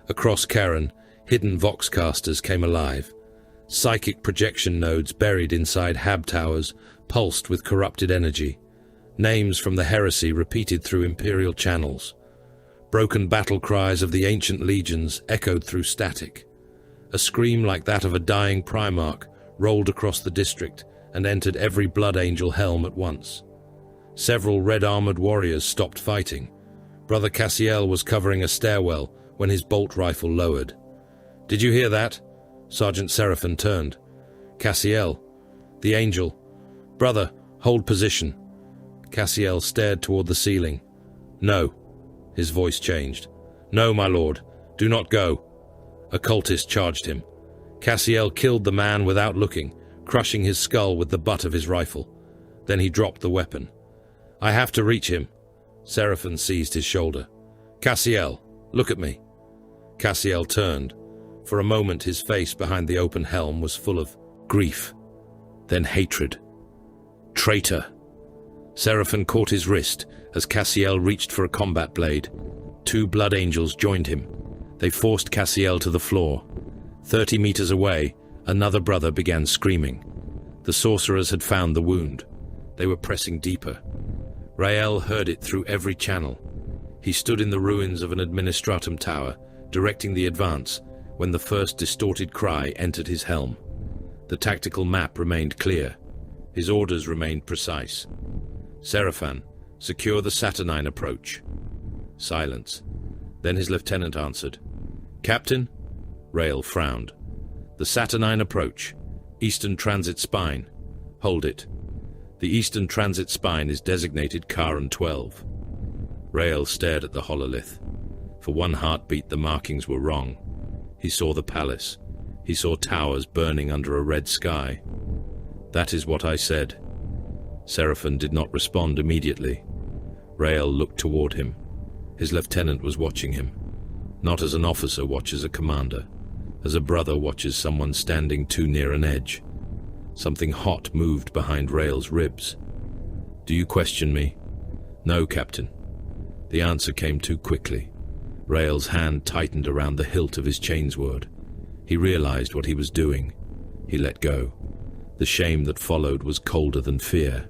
Across Karen, hidden voxcasters came alive. Psychic projection nodes buried inside hab towers pulsed with corrupted energy. Names from the heresy repeated through imperial channels. Broken battle cries of the ancient legions echoed through static. A scream like that of a dying Primarch rolled across the district and entered every Blood Angel helm at once. Several red-armored warriors stopped fighting. Brother Cassiel was covering a stairwell when his bolt rifle lowered. "Did you hear that?" Sergeant Seraphon turned. "Cassiel. The angel. Brother, hold position." Cassiel stared toward the ceiling. "No." His voice changed. "No, my lord. Do not go." A cultist charged him. Cassiel killed the man without looking, crushing his skull with the butt of his rifle. Then he dropped the weapon. "I have to reach him." Seraphon seized his shoulder. "Cassiel, look at me." Cassiel turned. For a moment his face behind the open helm was full of grief, then hatred. "Traitor!" Seraphon caught his wrist as Cassiel reached for a combat blade. 2 Blood Angels joined him. They forced Cassiel to the floor. 30 meters away, another brother began screaming. The sorcerers had found the wound. They were pressing deeper. Rael heard it through every channel. He stood in the ruins of an administratum tower, directing the advance, when the first distorted cry entered his helm. The tactical map remained clear. His orders remained precise. "Seraphon, secure the Saturnine approach." Silence. Then his lieutenant answered. "Captain?" Rael frowned. "The Saturnine approach. Eastern Transit Spine. Hold it." "The Eastern Transit Spine is designated Karen 12. Rael stared at the hololith. For one heartbeat the markings were wrong. He saw the palace, He saw towers burning under a red sky. "That is what I said." Seraphon did not respond immediately. Rael looked toward him. His lieutenant was watching him, not as an officer watches a commander, as a brother watches someone standing too near an edge. Something hot moved behind Rael's ribs. "Do you question me?" "No, Captain." The answer came too quickly. Rael's hand tightened around the hilt of his chainsword. He realized what he was doing. He let go. The shame that followed was colder than fear.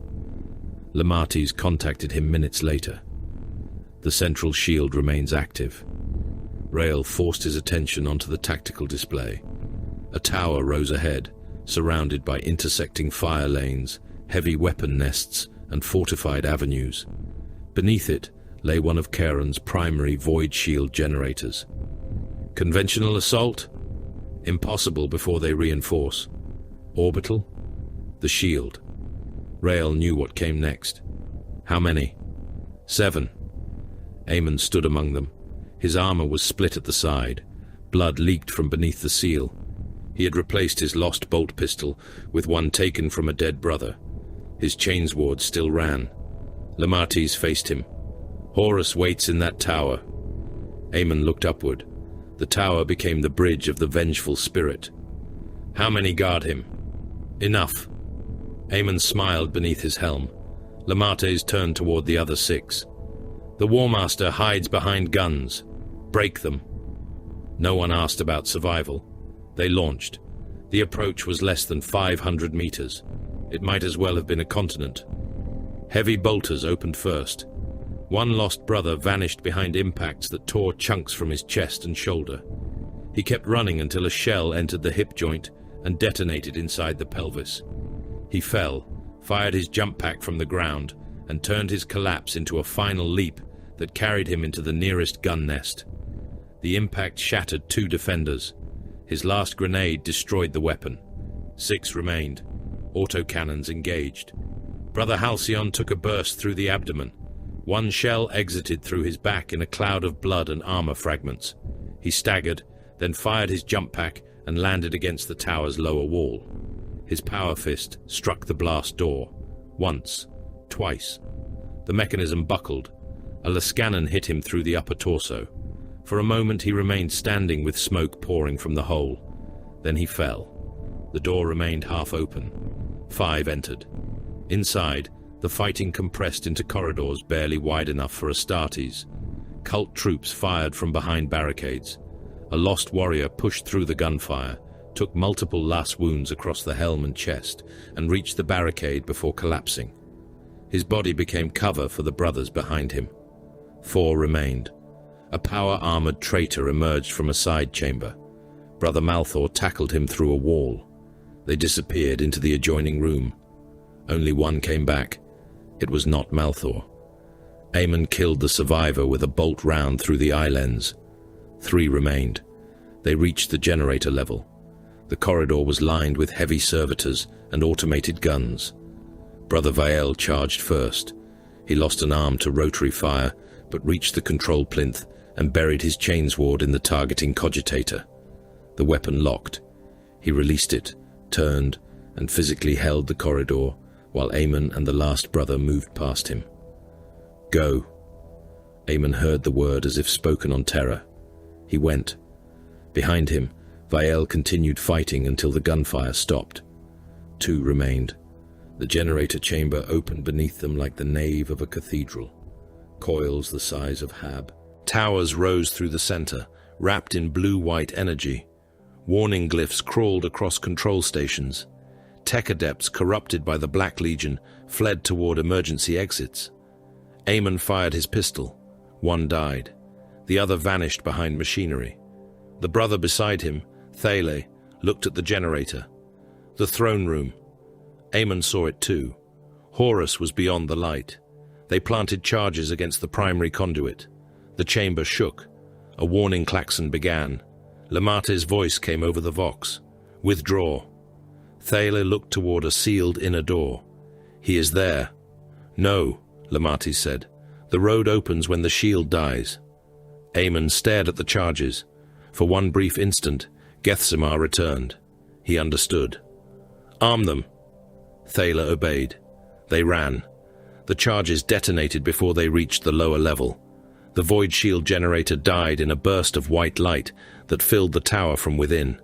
Lematis contacted him minutes later. The central shield remains active. Rael forced his attention onto the tactical display. A tower rose ahead, surrounded by intersecting fire lanes, heavy weapon nests, and fortified avenues. Beneath it lay one of Charon's primary void shield generators. Conventional assault? Impossible before they reinforce. Orbital? The shield. Rael knew what came next. How many? 7. Aemon stood among them. His armor was split at the side. Blood leaked from beneath the seal. He had replaced his lost bolt pistol with one taken from a dead brother. His chainsword still ran. Lematis faced him. "Horus waits in that tower." Aemon looked upward. The tower became the bridge of the vengeful spirit. "How many guard him?" "Enough." Aemon smiled beneath his helm. Lematis turned toward the other 6. "The Warmaster hides behind guns. Break them." No one asked about survival. They launched. The approach was less than 500 meters. It might as well have been a continent. Heavy bolters opened first. One lost brother vanished behind impacts that tore chunks from his chest and shoulder. He kept running until a shell entered the hip joint and detonated inside the pelvis. He fell, fired his jump pack from the ground, and turned his collapse into a final leap that carried him into the nearest gun nest. The impact shattered 2 defenders. His last grenade destroyed the weapon. 6 remained. Autocannons engaged. Brother Halcyon took a burst through the abdomen. One shell exited through his back in a cloud of blood and armor fragments. He staggered, then fired his jump pack and landed against the tower's lower wall. His power fist struck the blast door. Once, twice. The mechanism buckled. A Lascannon hit him through the upper torso. For a moment he remained standing with smoke pouring from the hole. Then he fell. The door remained half open. 5 entered. Inside, the fighting compressed into corridors barely wide enough for Astartes. Cult troops fired from behind barricades. A lost warrior pushed through the gunfire, took multiple lass wounds across the helm and chest, and reached the barricade before collapsing. His body became cover for the brothers behind him. 4 remained. A power-armored traitor emerged from a side chamber. Brother Malthor tackled him through a wall. They disappeared into the adjoining room. Only one came back. It was not Malthor. Aemon killed the survivor with a bolt round through the eye lens. 3 remained. They reached the generator level. The corridor was lined with heavy servitors and automated guns. Brother Vael charged first. He lost an arm to rotary fire, but reached the control plinth and buried his chainsword in the targeting cogitator. The weapon locked. He released it, turned, and physically held the corridor, while Aemon and the last brother moved past him. "Go." Aemon heard the word as if spoken on terror. He went. Behind him, Vael continued fighting until the gunfire stopped. 2 remained. The generator chamber opened beneath them like the nave of a cathedral. Coils the size of Hab. Towers rose through the center, wrapped in blue-white energy. Warning glyphs crawled across control stations. Tech adepts corrupted by the Black Legion fled toward emergency exits. Aemon fired his pistol. 1 died. The other vanished behind machinery. The brother beside him, Thale, looked at the generator. The throne room. Aemon saw it too. Horus was beyond the light. They planted charges against the primary conduit. The chamber shook. A warning klaxon began. Lematis' voice came over the vox. "Withdraw." Thale looked toward a sealed inner door. "He is there." "No," Lematis said. "The road opens when the shield dies." Aemon stared at the charges. For one brief instant, Gethsemar returned. He understood. "Arm them." Thaler obeyed. They ran. The charges detonated before they reached the lower level. The void shield generator died in a burst of white light that filled the tower from within.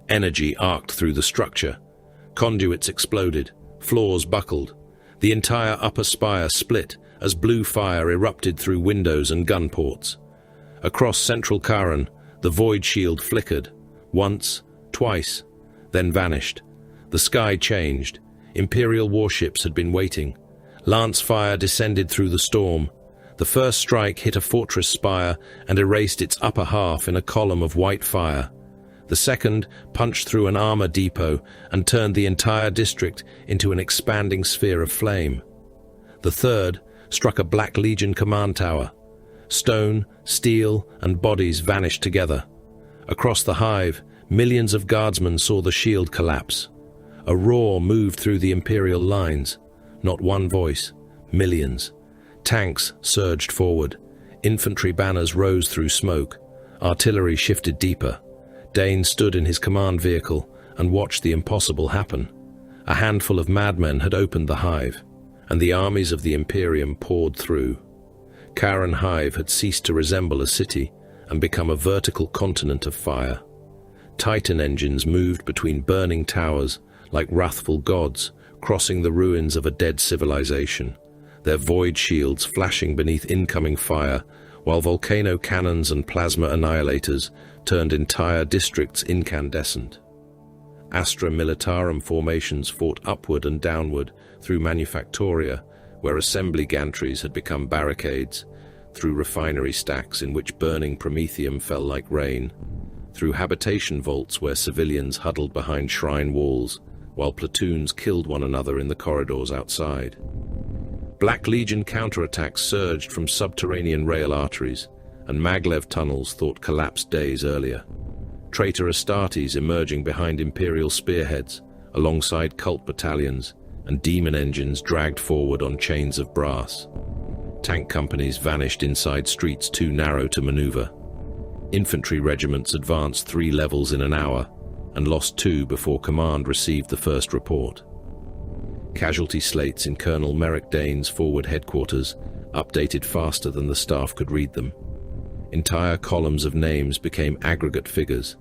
Energy arced through the structure. Conduits exploded. Floors buckled. The entire upper spire split as blue fire erupted through windows and gun ports. Across central Karen, the void shield flickered. Once, twice, then vanished. The sky changed. Imperial warships had been waiting. Lance fire descended through the storm. The first strike hit a fortress spire and erased its upper half in a column of white fire. The second punched through an armor depot and turned the entire district into an expanding sphere of flame. The third struck a Black Legion command tower. Stone, steel, and bodies vanished together. Across the hive, millions of guardsmen saw the shield collapse. A roar moved through the Imperial lines. Not one voice, millions. Tanks surged forward. Infantry banners rose through smoke. Artillery shifted deeper. Dane stood in his command vehicle and watched the impossible happen. A handful of madmen had opened the hive, and the armies of the Imperium poured through. Karen Hive had ceased to resemble a city and become a vertical continent of fire. Titan engines moved between burning towers like wrathful gods, crossing the ruins of a dead civilization, their void shields flashing beneath incoming fire, while volcano cannons and plasma annihilators turned entire districts incandescent. Astra Militarum formations fought upward and downward through Manufactoria, where assembly gantries had become barricades, through refinery stacks in which burning promethium fell like rain, through habitation vaults where civilians huddled behind shrine walls, while platoons killed one another in the corridors outside. Black Legion counterattacks surged from subterranean rail arteries, and maglev tunnels thought collapsed days earlier. Traitor Astartes emerging behind Imperial spearheads, alongside cult battalions, and demon engines dragged forward on chains of brass. Tank companies vanished inside streets too narrow to maneuver. Infantry regiments advanced 3 levels in an hour, and lost 2 before command received the first report. Casualty slates in Colonel Merrick Dane's forward headquarters updated faster than the staff could read them. Entire columns of names became aggregate figures,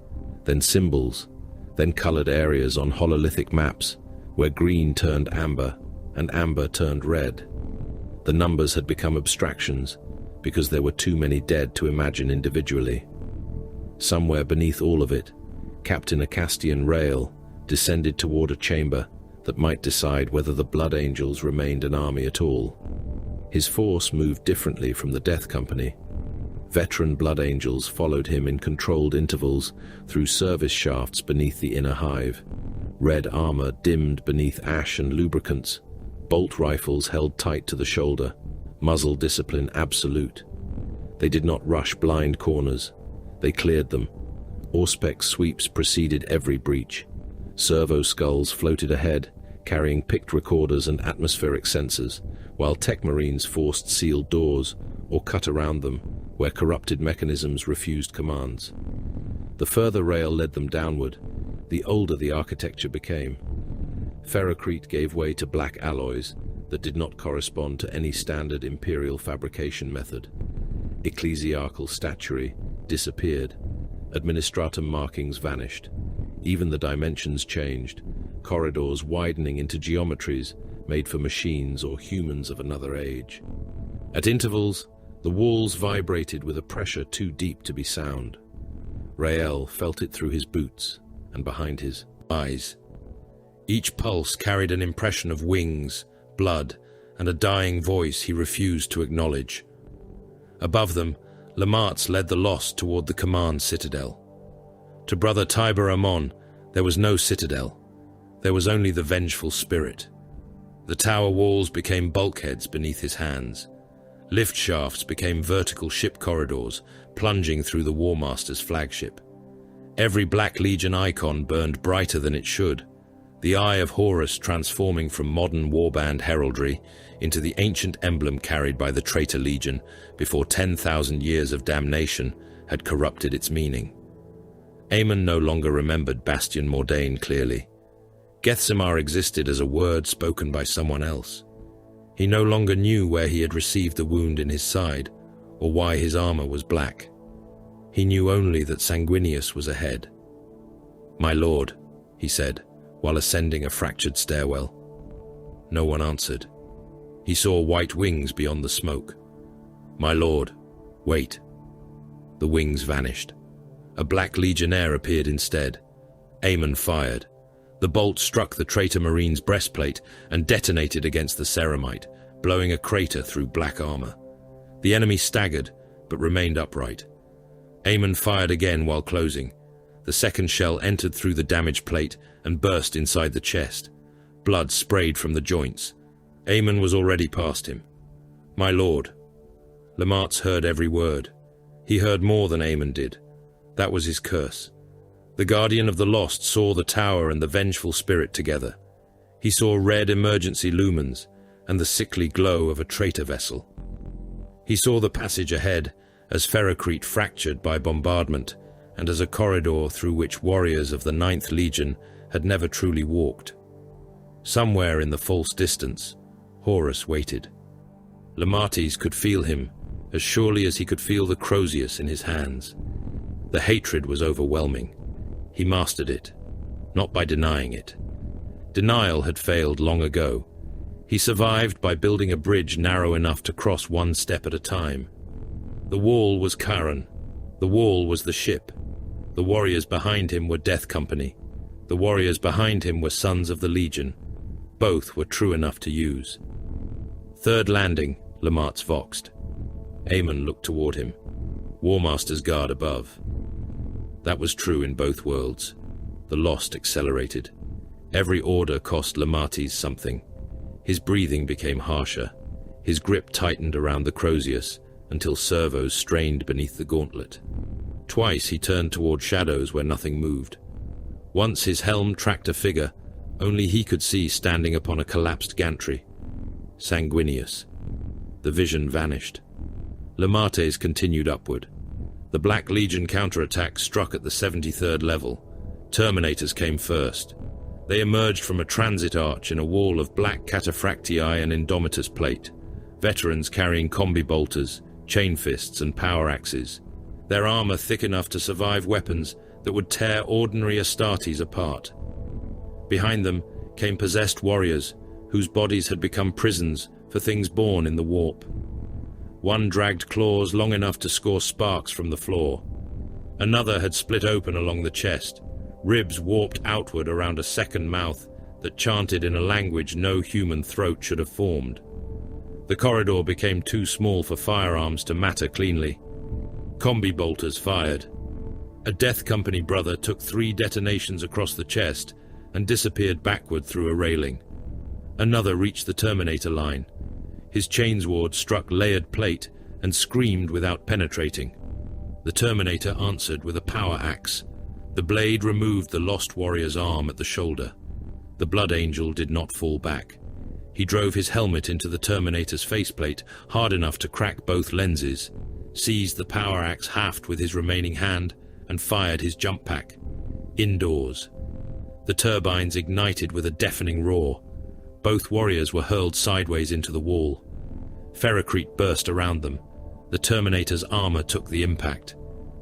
then symbols, then colored areas on hololithic maps where green turned amber and amber turned red. The numbers had become abstractions because there were too many dead to imagine individually. Somewhere beneath all of it, Captain Acastian Rail descended toward a chamber that might decide whether the Blood Angels remained an army at all. His force moved differently from the Death Company. Veteran Blood Angels followed him in controlled intervals through service shafts beneath the inner hive. Red armor dimmed beneath ash and lubricants. Bolt rifles held tight to the shoulder. Muzzle discipline absolute. They did not rush blind corners. They cleared them. Auspex sweeps preceded every breach. Servo skulls floated ahead, carrying picked recorders and atmospheric sensors, while tech marines forced sealed doors or cut around them where corrupted mechanisms refused commands. The further rail led them downward, the older the architecture became. Ferrocrete gave way to black alloys that did not correspond to any standard imperial fabrication method. Ecclesiarchal statuary disappeared. Administratum markings vanished. Even the dimensions changed, corridors widening into geometries made for machines or humans of another age. At intervals, the walls vibrated with a pressure too deep to be sound. Rael felt it through his boots and behind his eyes. Each pulse carried an impression of wings, blood, and a dying voice he refused to acknowledge. Above them, Lamartz led the lost toward the command citadel. To Brother Tiber Amon, there was no citadel. There was only the vengeful spirit. The tower walls became bulkheads beneath his hands. Lift shafts became vertical ship corridors, plunging through the War Master's flagship. Every Black Legion icon burned brighter than it should, the Eye of Horus transforming from modern warband heraldry into the ancient emblem carried by the Traitor Legion before 10,000 years of damnation had corrupted its meaning. Aemon no longer remembered Bastion Mordain clearly. Gethsemar existed as a word spoken by someone else. He no longer knew where he had received the wound in his side, or why his armor was black. He knew only that Sanguinius was ahead. "My lord," he said, while ascending a fractured stairwell. No one answered. He saw white wings beyond the smoke. "My lord, wait." The wings vanished. A black legionnaire appeared instead. Aemon fired. The bolt struck the traitor marine's breastplate and detonated against the ceramite, blowing a crater through black armor. The enemy staggered, but remained upright. Aemon fired again while closing. The second shell entered through the damaged plate and burst inside the chest. Blood sprayed from the joints. Aemon was already past him. "My lord." Lamartz heard every word. He heard more than Aemon did. That was his curse. The Guardian of the Lost saw the tower and the vengeful spirit together. He saw red emergency lumens and the sickly glow of a traitor vessel. He saw the passage ahead as Ferrocrete fractured by bombardment and as a corridor through which warriors of the 9th Legion had never truly walked. Somewhere in the false distance, Horus waited. Lamartys could feel him as surely as he could feel the Crozius in his hands. The hatred was overwhelming. He mastered it, not by denying it. Denial had failed long ago. He survived by building a bridge narrow enough to cross one step at a time. The wall was Charon. The wall was the ship. The warriors behind him were Death Company. The warriors behind him were Sons of the Legion. Both were true enough to use. "Third landing," Lamartz voxed. Aemon looked toward him. Warmaster's guard above. That was true in both worlds. The Lost accelerated. Every order cost Lamartys something. His breathing became harsher. His grip tightened around the Crozius until servos strained beneath the gauntlet. Twice he turned toward shadows where nothing moved. Once his helm tracked a figure only he could see standing upon a collapsed gantry. Sanguinius. The vision vanished. Lamartys continued upward. The Black Legion counterattack struck at the 73rd level. Terminators came first. They emerged from a transit arch in a wall of black cataphractii and Indomitus plate, veterans carrying combi bolters, chain fists and power axes, their armor thick enough to survive weapons that would tear ordinary Astartes apart. Behind them came possessed warriors whose bodies had become prisons for things born in the warp. One dragged claws long enough to score sparks from the floor. Another had split open along the chest, ribs warped outward around a second mouth that chanted in a language no human throat should have formed. The corridor became too small for firearms to matter cleanly. Combi bolters fired. A Death Company brother took 3 detonations across the chest and disappeared backward through a railing. Another reached the Terminator line. His chainsword struck layered plate and screamed without penetrating. The Terminator answered with a power axe. The blade removed the lost warrior's arm at the shoulder. The Blood Angel did not fall back. He drove his helmet into the Terminator's faceplate hard enough to crack both lenses, seized the power axe haft with his remaining hand, and fired his jump pack. Indoors. The turbines ignited with a deafening roar. Both warriors were hurled sideways into the wall. Ferrocrete burst around them. The Terminator's armor took the impact.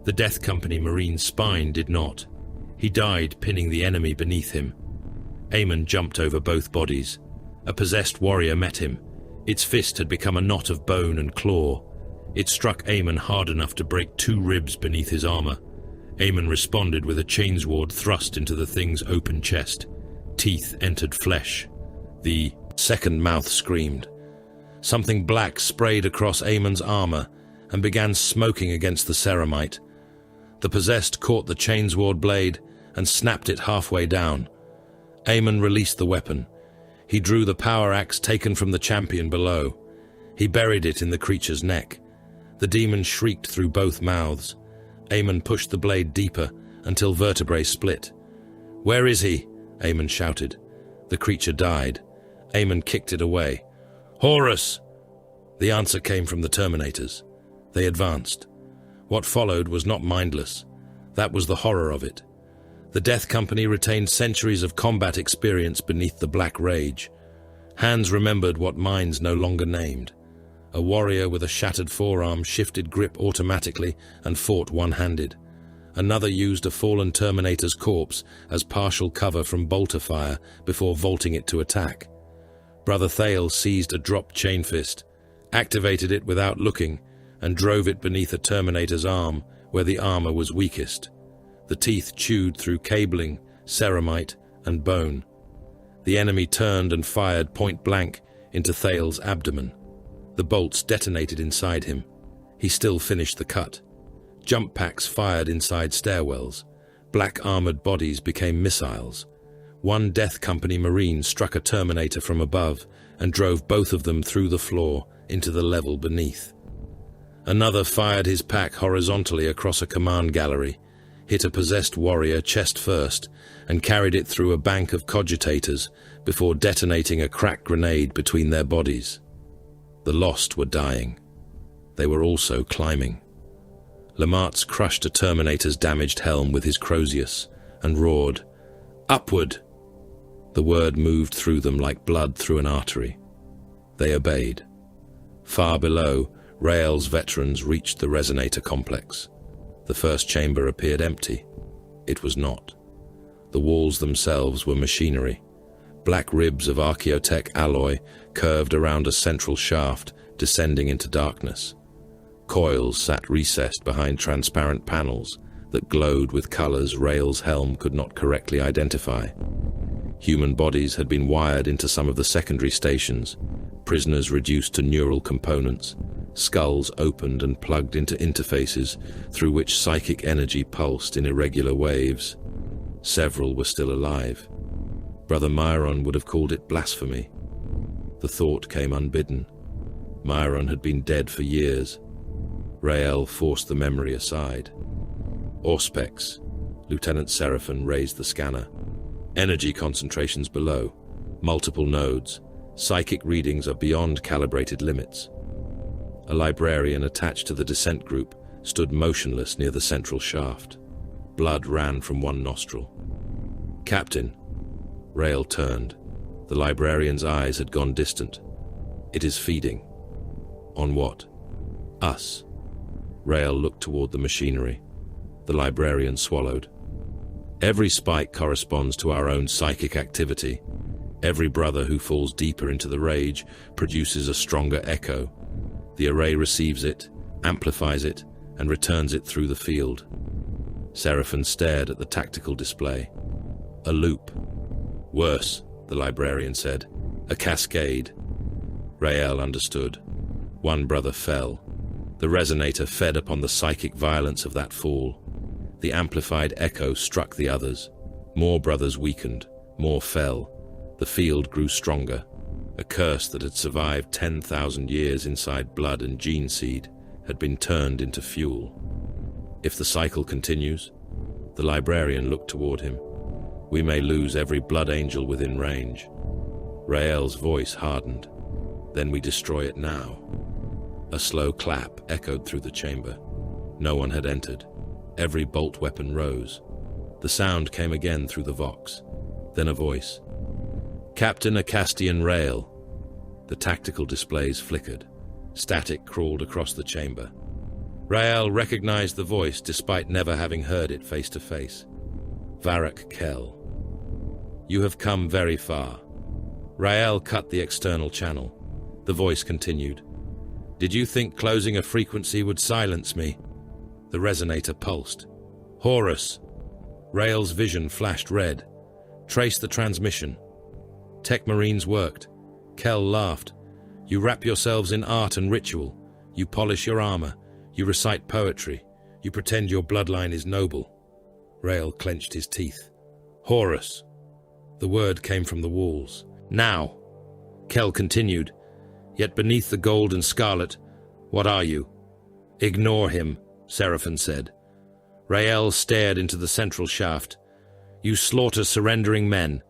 The Death Company Marine's spine did not. He died pinning the enemy beneath him. Aemon jumped over both bodies. A possessed warrior met him. Its fist had become a knot of bone and claw. It struck Aemon hard enough to break 2 ribs beneath his armor. Aemon responded with a chainsword thrust into the thing's open chest. Teeth entered flesh. The second mouth screamed. Something black sprayed across Aemon's armor and began smoking against the ceramite. The possessed caught the chainsword blade and snapped it halfway down. Aemon released the weapon. He drew the power axe taken from the champion below. He buried it in the creature's neck. The demon shrieked through both mouths. Aemon pushed the blade deeper until vertebrae split. "Where is he?" Aemon shouted. The creature died. Aemon kicked it away. "Horus!" The answer came from the Terminators. They advanced. What followed was not mindless. That was the horror of it. The Death Company retained centuries of combat experience beneath the Black Rage. Hans remembered what minds no longer named. A warrior with a shattered forearm shifted grip automatically and fought one-handed. Another used a fallen Terminator's corpse as partial cover from bolter fire before vaulting it to attack. Brother Thale seized a dropped chain fist, activated it without looking, and drove it beneath a Terminator's arm where the armor was weakest. The teeth chewed through cabling, ceramite, and bone. The enemy turned and fired point-blank into Thale's abdomen. The bolts detonated inside him. He still finished the cut. Jump packs fired inside stairwells. Black-armored bodies became missiles. One Death Company Marine struck a Terminator from above and drove both of them through the floor into the level beneath. Another fired his pack horizontally across a command gallery, hit a possessed warrior chest first, and carried it through a bank of cogitators before detonating a crack grenade between their bodies. The Lost were dying. They were also climbing. Lamartz crushed a Terminator's damaged helm with his Crozius and roared, "Upward!" The word moved through them like blood through an artery. They obeyed. Far below, Rael's veterans reached the resonator complex. The first chamber appeared empty. It was not. The walls themselves were machinery. Black ribs of Archaeotech alloy curved around a central shaft, descending into darkness. Coils sat recessed behind transparent panels that glowed with colors Rael's helm could not correctly identify. Human bodies had been wired into some of the secondary stations, prisoners reduced to neural components, skulls opened and plugged into interfaces through which psychic energy pulsed in irregular waves. Several were still alive. Brother Myron would have called it blasphemy. The thought came unbidden. Myron had been dead for years. Rael forced the memory aside. Auspex. Lieutenant Seraphin raised the scanner. Energy concentrations below. Multiple nodes. Psychic readings are beyond calibrated limits. A librarian attached to the descent group stood motionless near the central shaft. Blood ran from one nostril. "Captain." Rael turned. The librarian's eyes had gone distant. "It is feeding." "On what?" "Us." Rael looked toward the machinery. The librarian swallowed. "Every spike corresponds to our own psychic activity. Every brother who falls deeper into the rage produces a stronger echo. The array receives it, amplifies it, and returns it through the field." Seraphin stared at the tactical display. "A loop." "Worse," the librarian said. "A cascade." Rael understood. One brother fell. The resonator fed upon the psychic violence of that fall. The amplified echo struck the others. More brothers weakened. More fell. The field grew stronger. A curse that had survived 10,000 years inside blood and gene seed had been turned into fuel. If the cycle continues, the librarian looked toward him. "We may lose every blood angel within range." Rael's voice hardened. "Then we destroy it now." A slow clap echoed through the chamber. No one had entered. Every bolt weapon rose. The sound came again through the vox. Then a voice. "Captain Acastian Rael." The tactical displays flickered. Static crawled across the chamber. Rael recognized the voice despite never having heard it face to face. Varric Kell. "You have come very far." Rael cut the external channel. The voice continued. "Did you think closing a frequency would silence me?" The resonator pulsed. "Horus." Rael's vision flashed red. "Trace the transmission." Tech Marines worked. Kell laughed. "You wrap yourselves in art and ritual. You polish your armor. You recite poetry. You pretend your bloodline is noble." Rael clenched his teeth. "Horus." The word came from the walls. "Now." Kell continued. "Yet beneath the gold and scarlet, what are you?" "Ignore him," Seraphin said. Rael stared into the central shaft. "You slaughter surrendering men.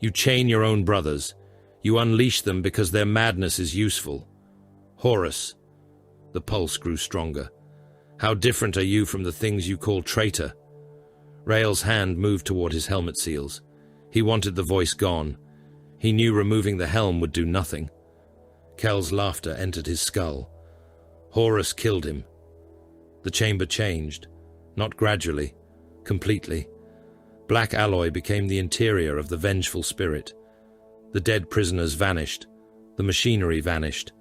You chain your own brothers. You unleash them because their madness is useful. Horus." The pulse grew stronger. "How different are you from the things you call traitor?" Rael's hand moved toward his helmet seals. He wanted the voice gone. He knew removing the helm would do nothing. Kel's laughter entered his skull. Horus killed him. The chamber changed, not gradually, completely. Black alloy became the interior of the vengeful spirit. The dead prisoners vanished. The machinery vanished.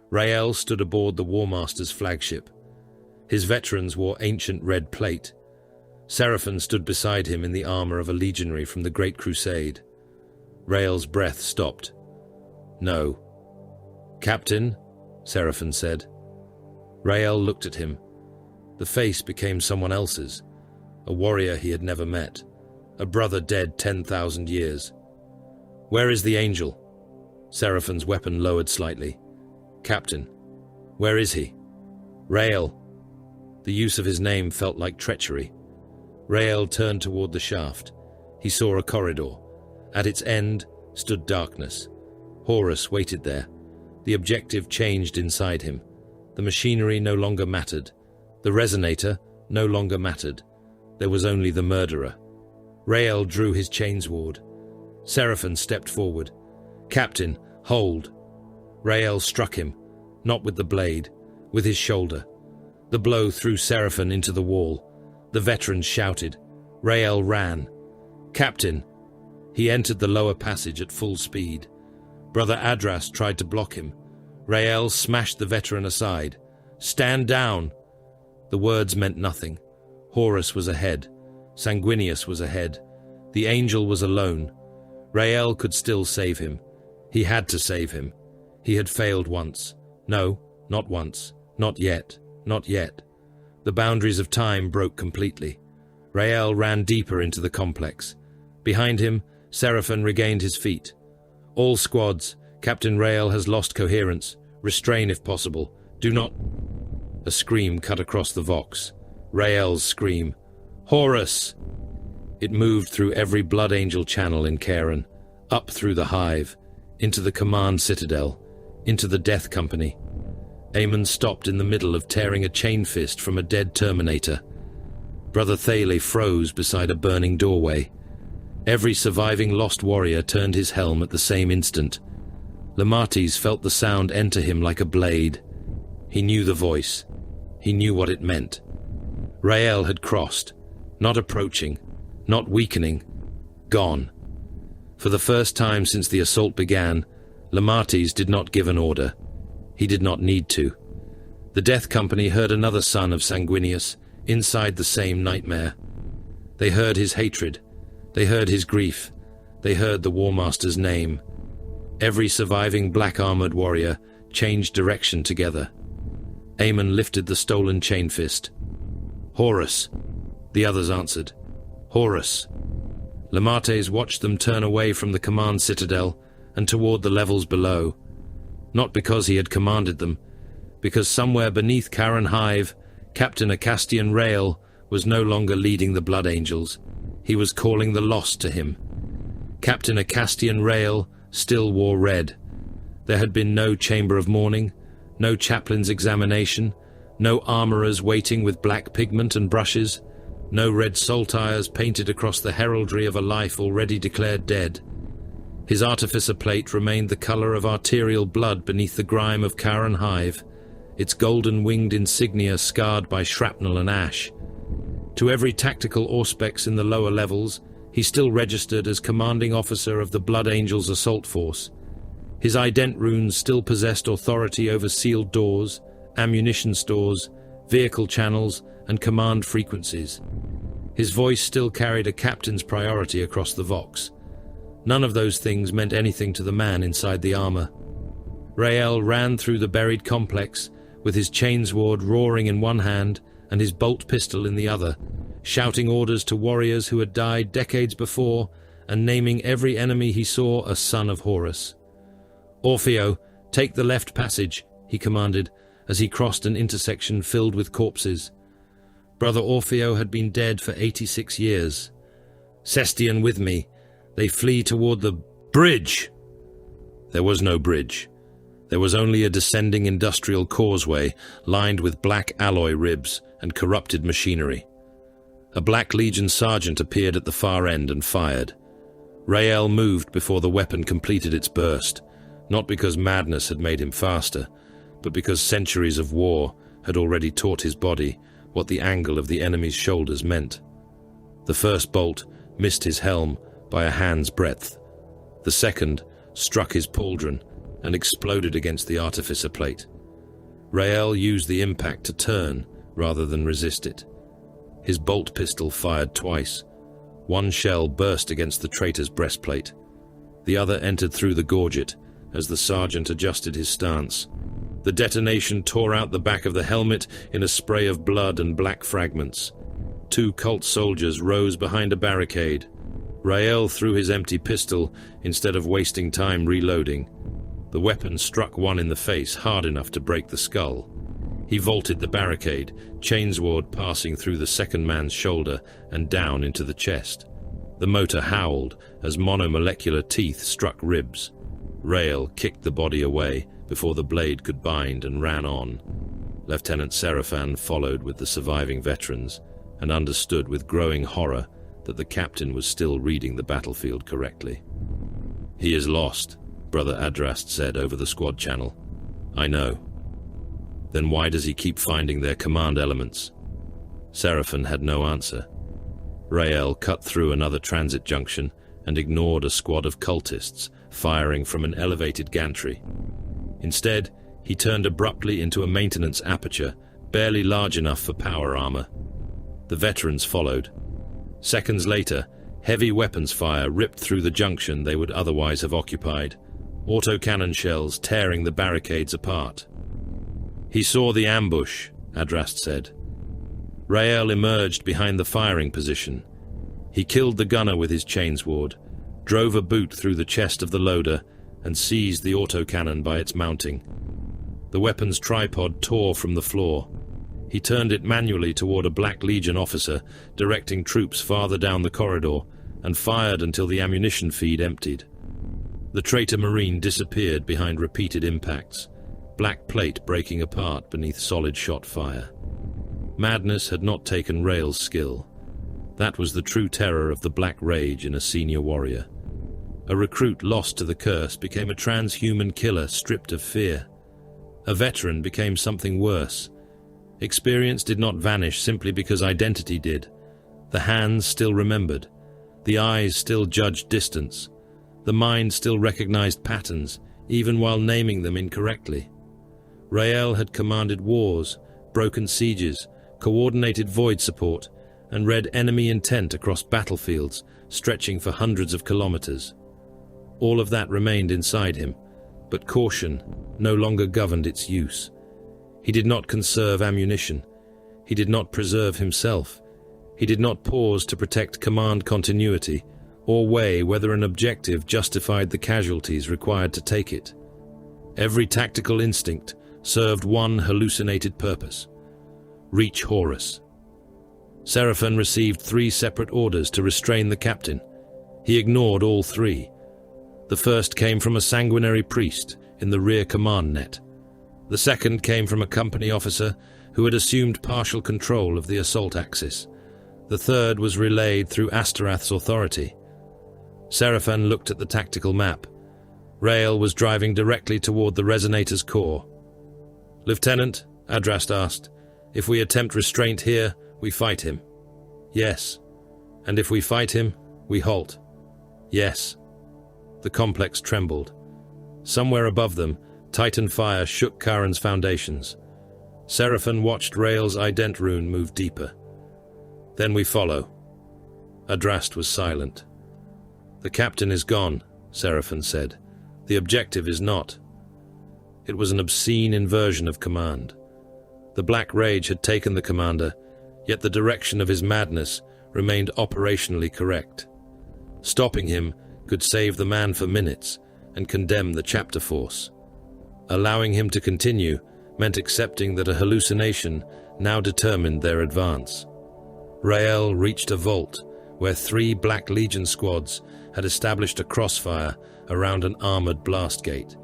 Rael stood aboard the War Master's flagship. His veterans wore ancient red plate. Seraphon stood beside him in the armor of a legionary from the Great Crusade. Rael's breath stopped. No. "Captain," Seraphon said. Rael looked at him. The face became someone else's, a warrior he had never met, a brother dead 10,000 years. "Where is the angel?" Seraphon's weapon lowered slightly. "Captain, where is he?" "Rael." The use of his name felt like treachery. Rael turned toward the shaft. He saw a corridor. At its end stood darkness. Horus waited there. The objective changed inside him. The machinery no longer mattered. The resonator no longer mattered. There was only the murderer. Rael drew his chainsword. Seraphon stepped forward. "Captain, hold." Rael struck him, not with the blade, with his shoulder. The blow threw Seraphon into the wall. The veterans shouted. Rael ran. "Captain!" He entered the lower passage at full speed. Brother Adras tried to block him. Rael smashed the veteran aside. "Stand down!" The words meant nothing. Horus was ahead. Sanguinius was ahead. The angel was alone. Rael could still save him. He had to save him. He had failed once. No, not once. Not yet. Not yet. The boundaries of time broke completely. Rael ran deeper into the complex. Behind him, Seraphon regained his feet. "All squads, Captain Rael has lost coherence. Restrain if possible. Do not—" A scream cut across the Vox. Rael's scream. "Horus!" It moved through every Blood Angel channel in Karen, up through the Hive, into the Command Citadel, into the Death Company. Aemon stopped in the middle of tearing a chain fist from a dead Terminator. Brother Thale froze beside a burning doorway. Every surviving lost warrior turned his helm at the same instant. Lamates felt the sound enter him like a blade. He knew the voice. He knew what it meant. Rael had crossed, not approaching, not weakening, gone. For the first time since the assault began, Lamates did not give an order. He did not need to. The Death Company heard another son of Sanguinius inside the same nightmare. They heard his hatred. They heard his grief. They heard the War Master's name. Every surviving black-armored warrior changed direction together. Aemon lifted the stolen chain fist. "Horus!" The others answered. "Horus!" Lamates watched them turn away from the command citadel and toward the levels below. Not because he had commanded them, because somewhere beneath Karen Hive, Captain Acastian Rael was no longer leading the Blood Angels. He was calling the lost to him. Captain Acastian Rael still wore red. There had been no chamber of mourning, no chaplain's examination, no armorers waiting with black pigment and brushes, no red saltires painted across the heraldry of a life already declared dead. His artificer plate remained the color of arterial blood beneath the grime of Karen Hive, its golden-winged insignia scarred by shrapnel and ash. To every tactical auspex in the lower levels, he still registered as commanding officer of the Blood Angels assault force. His ident runes still possessed authority over sealed doors, ammunition stores, vehicle channels, and command frequencies. His voice still carried a captain's priority across the Vox. None of those things meant anything to the man inside the armor. Rael ran through the buried complex, with his chainsword roaring in one hand and his bolt pistol in the other, shouting orders to warriors who had died decades before and naming every enemy he saw a son of Horus. "Orfeo, take the left passage," he commanded, as he crossed an intersection filled with corpses. Brother Orfeo had been dead for 86 years. "Sestian with me. They flee toward the bridge." There was no bridge. There was only a descending industrial causeway lined with black alloy ribs and corrupted machinery. A Black Legion sergeant appeared at the far end and fired. Rael moved before the weapon completed its burst, not because madness had made him faster, but because centuries of war had already taught his body what the angle of the enemy's shoulders meant. The first bolt missed his helm by a hand's breadth. The second struck his pauldron and exploded against the artificer plate. Rael used the impact to turn rather than resist it. His bolt pistol fired twice. One shell burst against the traitor's breastplate. The other entered through the gorget as the sergeant adjusted his stance. The detonation tore out the back of the helmet in a spray of blood and black fragments. 2 cult soldiers rose behind a barricade. Rael threw his empty pistol instead of wasting time reloading. The weapon struck one in the face hard enough to break the skull. He vaulted the barricade, chainsword passing through the second man's shoulder and down into the chest. The motor howled as monomolecular teeth struck ribs. Rael kicked the body away before the blade could bind and ran on. Lieutenant Seraphan followed with the surviving veterans and understood with growing horror that the captain was still reading the battlefield correctly. "He is lost," Brother Adrast said over the squad channel. "I know." "Then why does he keep finding their command elements?" Seraphan had no answer. Rael cut through another transit junction and ignored a squad of cultists firing from an elevated gantry. Instead, he turned abruptly into a maintenance aperture, barely large enough for power armor. The veterans followed. Seconds later, heavy weapons fire ripped through the junction they would otherwise have occupied, autocannon shells tearing the barricades apart. "He saw the ambush," Adrast said. Rael emerged behind the firing position. He killed the gunner with his chainsword, drove a boot through the chest of the loader, and seized the autocannon by its mounting. The weapon's tripod tore from the floor. He turned it manually toward a Black Legion officer, directing troops farther down the corridor, and fired until the ammunition feed emptied. The traitor Marine disappeared behind repeated impacts, black plate breaking apart beneath solid shot fire. Madness had not taken Rael's skill. That was the true terror of the Black Rage in a senior warrior. A recruit lost to the curse became a transhuman killer stripped of fear. A veteran became something worse. Experience did not vanish simply because identity did. The hands still remembered. The eyes still judged distance. The mind still recognized patterns, even while naming them incorrectly. Rael had commanded wars, broken sieges, coordinated void support, and read enemy intent across battlefields, stretching for hundreds of kilometers. All of that remained inside him, but caution no longer governed its use. He did not conserve ammunition. He did not preserve himself. He did not pause to protect command continuity, or weigh whether an objective justified the casualties required to take it. Every tactical instinct served one hallucinated purpose: reach Horus. Seraphan received 3 separate orders to restrain the captain. He ignored all 3. The first came from a sanguinary priest in the rear command net. The second came from a company officer who had assumed partial control of the assault axis. The third was relayed through Astarath's authority. Seraphan looked at the tactical map. Rael was driving directly toward the resonator's core. "Lieutenant," Adrast asked, "if we attempt restraint here, we fight him." "Yes." "And if we fight him, we halt." "Yes." The complex trembled. Somewhere above them, Titan fire shook Karen's foundations. Seraphan watched Rael's ident rune move deeper. "Then we follow." Adrast was silent. "The captain is gone," Seraphan said. "The objective is not." It was an obscene inversion of command. The Black Rage had taken the commander, yet the direction of his madness remained operationally correct. Stopping him could save the man for minutes and condemn the chapter force. Allowing him to continue meant accepting that a hallucination now determined their advance. Rael reached a vault where 3 Black Legion squads had established a crossfire around an armored blast gate.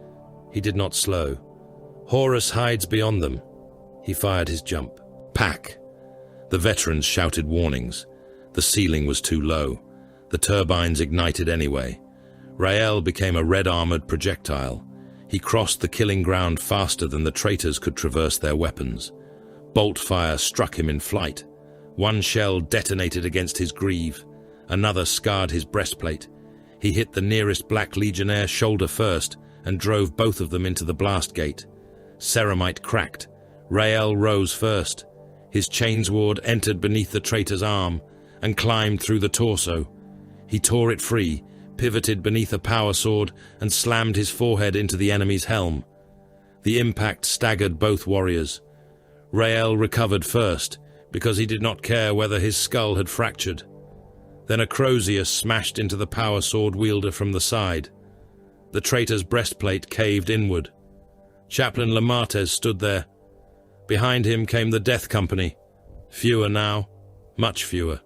He did not slow. "Horus hides beyond them." He fired his jump. "Pack!" The veterans shouted warnings. The ceiling was too low. The turbines ignited anyway. Rael became a red-armored projectile. He crossed the killing ground faster than the traitors could traverse their weapons. Bolt fire struck him in flight. One shell detonated against his greave. Another scarred his breastplate. He hit the nearest Black Legionnaire shoulder first and drove both of them into the blast gate. Ceramite cracked. Rael rose first. His chainsword entered beneath the traitor's arm and climbed through the torso. He tore it free, pivoted beneath a power sword, and slammed his forehead into the enemy's helm. The impact staggered both warriors. Rael recovered first, because he did not care whether his skull had fractured. Then a crozier smashed into the power sword wielder from the side. The traitor's breastplate caved inward. Chaplain Lamartez stood there. Behind him came the Death Company. Fewer now, much fewer.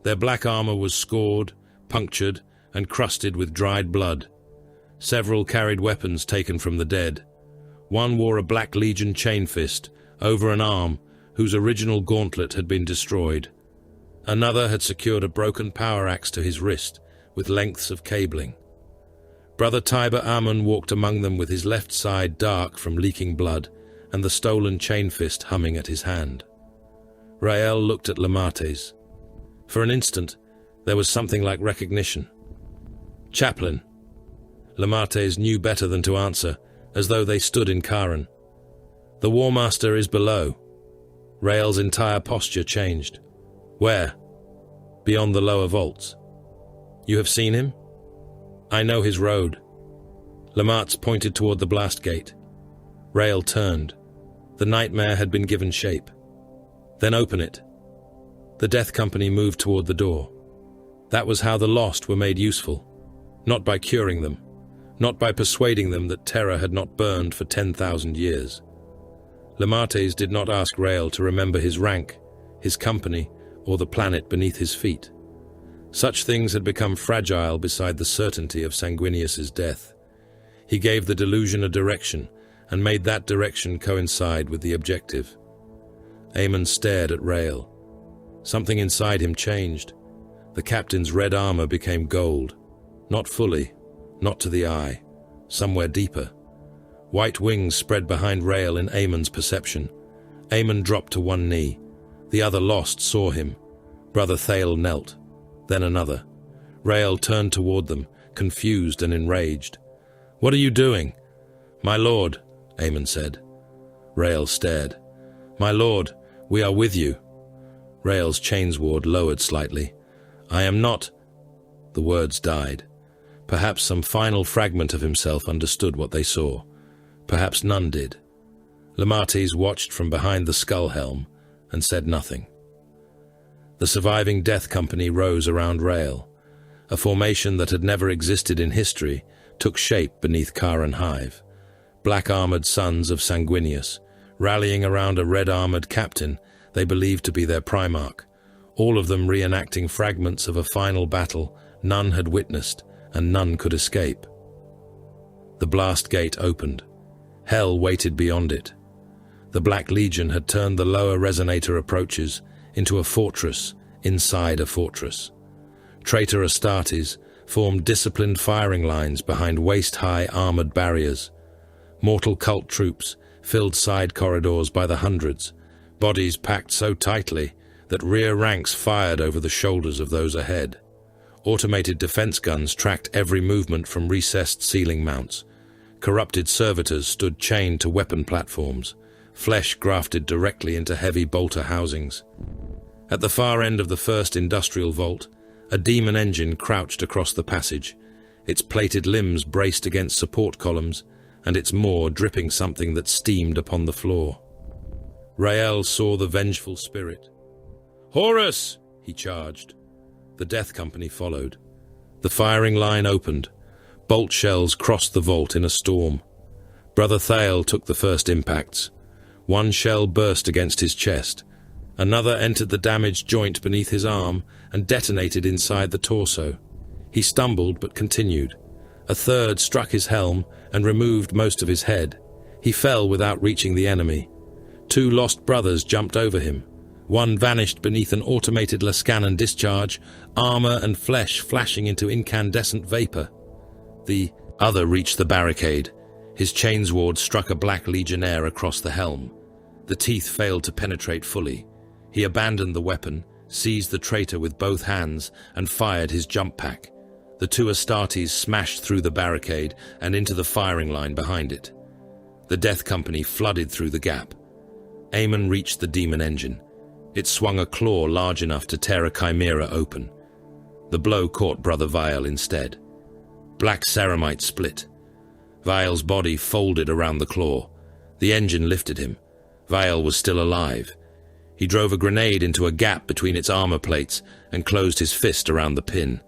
Their black armor was scored, punctured, and crusted with dried blood. Several carried weapons taken from the dead. One wore a Black Legion chain fist over an arm whose original gauntlet had been destroyed. Another had secured a broken power axe to his wrist with lengths of cabling. Brother Tiber Ammon walked among them with his left side dark from leaking blood and the stolen chain fist humming at his hand. Rael looked at Lamartez. For an instant, there was something like recognition. Chaplain. Lamartez knew better than to answer, as though they stood in Karen. The War Master is below. Rael's entire posture changed. Where? Beyond the lower vaults. You have seen him? I know his road. Lamartz pointed toward the blast gate. Rael turned. The nightmare had been given shape. Then open it. The Death Company moved toward the door. That was how the lost were made useful. Not by curing them. Not by persuading them that terror had not burned for 10,000 years. Lamartez did not ask Rael to remember his rank, his company, or the planet beneath his feet. Such things had become fragile beside the certainty of Sanguinius's death. He gave the delusion a direction, and made that direction coincide with the objective. Aemon stared at Rael. Something inside him changed. The captain's red armor became gold. Not fully, not to the eye, somewhere deeper. White wings spread behind Rael in Aemon's perception. Aemon dropped to one knee. The other lost saw him. Brother Thale knelt. Then another. Rael turned toward them, confused and enraged. "What are you doing?" "My lord," Aemon said. Rael stared. "My lord, we are with you." Rael's chainsword lowered slightly. "I am not—" The words died. Perhaps some final fragment of himself understood what they saw. Perhaps none did. Lamartez watched from behind the skull helm and said nothing. The surviving Death Company rose around Rael. A formation that had never existed in history took shape beneath Karen Hive. Black-armored sons of Sanguinius, rallying around a red-armored captain they believed to be their Primarch, all of them reenacting fragments of a final battle none had witnessed and none could escape. The blast gate opened. Hell waited beyond it. The Black Legion had turned the lower resonator approaches into a fortress inside a fortress. Traitor Astartes formed disciplined firing lines behind waist-high armored barriers. Mortal cult troops filled side corridors by the hundreds, bodies packed so tightly that rear ranks fired over the shoulders of those ahead. Automated defense guns tracked every movement from recessed ceiling mounts. Corrupted servitors stood chained to weapon platforms, flesh grafted directly into heavy bolter housings. At the far end of the first industrial vault, a demon engine crouched across the passage, its plated limbs braced against support columns, and its maw dripping something that steamed upon the floor. Rael saw the vengeful spirit. "Horus!" he charged. The Death Company followed. The firing line opened. Bolt shells crossed the vault in a storm. Brother Thale took the first impacts. One shell burst against his chest. Another entered the damaged joint beneath his arm and detonated inside the torso. He stumbled but continued. A third struck his helm and removed most of his head. He fell without reaching the enemy. Two lost brothers jumped over him. One vanished beneath an automated Lascanon discharge, armor and flesh flashing into incandescent vapor. The other reached the barricade. His chainsword struck a black legionnaire across the helm. The teeth failed to penetrate fully. He abandoned the weapon, seized the traitor with both hands, and fired his jump pack. The two Astartes smashed through the barricade and into the firing line behind it. The Death Company flooded through the gap. Aemon reached the demon engine. It swung a claw large enough to tear a chimera open. The blow caught Brother Vial instead. Black ceramite split. Vial's body folded around the claw. The engine lifted him. Vial was still alive. He drove a grenade into a gap between its armor plates and closed his fist around the pin.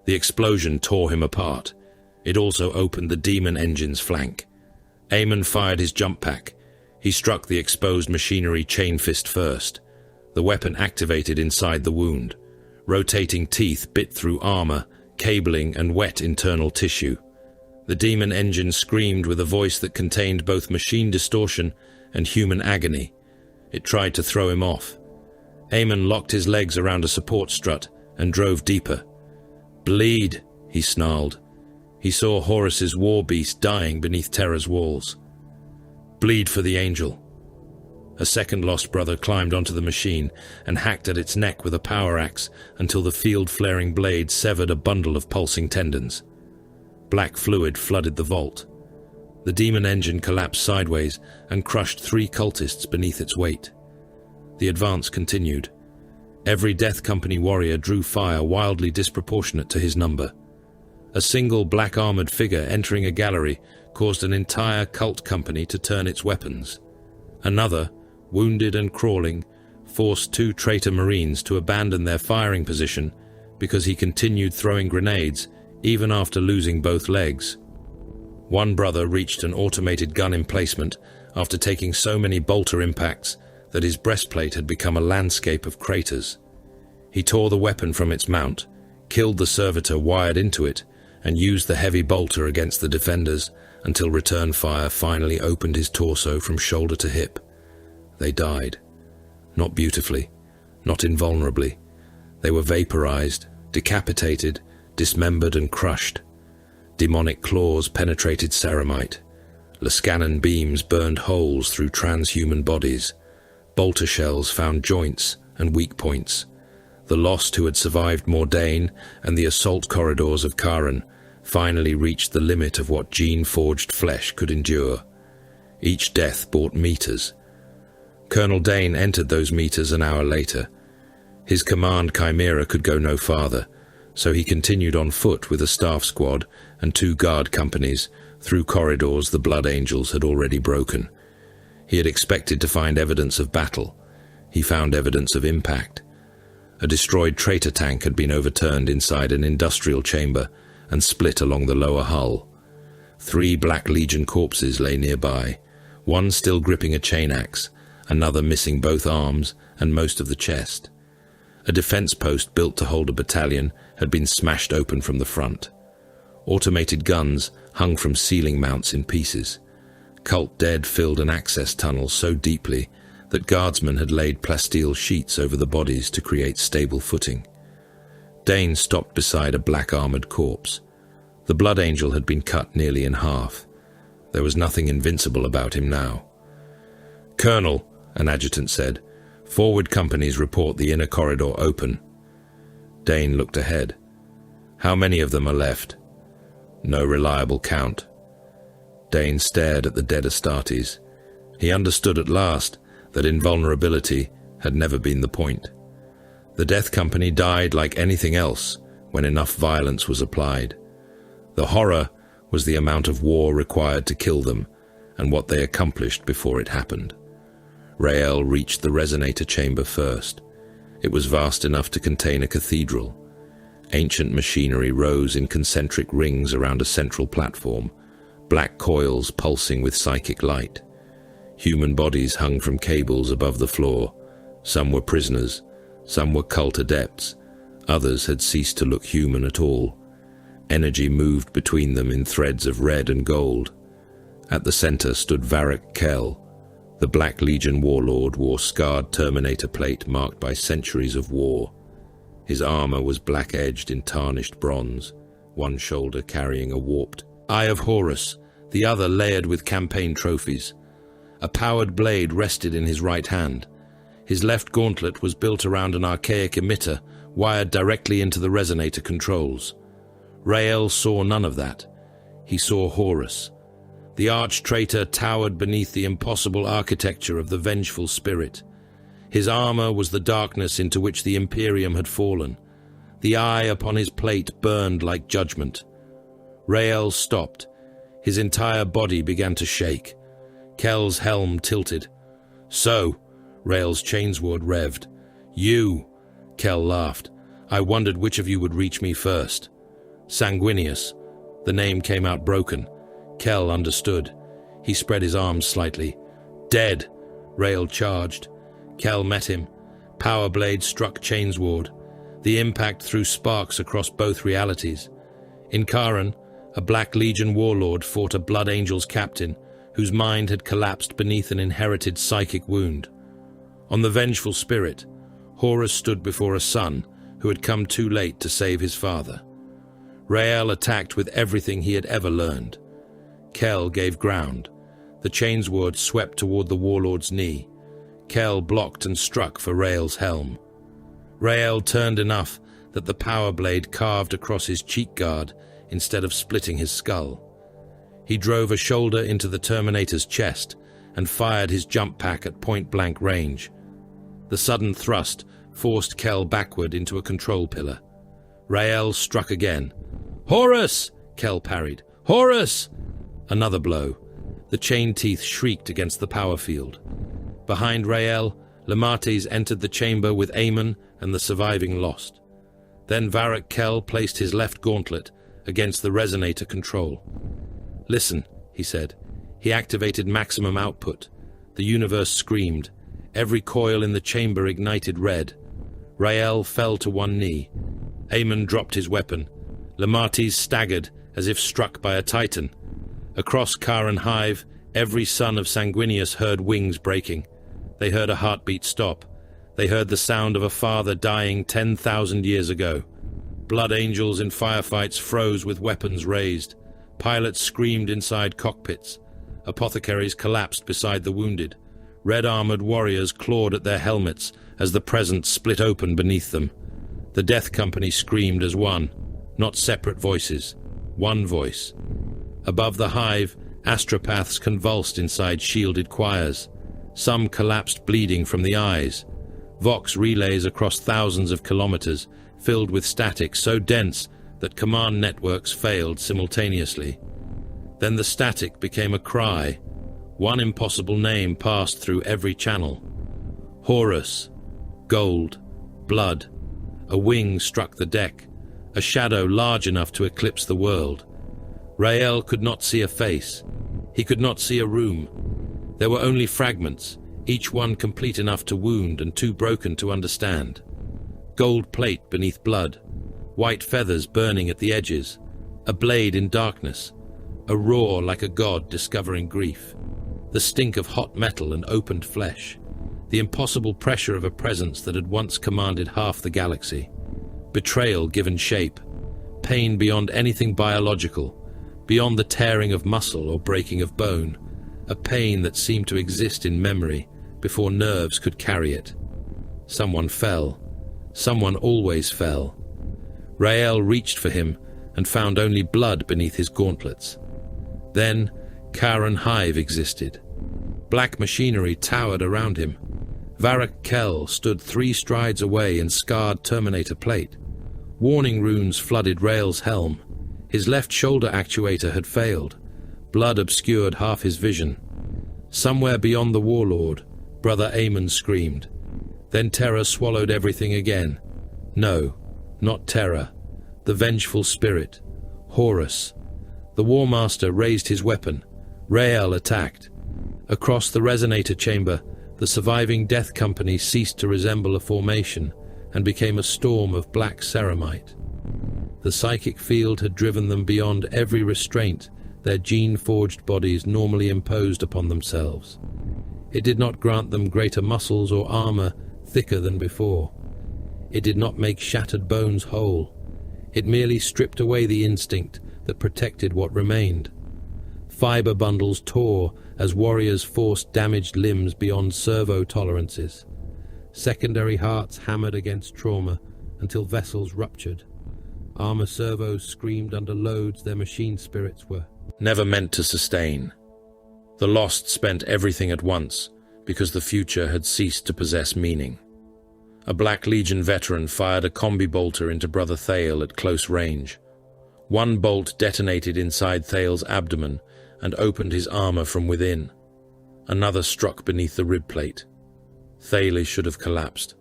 The explosion tore him apart. It also opened the demon engine's flank. Aemon fired his jump pack. He struck the exposed machinery chain fist first. The weapon activated inside the wound. Rotating teeth bit through armor, cabling, and wet internal tissue. The demon engine screamed with a voice that contained both machine distortion and human agony. It tried to throw him off. Aemon locked his legs around a support strut and drove deeper. "Bleed," he snarled. He saw Horus's war beast dying beneath Terra's walls. "Bleed for the angel." A second lost brother climbed onto the machine and hacked at its neck with a power axe until the field-flaring blade severed a bundle of pulsing tendons. Black fluid flooded the vault. The demon engine collapsed sideways and crushed 3 cultists beneath its weight. The advance continued. Every Death Company warrior drew fire wildly disproportionate to his number. A single black-armored figure entering a gallery caused an entire cult company to turn its weapons. Another, wounded and crawling, forced 2 traitor Marines to abandon their firing position because he continued throwing grenades even after losing both legs. One brother reached an automated gun emplacement after taking so many bolter impacts that his breastplate had become a landscape of craters. He tore the weapon from its mount, killed the servitor wired into it, and used the heavy bolter against the defenders until return fire finally opened his torso from shoulder to hip. They died. Not beautifully, not invulnerably. They were vaporized, decapitated, dismembered and crushed. Demonic claws penetrated ceramite. Lascanon beams burned holes through transhuman bodies. Bolter shells found joints and weak points. The lost who had survived Mordain and the assault corridors of Kharon finally reached the limit of what gene-forged flesh could endure. Each death brought meters. Colonel Dane entered those meters an hour later. His command chimera could go no farther, so he continued on foot with a staff squad and 2 guard companies through corridors the Blood Angels had already broken. He had expected to find evidence of battle. He found evidence of impact. A destroyed traitor tank had been overturned inside an industrial chamber and split along the lower hull. 3 Black Legion corpses lay nearby, one still gripping a chain axe, another missing both arms and most of the chest. A defense post built to hold a battalion had been smashed open from the front. Automated guns hung from ceiling mounts in pieces. Cult dead filled an access tunnel so deeply that guardsmen had laid plasteel sheets over the bodies to create stable footing. Dane stopped beside a black-armored corpse. The Blood Angel had been cut nearly in half. There was nothing invincible about him now. "Colonel," an adjutant said, "forward companies report the inner corridor open." Dane looked ahead. "How many of them are left?" "No reliable count." Dane stared at the dead Astartes. He understood at last that invulnerability had never been the point. The Death Company died like anything else when enough violence was applied. The horror was the amount of war required to kill them and what they accomplished before it happened. Rael reached the resonator chamber first. It was vast enough to contain a cathedral. Ancient machinery rose in concentric rings around a central platform, black coils pulsing with psychic light. Human bodies hung from cables above the floor. Some were prisoners, some were cult adepts, others had ceased to look human at all. Energy moved between them in threads of red and gold. At the center stood Varric Kell, The Black Legion warlord wore scarred Terminator plate marked by centuries of war. His armor was black-edged in tarnished bronze, one shoulder carrying a warped Eye of Horus, the other layered with campaign trophies. A powered blade rested in his right hand. His left gauntlet was built around an archaic emitter wired directly into the resonator controls. Rael saw none of that. He saw Horus. The arch-traitor towered beneath the impossible architecture of the vengeful spirit. His armor was the darkness into which the Imperium had fallen. The eye upon his plate burned like judgment. Rael stopped. His entire body began to shake. Kel's helm tilted. "So," Rael's chainsword revved. "You," Kel laughed. "I wondered which of you would reach me first." Sanguinius. The name came out broken. Kel understood. He spread his arms slightly. "Dead!" Rael charged. Kel met him. Power blade struck chainsword. The impact threw sparks across both realities. In Karan, a Black Legion warlord fought a Blood Angel's captain, whose mind had collapsed beneath an inherited psychic wound. On the vengeful spirit, Horus stood before a son who had come too late to save his father. Rael attacked with everything he had ever learned. Kel gave ground. The chainsword swept toward the warlord's knee. Kel blocked and struck for Rael's helm. Rael turned enough that the power blade carved across his cheek guard instead of splitting his skull. He drove a shoulder into the Terminator's chest and fired his jump pack at point-blank range. The sudden thrust forced Kel backward into a control pillar. Rael struck again. "Horus!" Kel parried. "Horus!" Another blow. The chain teeth shrieked against the power field. Behind Rael, Lemates entered the chamber with Aemon and the surviving Lost. Then Varric Kell placed his left gauntlet against the resonator control. "Listen," he said. He activated maximum output. The universe screamed. Every coil in the chamber ignited red. Rael fell to one knee. Aemon dropped his weapon. Lemates staggered as if struck by a titan. Across Karan Hive, every son of Sanguinius heard wings breaking. They heard a heartbeat stop. They heard the sound of a father dying 10,000 years ago. Blood angels in firefights froze with weapons raised. Pilots screamed inside cockpits. Apothecaries collapsed beside the wounded. Red-armored warriors clawed at their helmets as the present split open beneath them. The Death Company screamed as one, not separate voices, one voice. Above the hive, astropaths convulsed inside shielded choirs. Some collapsed bleeding from the eyes. Vox relays across thousands of kilometers, filled with static so dense that command networks failed simultaneously. Then the static became a cry. One impossible name passed through every channel. Horus. Gold. Blood. A wing struck the deck, a shadow large enough to eclipse the world. Rael could not see a face. He could not see a room. There were only fragments, each one complete enough to wound and too broken to understand. Gold plate beneath blood, white feathers burning at the edges, a blade in darkness, a roar like a god discovering grief, the stink of hot metal and opened flesh, the impossible pressure of a presence that had once commanded half the galaxy, betrayal given shape, pain beyond anything biological, beyond the tearing of muscle or breaking of bone, a pain that seemed to exist in memory before nerves could carry it. Someone fell. Someone always fell. Rael reached for him and found only blood beneath his gauntlets. Then Karan Hive existed. Black machinery towered around him. Varric Kell stood 3 strides away in scarred Terminator plate. Warning runes flooded Rael's helm. His left shoulder actuator had failed. Blood obscured half his vision. Somewhere beyond the warlord, Brother Aemon screamed. Then terror swallowed everything again. No, not terror. The vengeful spirit. Horus. The War Master raised his weapon. Rael attacked. Across the resonator chamber, the surviving Death Company ceased to resemble a formation and became a storm of black ceramite. The psychic field had driven them beyond every restraint their gene-forged bodies normally imposed upon themselves. It did not grant them greater muscles or armor thicker than before. It did not make shattered bones whole. It merely stripped away the instinct that protected what remained. Fiber bundles tore as warriors forced damaged limbs beyond servo tolerances. Secondary hearts hammered against trauma until vessels ruptured. Armor servos screamed under loads their machine spirits were never meant to sustain. The lost spent everything at once because the future had ceased to possess meaning. A Black Legion veteran fired a combi bolter into Brother Thale at close range. One bolt detonated inside Thale's abdomen and opened his armor from within. Another struck beneath the rib plate. Thale should have collapsed.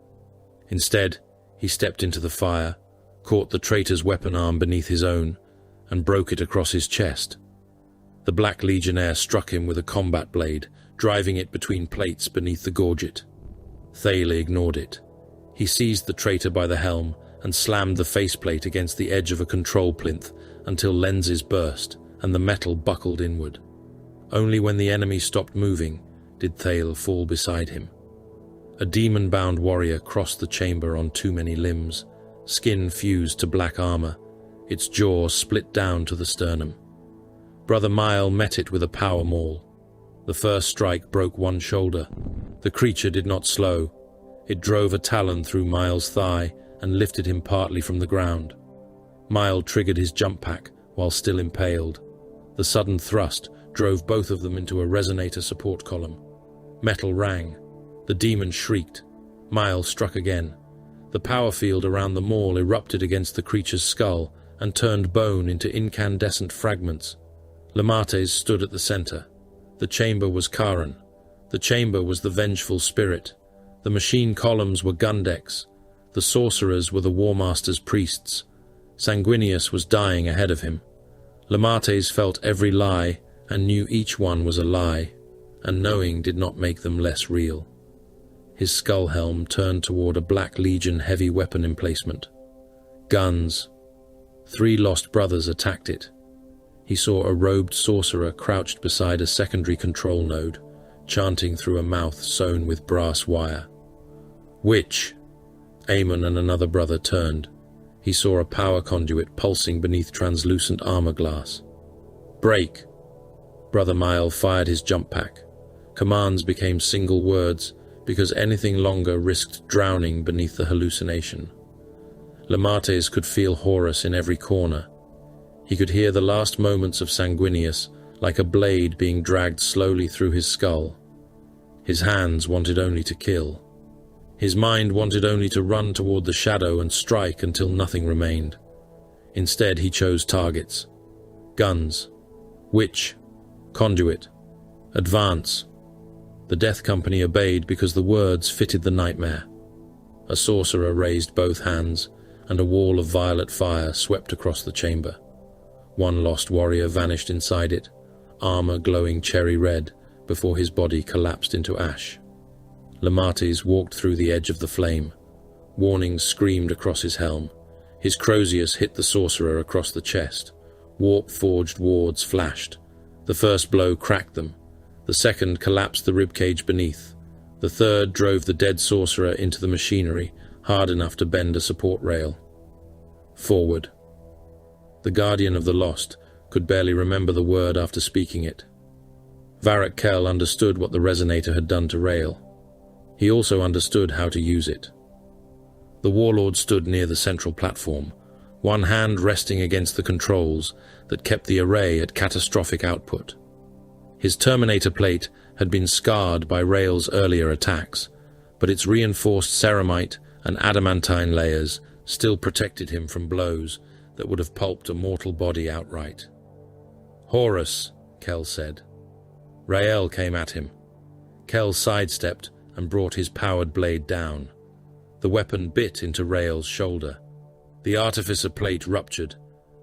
Instead, he stepped into the fire, caught the traitor's weapon arm beneath his own, and broke it across his chest. The Black Legionnaire struck him with a combat blade, driving it between plates beneath the gorget. Thale ignored it. He seized the traitor by the helm and slammed the faceplate against the edge of a control plinth until lenses burst and the metal buckled inward. Only when the enemy stopped moving did Thale fall beside him. A demon-bound warrior crossed the chamber on too many limbs, skin fused to black armor, its jaw split down to the sternum. Brother Mile met it with a power maul. The first strike broke one shoulder. The creature did not slow. It drove a talon through Mile's thigh and lifted him partly from the ground. Mile triggered his jump pack while still impaled. The sudden thrust drove both of them into a resonator support column. Metal rang. The demon shrieked. Mile struck again. The power field around the maul erupted against the creature's skull and turned bone into incandescent fragments. Lemates stood at the center. The chamber was Karan. The chamber was the vengeful spirit. The machine columns were gun decks. The sorcerers were the War Master's priests. Sanguinius was dying ahead of him. Lemates felt every lie and knew each one was a lie, and knowing did not make them less real. His skull helm turned toward a Black Legion heavy weapon emplacement. Guns. 3 lost brothers attacked it. He saw a robed sorcerer crouched beside a secondary control node, chanting through a mouth sewn with brass wire. Witch! Aemon and another brother turned. He saw a power conduit pulsing beneath translucent armor glass. Break! Brother Mile fired his jump pack. Commands became single words, because anything longer risked drowning beneath the hallucination. Lemates could feel Horus in every corner. He could hear the last moments of Sanguinius like a blade being dragged slowly through his skull. His hands wanted only to kill. His mind wanted only to run toward the shadow and strike until nothing remained. Instead, he chose targets. Guns. Witch. Conduit. Advance. The Death Company obeyed because the words fitted the nightmare. A sorcerer raised both hands, and a wall of violet fire swept across the chamber. One lost warrior vanished inside it, armor glowing cherry red, before his body collapsed into ash. Lemates walked through the edge of the flame. Warnings screamed across his helm. His Crozius hit the sorcerer across the chest. Warp-forged wards flashed. The first blow cracked them. The second collapsed the ribcage beneath. The third drove the dead sorcerer into the machinery, hard enough to bend a support rail. Forward. The Guardian of the Lost could barely remember the word after speaking it. Varric Kell understood what the resonator had done to Rail. He also understood how to use it. The warlord stood near the central platform, one hand resting against the controls that kept the array at catastrophic output. His Terminator plate had been scarred by Rail's earlier attacks, but its reinforced ceramite and adamantine layers still protected him from blows that would have pulped a mortal body outright. Horus, Kell said. Rael came at him. Kell sidestepped and brought his powered blade down. The weapon bit into Rael's shoulder. The artificer plate ruptured.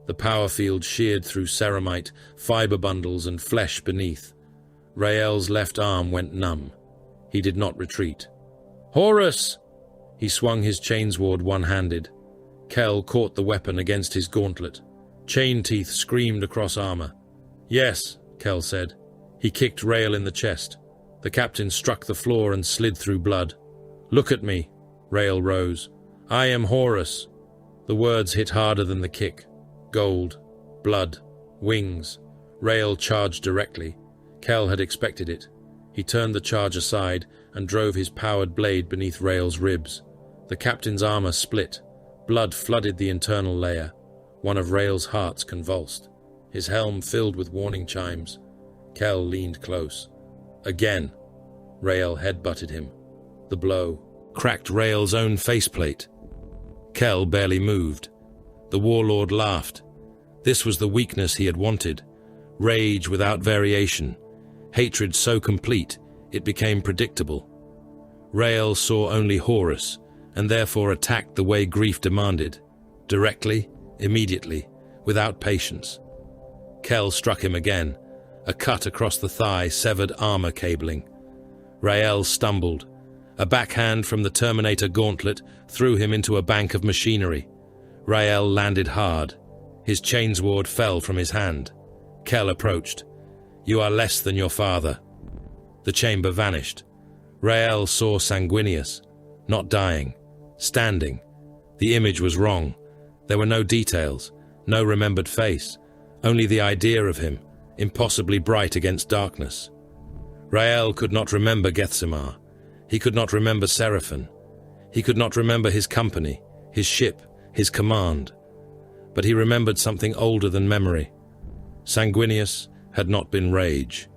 The power field sheared through ceramite, fiber bundles, and flesh beneath. Rael's left arm went numb. He did not retreat. Horus! He swung his chainsword one-handed. Kell caught the weapon against his gauntlet. Chain teeth screamed across armor. Yes, Kell said. He kicked Rael in the chest. The captain struck the floor and slid through blood. "Look at me," Rael rose. "I am Horus." The words hit harder than the kick. Gold, blood, wings. Rael charged directly. Kell had expected it. He turned the charge aside and drove his powered blade beneath Rael's ribs. The captain's armor split. Blood flooded the internal layer. One of Rael's hearts convulsed. His helm filled with warning chimes. Kell leaned close. Again. Rael headbutted him. The blow cracked Rael's own faceplate. Kell barely moved. The warlord laughed. This was the weakness he had wanted. Rage without variation. Hatred so complete, it became predictable. Rael saw only Horus, and therefore attacked the way grief demanded. Directly, immediately, without patience. Kell struck him again. A cut across the thigh severed armor cabling. Rael stumbled. A backhand from the Terminator gauntlet threw him into a bank of machinery. Rael landed hard. His chainsword fell from his hand. Kell approached. "You are less than your father." The chamber vanished. Rael saw Sanguinius, not dying, standing. The image was wrong. There were no details, no remembered face, only the idea of him, impossibly bright against darkness. Rael could not remember Gethsemar. He could not remember Seraphon. He could not remember his company, his ship, his command. But he remembered something older than memory. Sanguinius had not been rage.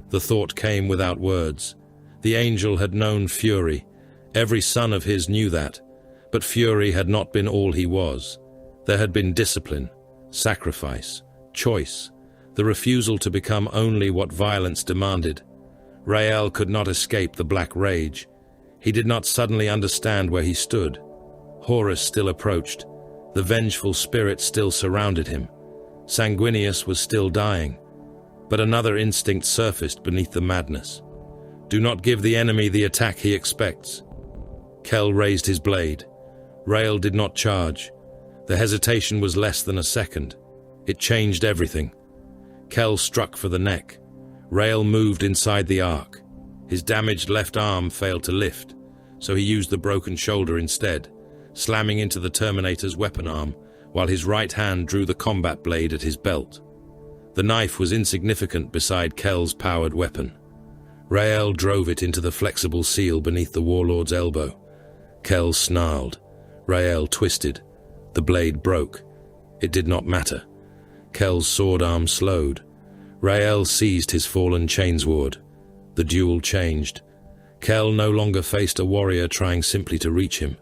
The thought came without words. The angel had known fury. Every son of his knew that. But fury had not been all he was. There had been discipline, sacrifice, choice, the refusal to become only what violence demanded. Rael could not escape the black rage. He did not suddenly understand where he stood. Horus still approached. The vengeful spirit still surrounded him. Sanguinius was still dying. But another instinct surfaced beneath the madness. Do not give the enemy the attack he expects. Kell raised his blade. Rael did not charge. The hesitation was less than a second. It changed everything. Kell struck for the neck. Rael moved inside the arc. His damaged left arm failed to lift, so he used the broken shoulder instead, slamming into the Terminator's weapon arm, while his right hand drew the combat blade at his belt. The knife was insignificant beside Kell's powered weapon. Rael drove it into the flexible seal beneath the warlord's elbow. Kell snarled. Rael twisted. The blade broke. It did not matter. Kell's sword arm slowed. Rael seized his fallen chainsword. The duel changed. Kell no longer faced a warrior trying simply to reach him.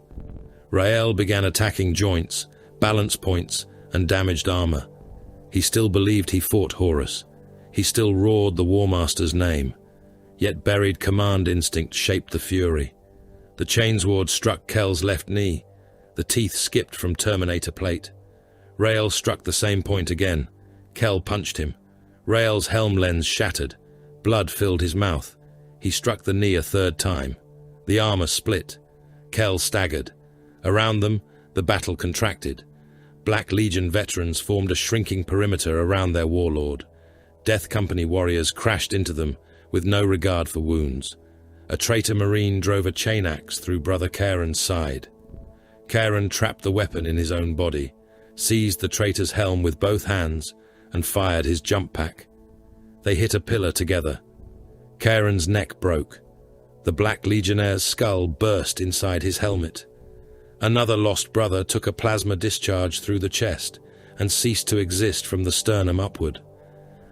Rael began attacking joints, balance points, and damaged armor. He still believed he fought Horus. He still roared the War Master's name. Yet buried command instinct shaped the fury. The chainsword struck Kell's left knee. The teeth skipped from Terminator plate. Rael struck the same point again. Kell punched him. Rael's helm lens shattered. Blood filled his mouth. He struck the knee a third time. The armor split. Kell staggered. Around them, the battle contracted. Black Legion veterans formed a shrinking perimeter around their warlord. Death Company warriors crashed into them with no regard for wounds. A traitor Marine drove a chain axe through Brother Karen's side. Karen trapped the weapon in his own body, seized the traitor's helm with both hands, and fired his jump pack. They hit a pillar together. Karen's neck broke. The Black Legionnaire's skull burst inside his helmet. Another lost brother took a plasma discharge through the chest and ceased to exist from the sternum upward.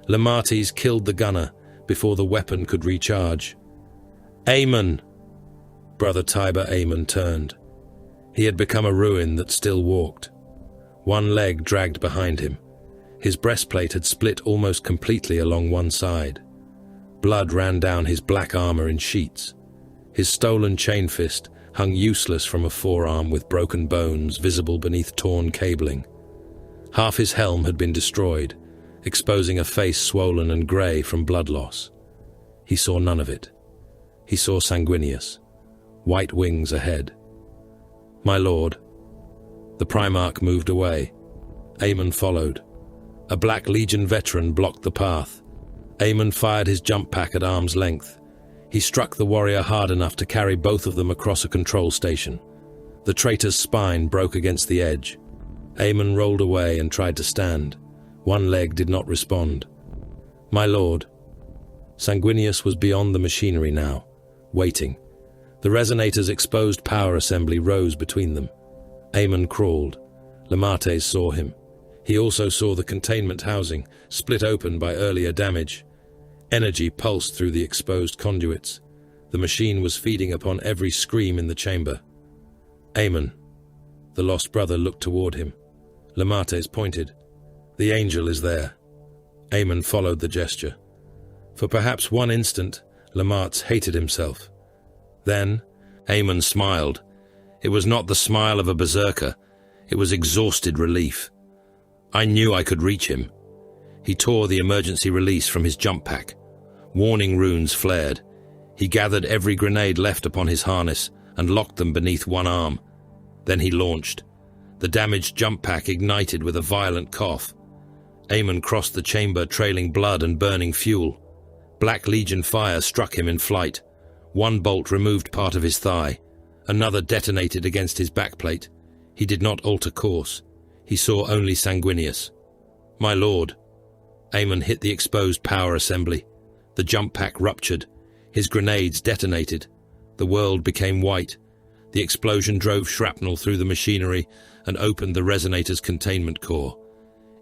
Lamates killed the gunner before the weapon could recharge. Aemon! Brother Tiber Aemon turned. He had become a ruin that still walked. One leg dragged behind him. His breastplate had split almost completely along one side. Blood ran down his black armor in sheets. His stolen chain fist hung useless from a forearm with broken bones visible beneath torn cabling. Half his helm had been destroyed, exposing a face swollen and grey from blood loss. He saw none of it. He saw Sanguinius, white wings ahead. My lord. The Primarch moved away. Aemon followed. A Black Legion veteran blocked the path. Aemon fired his jump pack at arm's length. He struck the warrior hard enough to carry both of them across a control station. The traitor's spine broke against the edge. Aemon rolled away and tried to stand. One leg did not respond. "My lord." Sanguinius was beyond the machinery now, waiting. The resonator's exposed power assembly rose between them. Aemon crawled. Lemates saw him. He also saw the containment housing, split open by earlier damage. Energy pulsed through the exposed conduits. The machine was feeding upon every scream in the chamber. "Aemon." The lost brother looked toward him. Lemates pointed. "The angel is there." Aemon followed the gesture. For perhaps one instant, Lemates hated himself. Then, Aemon smiled. It was not the smile of a berserker. It was exhausted relief. I knew I could reach him. He tore the emergency release from his jump pack. Warning runes flared. He gathered every grenade left upon his harness and locked them beneath one arm. Then he launched. The damaged jump pack ignited with a violent cough. Aemon crossed the chamber, trailing blood and burning fuel. Black Legion fire struck him in flight. One bolt removed part of his thigh. Another detonated against his backplate. He did not alter course. He saw only Sanguinius. "My lord." Aemon hit the exposed power assembly. The jump pack ruptured. His grenades detonated. The world became white. The explosion drove shrapnel through the machinery and opened the resonator's containment core.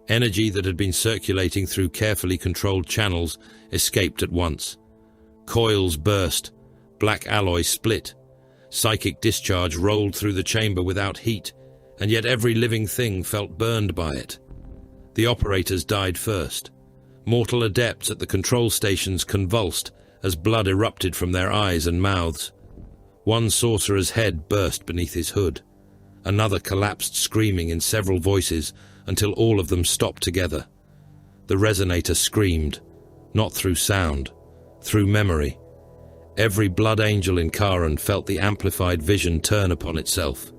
Energy that had been circulating through carefully controlled channels escaped at once. Coils burst. Black alloy split. Psychic discharge rolled through the chamber without heat, and yet every living thing felt burned by it. The operators died first. Mortal adepts at the control stations convulsed as blood erupted from their eyes and mouths. One sorcerer's head burst beneath his hood. Another collapsed screaming in several voices until all of them stopped together. The resonator screamed, not through sound, through memory. Every blood angel in Kharon felt the amplified vision turn upon itself.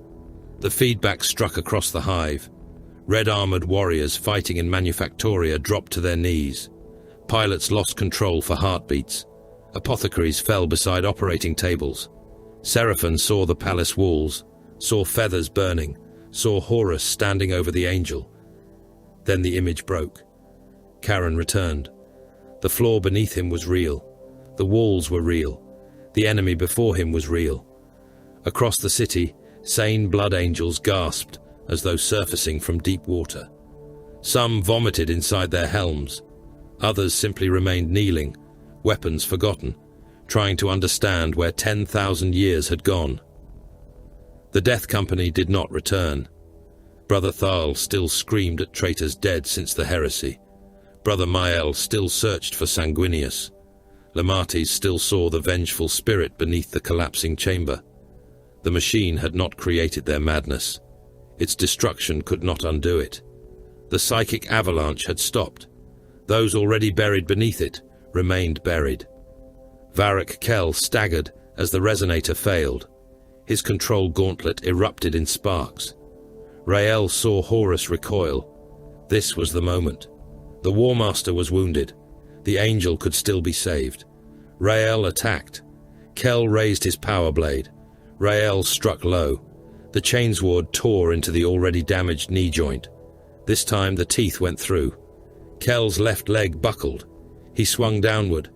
The feedback struck across the hive. Red-armored warriors fighting in Manufactoria dropped to their knees. Pilots lost control for heartbeats. Apothecaries fell beside operating tables. Seraphon saw the palace walls, saw feathers burning, saw Horus standing over the angel. Then the image broke. Kharon returned. The floor beneath him was real. The walls were real. The enemy before him was real. Across the city, sane blood angels gasped as though surfacing from deep water. Some vomited inside their helms. Others simply remained kneeling, weapons forgotten, trying to understand where 10,000 years had gone. The Death Company did not return. Brother Thal still screamed at traitors dead since the heresy. Brother Mael still searched for Sanguinius. Lemates still saw the vengeful spirit beneath the collapsing chamber. The machine had not created their madness. Its destruction could not undo it. The psychic avalanche had stopped. Those already buried beneath it remained buried. Varric Kell staggered as the resonator failed. His control gauntlet erupted in sparks. Rael saw Horus recoil. This was the moment. The War Master was wounded. The angel could still be saved. Rael attacked. Kell raised his power blade. Rael struck low. The chainsword tore into the already damaged knee joint. This time the teeth went through. Kell's left leg buckled. He swung downward.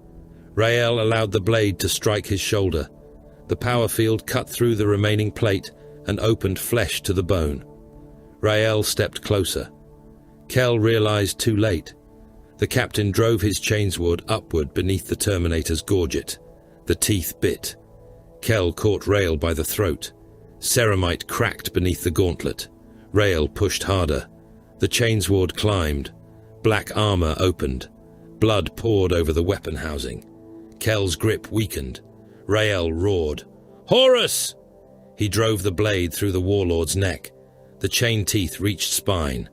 Rael allowed the blade to strike his shoulder. The power field cut through the remaining plate and opened flesh to the bone. Rael stepped closer. Kell realized too late. The captain drove his chainsword upward beneath the Terminator's gorget. The teeth bit. Kell caught Rael by the throat. Ceramite cracked beneath the gauntlet. Rael pushed harder. The chainsword climbed. Black armor opened. Blood poured over the weapon housing. Kell's grip weakened. Rael roared, "Horus!" He drove the blade through the warlord's neck. The chain teeth reached spine.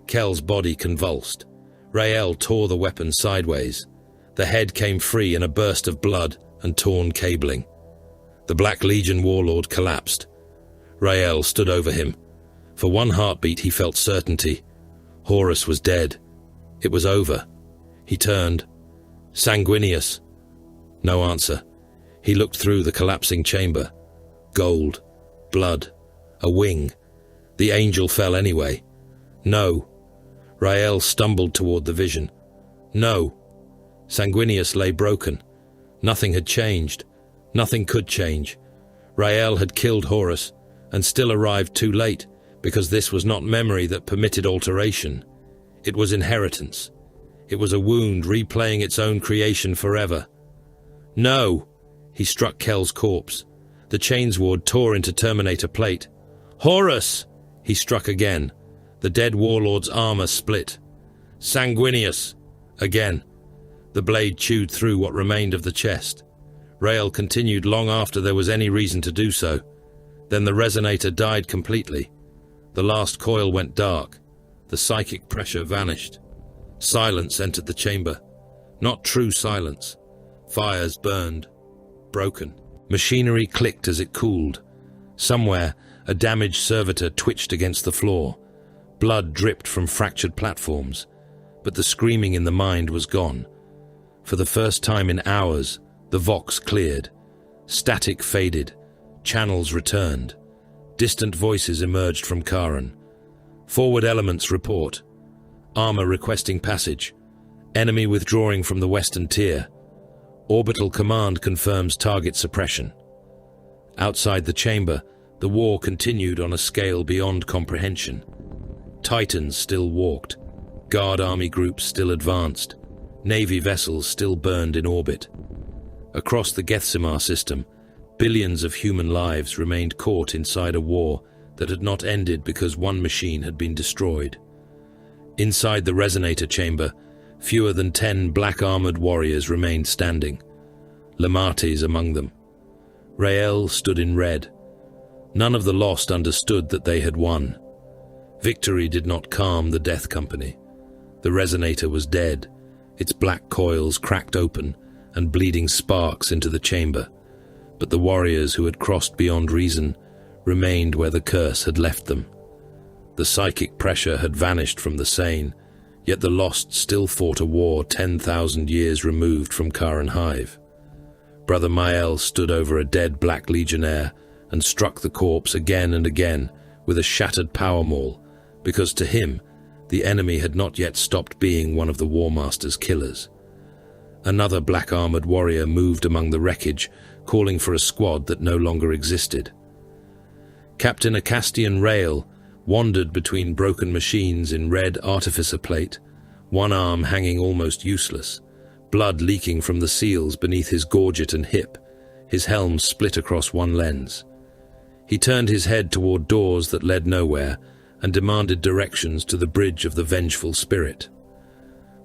Kell's body convulsed. Rael tore the weapon sideways. The head came free in a burst of blood and torn cabling. The Black Legion warlord collapsed. Rael stood over him. For one heartbeat he felt certainty. Horus was dead. It was over. He turned. "Sanguinius." No answer. He looked through the collapsing chamber. Gold. Blood. A wing. The angel fell anyway. No. Rael stumbled toward the vision. No. Sanguinius lay broken. Nothing had changed. Nothing could change. Rael had killed Horus, and still arrived too late, because this was not memory that permitted alteration. It was inheritance. It was a wound replaying its own creation forever. No! He struck Kel's corpse. The chains ward tore into Terminator plate. Horus! He struck again. The dead warlord's armor split. Sanguinius! Again. The blade chewed through what remained of the chest. Rael continued long after there was any reason to do so. Then the resonator died completely. The last coil went dark. The psychic pressure vanished. Silence entered the chamber. Not true silence. Fires burned. Broken. Machinery clicked as it cooled. Somewhere, a damaged servitor twitched against the floor. Blood dripped from fractured platforms. But the screaming in the mind was gone. For the first time in hours, the vox cleared. Static faded. Channels returned. Distant voices emerged from Karen. Forward elements report. Armor requesting passage. Enemy withdrawing from the western tier. Orbital command confirms target suppression. Outside the chamber, the war continued on a scale beyond comprehension. Titans still walked. Guard army groups still advanced. Navy vessels still burned in orbit. Across the Gethsemar system, billions of human lives remained caught inside a war that had not ended because one machine had been destroyed. Inside the resonator chamber, fewer than 10 black-armored warriors remained standing. Lamartes among them. Rael stood in red. None of the lost understood that they had won. Victory did not calm the death company. The resonator was dead, its black coils cracked open and bleeding sparks into the chamber. But the warriors who had crossed beyond reason remained where the curse had left them. The psychic pressure had vanished from the sane, yet the lost still fought a war 10,000 years removed from Karen Hive. Brother Mael stood over a dead black legionnaire and struck the corpse again and again with a shattered power maul, because to him, the enemy had not yet stopped being one of the War Master's killers. Another black-armored warrior moved among the wreckage, calling for a squad that no longer existed. Captain Acastian Rael wandered between broken machines in red artificer plate, one arm hanging almost useless, blood leaking from the seals beneath his gorget and hip, his helm split across one lens. He turned his head toward doors that led nowhere and demanded directions to the bridge of the vengeful spirit.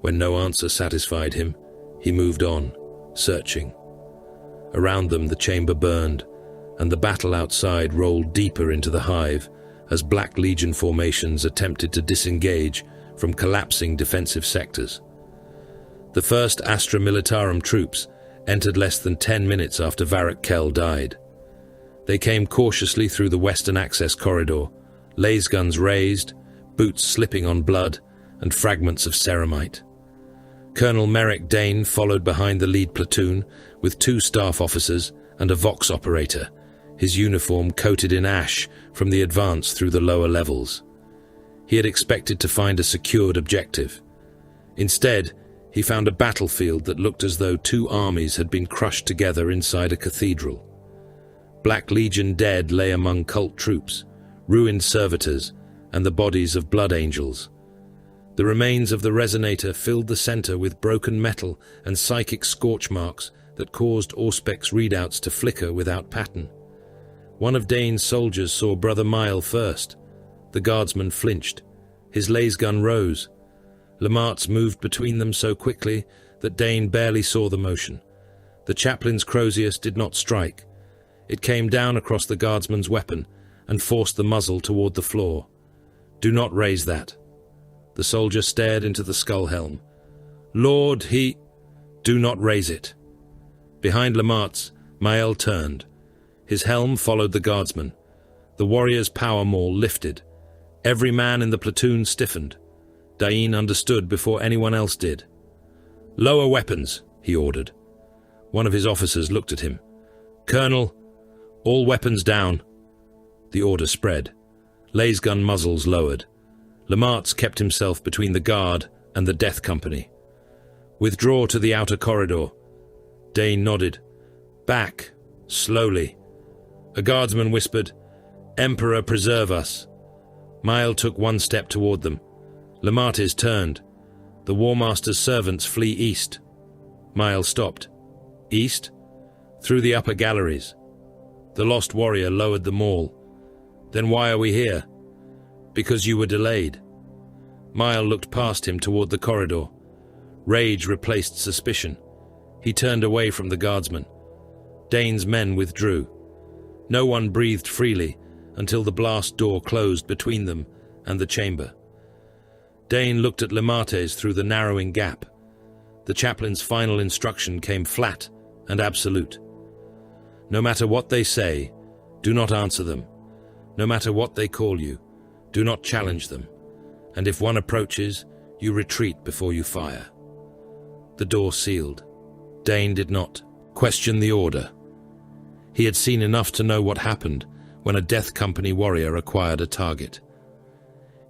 When no answer satisfied him, he moved on, searching. Around them the chamber burned, and the battle outside rolled deeper into the hive as Black Legion formations attempted to disengage from collapsing defensive sectors. The first Astra Militarum troops entered less than 10 minutes after Varric Kell died. They came cautiously through the western access corridor, laser guns raised, boots slipping on blood, and fragments of ceramite. Colonel Merrick Dane followed behind the lead platoon with 2 staff officers and a Vox operator, his uniform coated in ash from the advance through the lower levels. He had expected to find a secured objective. Instead, he found a battlefield that looked as though 2 armies had been crushed together inside a cathedral. Black Legion dead lay among cult troops, ruined servitors, and the bodies of blood angels. The remains of the resonator filled the center with broken metal and psychic scorch marks that caused Auspec's readouts to flicker without pattern. One of Dane's soldiers saw Brother Mile first. The guardsman flinched. His laser gun rose. Lamartz moved between them so quickly that Dane barely saw the motion. The chaplain's Crozius did not strike. It came down across the guardsman's weapon and forced the muzzle toward the floor. "Do not raise that." The soldier stared into the skull helm. "Lord, he—" "Do not raise it." Behind Lamartz, Mael turned. His helm followed the guardsman. The warrior's power maul lifted. Every man in the platoon stiffened. Dain understood before anyone else did. "Lower weapons," he ordered. One of his officers looked at him. "Colonel, all weapons down." The order spread. Lay's gun muzzles lowered. Lamartz kept himself between the guard and the death company. "Withdraw to the outer corridor." Dane nodded. "Back, slowly." A guardsman whispered, "Emperor, preserve us." Mile took one step toward them. Lamartez turned. "The War Master's servants flee east." Mile stopped. "East?" "Through the upper galleries." The lost warrior lowered the maul. "Then why are we here?" "Because you were delayed." Mile looked past him toward the corridor. Rage replaced suspicion. He turned away from the guardsman. Dane's men withdrew. No one breathed freely until the blast door closed between them and the chamber. Dane looked at Lamartez through the narrowing gap. The chaplain's final instruction came flat and absolute. "No matter what they say, do not answer them. No matter what they call you, do not challenge them. And if one approaches, you retreat before you fire." The door sealed. Dane did not question the order. He had seen enough to know what happened when a Death Company warrior acquired a target.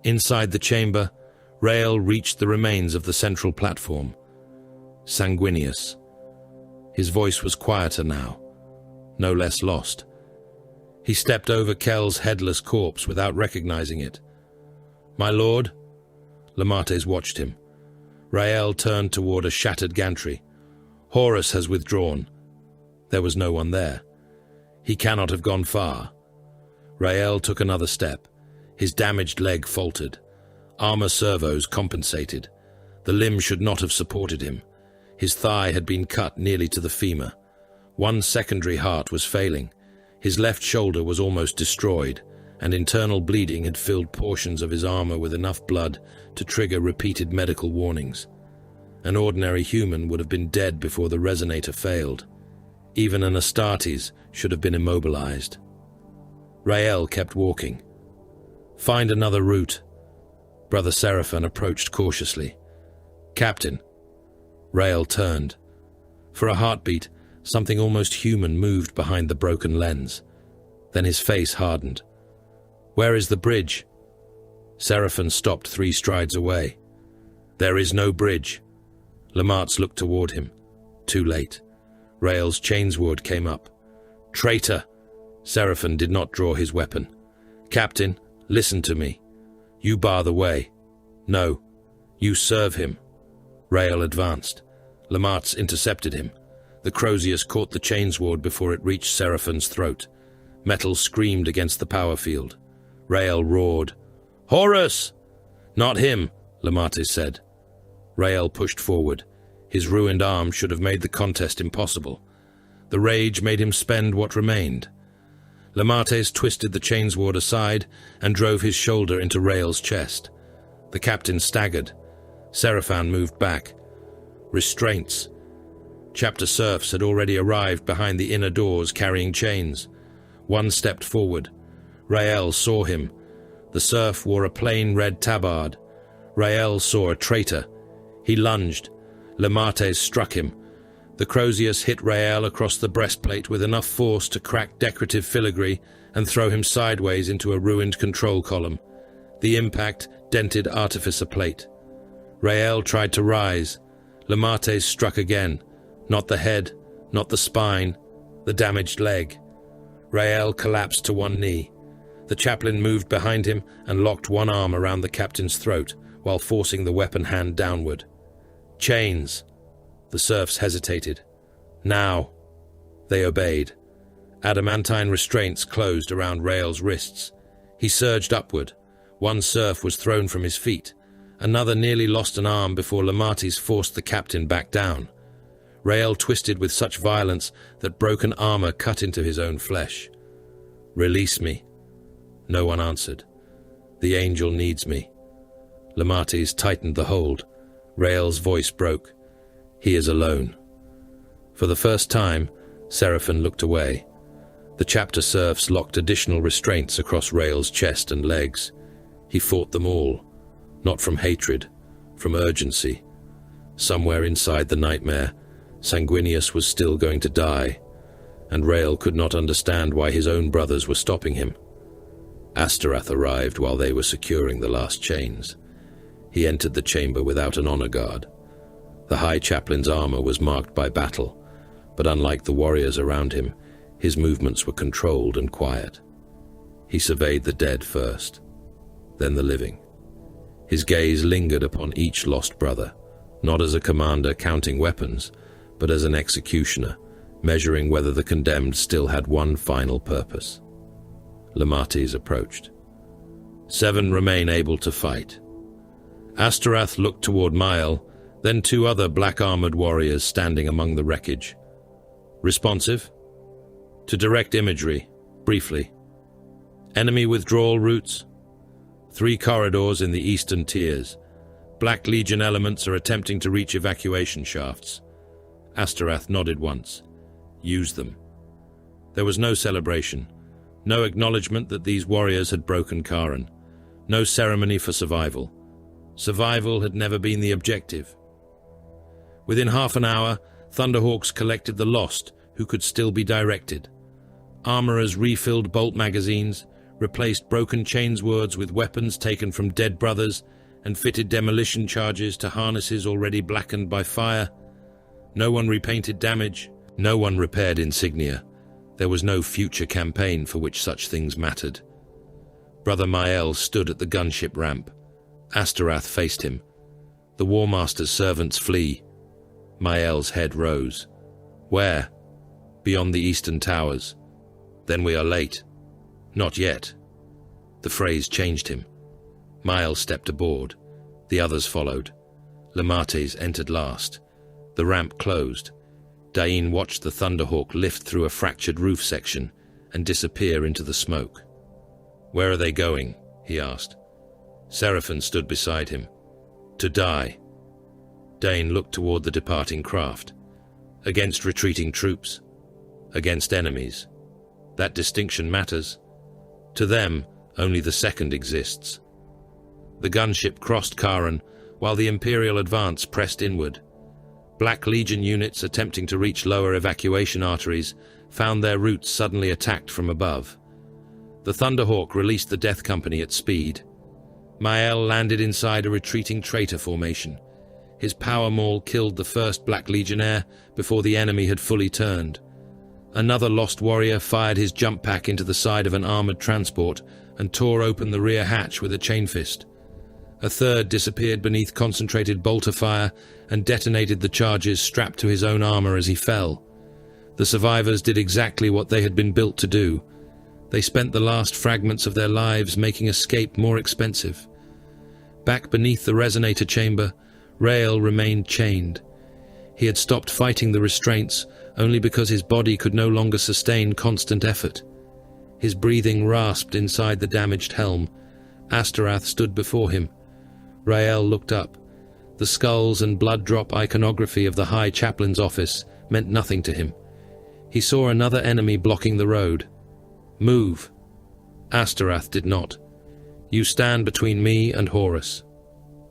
Inside the chamber, Rael reached the remains of the central platform. Sanguinius. His voice was quieter now, no less lost. He stepped over Kell's headless corpse without recognizing it. "My lord?" Lamartez watched him. Rael turned toward a shattered gantry. "Horus has withdrawn." There was no one there. "He cannot have gone far." Rael took another step. His damaged leg faltered. Armor servos compensated. The limb should not have supported him. His thigh had been cut nearly to the femur. One secondary heart was failing. His left shoulder was almost destroyed, and internal bleeding had filled portions of his armor with enough blood to trigger repeated medical warnings. An ordinary human would have been dead before the resonator failed. Even an Astartes should have been immobilized. Rael kept walking. "Find another route." Brother Seraphon approached cautiously. "Captain." Rael turned. For a heartbeat, something almost human moved behind the broken lens. Then his face hardened. "Where is the bridge?" Seraphon stopped 3 strides away. "There is no bridge." Lamartz looked toward him. Too late. Rael's chainsword came up. "Traitor!" Seraphon did not draw his weapon. "Captain, listen to me. You bar the way." "No. You serve him." Rael advanced. Lamartz intercepted him. The Crozius caught the chainsword before it reached Seraphon's throat. Metal screamed against the power field. Rael roared. "Horus!" "Not him," Lamartez said. Rael pushed forward. His ruined arm should have made the contest impossible. The rage made him spend what remained. Lamartez twisted the chainsword aside and drove his shoulder into Rael's chest. The captain staggered. Seraphon moved back. Restraints. Chapter serfs had already arrived behind the inner doors carrying chains. One stepped forward. Rael saw him. The serf wore a plain red tabard. Rael saw a traitor. He lunged. Lamartez struck him. The Crozius hit Rael across the breastplate with enough force to crack decorative filigree and throw him sideways into a ruined control column. The impact dented artificer plate. Rael tried to rise. Lamartez struck again. Not the head, not the spine, the damaged leg. Rael collapsed to one knee. The chaplain moved behind him and locked one arm around the captain's throat while forcing the weapon hand downward. Chains. The serfs hesitated. Now. They obeyed. Adamantine restraints closed around Rael's wrists. He surged upward. One serf was thrown from his feet. Another nearly lost an arm before Lamartez forced the captain back down. Rael twisted with such violence that broken armor cut into his own flesh. "Release me." No one answered. "The angel needs me." Lamartez tightened the hold. Rael's voice broke. "He is alone." For the first time, Seraphon looked away. The chapter serfs locked additional restraints across Rael's chest and legs. He fought them all, not from hatred, from urgency. Somewhere inside the nightmare, Sanguinius was still going to die, and Rael could not understand why his own brothers were stopping him. Astorath arrived while they were securing the last chains. He entered the chamber without an honor guard. The High Chaplain's armor was marked by battle, but unlike the warriors around him, his movements were controlled and quiet. He surveyed the dead first, then the living. His gaze lingered upon each lost brother, not as a commander counting weapons, but as an executioner, measuring whether the condemned still had one final purpose. Lemates approached. 7 remain able to fight. Astorath looked toward Mael, then 2 other black-armored warriors standing among the wreckage. Responsive? To direct imagery, briefly. Enemy withdrawal routes? 3 corridors in the eastern tiers. Black Legion elements are attempting to reach evacuation shafts. Astorath nodded once. Use them. There was no celebration, no acknowledgement that these warriors had broken Karen, no ceremony for survival. Survival had never been the objective. Within half an hour, Thunderhawks collected the lost who could still be directed. Armorers refilled bolt magazines, replaced broken chainswords with weapons taken from dead brothers, and fitted demolition charges to harnesses already blackened by fire. No one repainted damage, no one repaired insignia. There was no future campaign for which such things mattered. Brother Mael stood at the gunship ramp. Astorath faced him. The War Master's servants flee. Mael's head rose. Where? Beyond the eastern towers. Then we are late. Not yet. The phrase changed him. Mael stepped aboard. The others followed. Lemates entered last. The ramp closed. Dain watched the Thunderhawk lift through a fractured roof section and disappear into the smoke. Where are they going? He asked. Seraphon stood beside him. To die. Dain looked toward the departing craft. Against retreating troops. Against enemies. That distinction matters. To them, only the second exists. The gunship crossed Karen, while the Imperial advance pressed inward. Black Legion units attempting to reach lower evacuation arteries found their routes suddenly attacked from above. The Thunderhawk released the Death Company at speed. Mael landed inside a retreating traitor formation. His power maul killed the first Black Legionnaire before the enemy had fully turned. Another lost warrior fired his jump pack into the side of an armored transport and tore open the rear hatch with a chain fist. A third disappeared beneath concentrated bolter fire and detonated the charges strapped to his own armor as he fell. The survivors did exactly what they had been built to do. They spent the last fragments of their lives making escape more expensive. Back beneath the resonator chamber, Rael remained chained. He had stopped fighting the restraints only because his body could no longer sustain constant effort. His breathing rasped inside the damaged helm. Astorath stood before him. Rael looked up. The skulls and blood-drop iconography of the High Chaplain's office meant nothing to him. He saw another enemy blocking the road. Move. Astorath did not. You stand between me and Horus.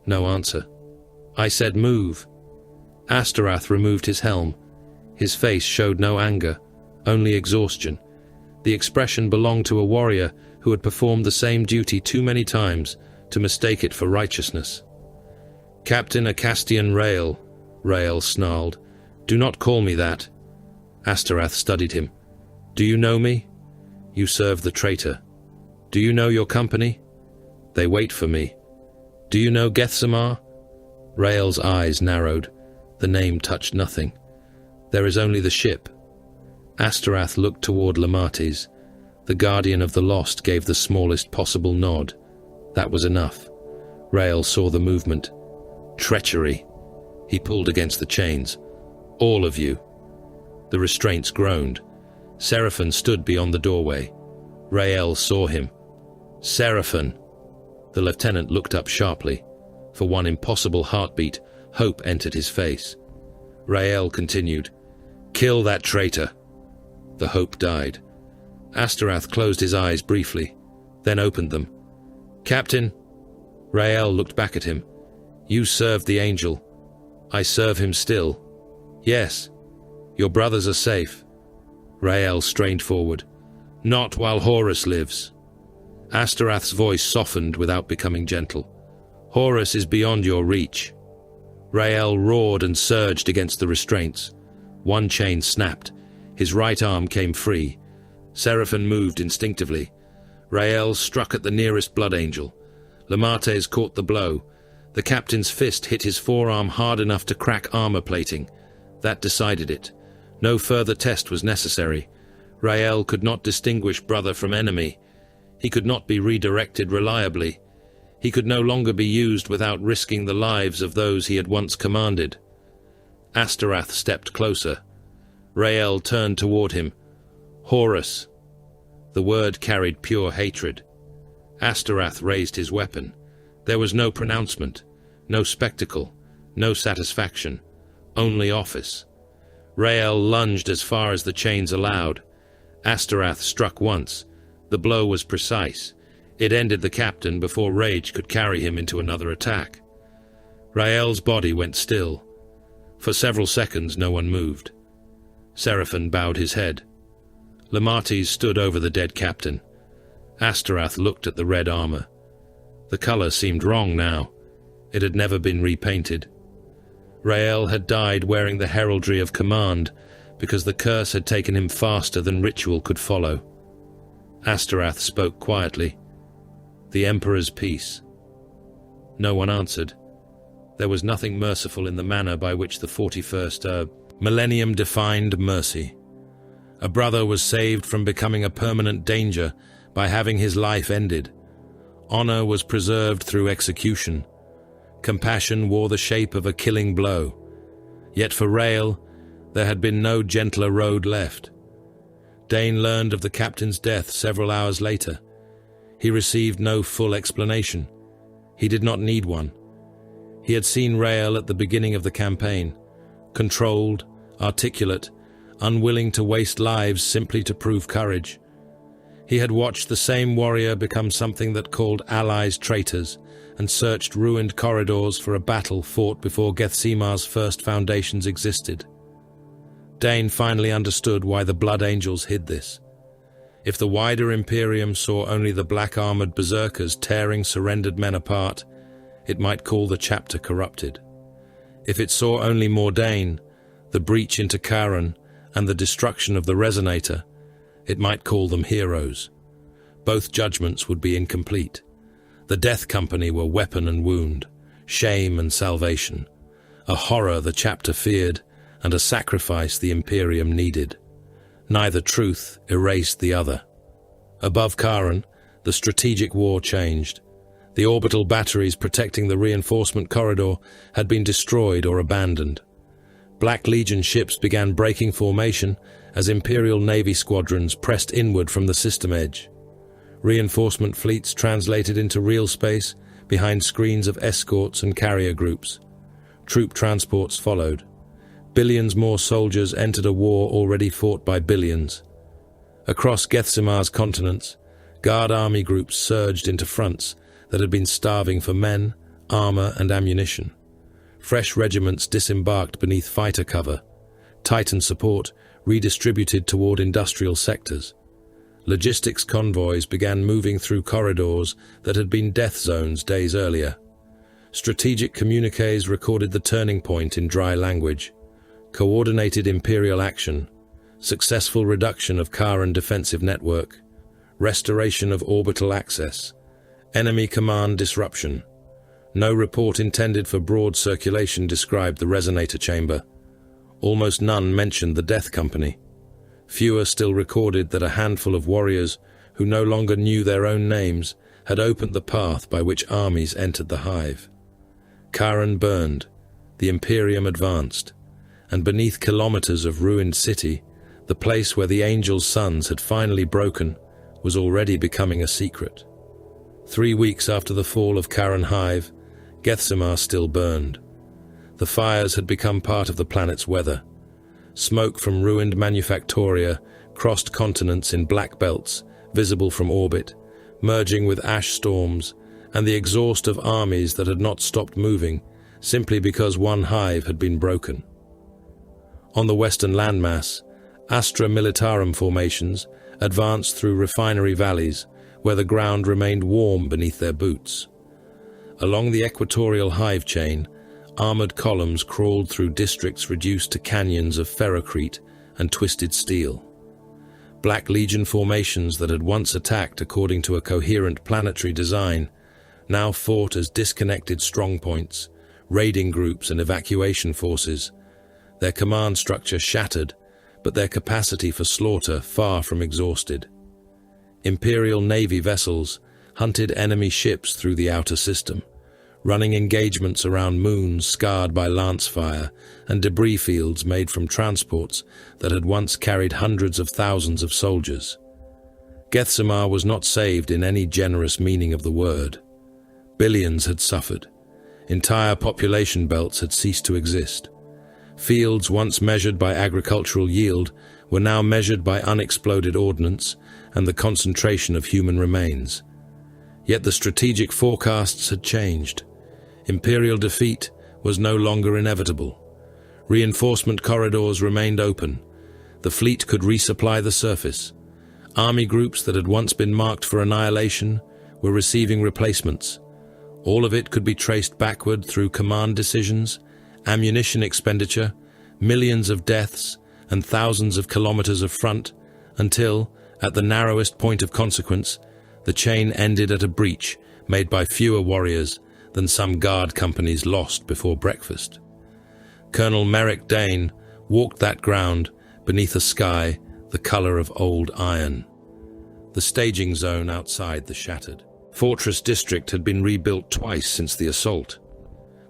No answer. I said move. Astorath removed his helm. His face showed no anger, only exhaustion. The expression belonged to a warrior who had performed the same duty too many times to mistake it for righteousness. Captain Acastian Rael, Rael snarled. Do not call me that. Astorath studied him. Do you know me? You serve the traitor. Do you know your company? They wait for me. Do you know Gethsemar? Rael's eyes narrowed. The name touched nothing. There is only the ship. Astorath looked toward Lemates. The guardian of the lost gave the smallest possible nod. That was enough. Rael saw the movement. Treachery. He pulled against the chains. All of you. The restraints groaned. Seraphon stood beyond the doorway. Rael saw him. Seraphon. The lieutenant looked up sharply. For one impossible heartbeat, hope entered his face. Rael continued. Kill that traitor. The hope died. Astorath closed his eyes briefly, then opened them. Captain. Rael looked back at him. You served the angel. I serve him still. Yes. Your brothers are safe. Rael strained forward. "Not while Horus lives." Astarath's voice softened without becoming gentle. "Horus is beyond your reach." Rael roared and surged against the restraints. One chain snapped. His right arm came free. Seraphon moved instinctively. Rael struck at the nearest blood angel. Lemates caught the blow. The captain's fist hit his forearm hard enough to crack armor plating. That decided it. No further test was necessary. Rael could not distinguish brother from enemy. He could not be redirected reliably. He could no longer be used without risking the lives of those he had once commanded. Astarath stepped closer. Rael turned toward him. "Horus." The word carried pure hatred. Astarath raised his weapon. There was no pronouncement, no spectacle, no satisfaction, only office. Rael lunged as far as the chains allowed. Astarath struck once. The blow was precise. It ended the captain before rage could carry him into another attack. Rael's body went still. For several seconds no one moved. Seraphon bowed his head. Lemates stood over the dead captain. Astarath looked at the red armor. The color seemed wrong now. It had never been repainted. Rael had died wearing the heraldry of command because the curse had taken him faster than ritual could follow. Astarath spoke quietly. "The Emperor's peace." No one answered. There was nothing merciful in the manner by which the 41st millennium defined mercy. A brother was saved from becoming a permanent danger by having his life ended. Honor was preserved through execution. Compassion wore the shape of a killing blow. Yet for Rael, there had been no gentler road left. Dane learned of the captain's death several hours later. He received no full explanation. He did not need one. He had seen Rael at the beginning of the campaign, controlled, articulate, unwilling to waste lives simply to prove courage. He had watched the same warrior become something that called allies traitors and searched ruined corridors for a battle fought before Gethsemar's first foundations existed. Dane finally understood why the Blood Angels hid this. If the wider Imperium saw only the black-armored berserkers tearing surrendered men apart, it might call the chapter corrupted. If it saw only Mordain, the breach into Charon, and the destruction of the Resonator, it might call them heroes. Both judgments would be incomplete. The Death Company were weapon and wound, shame and salvation, a horror the chapter feared, and a sacrifice the Imperium needed. Neither truth erased the other. Above Charon, the strategic war changed. The orbital batteries protecting the reinforcement corridor had been destroyed or abandoned. Black Legion ships began breaking formation as Imperial Navy squadrons pressed inward from the system edge. Reinforcement fleets translated into real space behind screens of escorts and carrier groups. Troop transports followed. Billions more soldiers entered a war already fought by billions. Across Gethsemar's continents, guard army groups surged into fronts that had been starving for men, armor, and ammunition. Fresh regiments disembarked beneath fighter cover. Titan support redistributed toward industrial sectors. Logistics convoys began moving through corridors that had been death zones days earlier. Strategic communiques recorded the turning point in dry language. Coordinated Imperial action, successful reduction of Charon defensive network, restoration of orbital access, enemy command disruption. No report intended for broad circulation described the Resonator chamber. Almost none mentioned the Death Company. Fewer still recorded that a handful of warriors who no longer knew their own names had opened the path by which armies entered the hive. Charon burned, the Imperium advanced, and beneath kilometers of ruined city, the place where the angels' suns had finally broken was already becoming a secret. 3 weeks after the fall of Charon Hive, Gethsemar still burned. The fires had become part of the planet's weather. Smoke from ruined manufactoria crossed continents in black belts, visible from orbit, merging with ash storms and the exhaust of armies that had not stopped moving simply because one hive had been broken. On the western landmass, Astra Militarum formations advanced through refinery valleys, where the ground remained warm beneath their boots. Along the equatorial hive chain, armored columns crawled through districts reduced to canyons of ferrocrete and twisted steel. Black Legion formations that had once attacked according to a coherent planetary design now fought as disconnected strongpoints, raiding groups and evacuation forces, their command structure shattered, but their capacity for slaughter far from exhausted. Imperial Navy vessels hunted enemy ships through the outer system, running engagements around moons scarred by lance fire and debris fields made from transports that had once carried hundreds of thousands of soldiers. Gethsemar was not saved in any generous meaning of the word. Billions had suffered. Entire population belts had ceased to exist. Fields once measured by agricultural yield were now measured by unexploded ordnance and the concentration of human remains. Yet the strategic forecasts had changed. Imperial defeat was no longer inevitable. Reinforcement corridors remained open. The fleet could resupply the surface. Army groups that had once been marked for annihilation were receiving replacements. All of it could be traced backward through command decisions, ammunition expenditure, millions of deaths, and thousands of kilometers of front, until, at the narrowest point of consequence, the chain ended at a breach made by fewer warriors than some guard companies lost before breakfast. Colonel Merrick Dane walked that ground beneath a sky the color of old iron. The staging zone outside the shattered Fortress District had been rebuilt twice since the assault.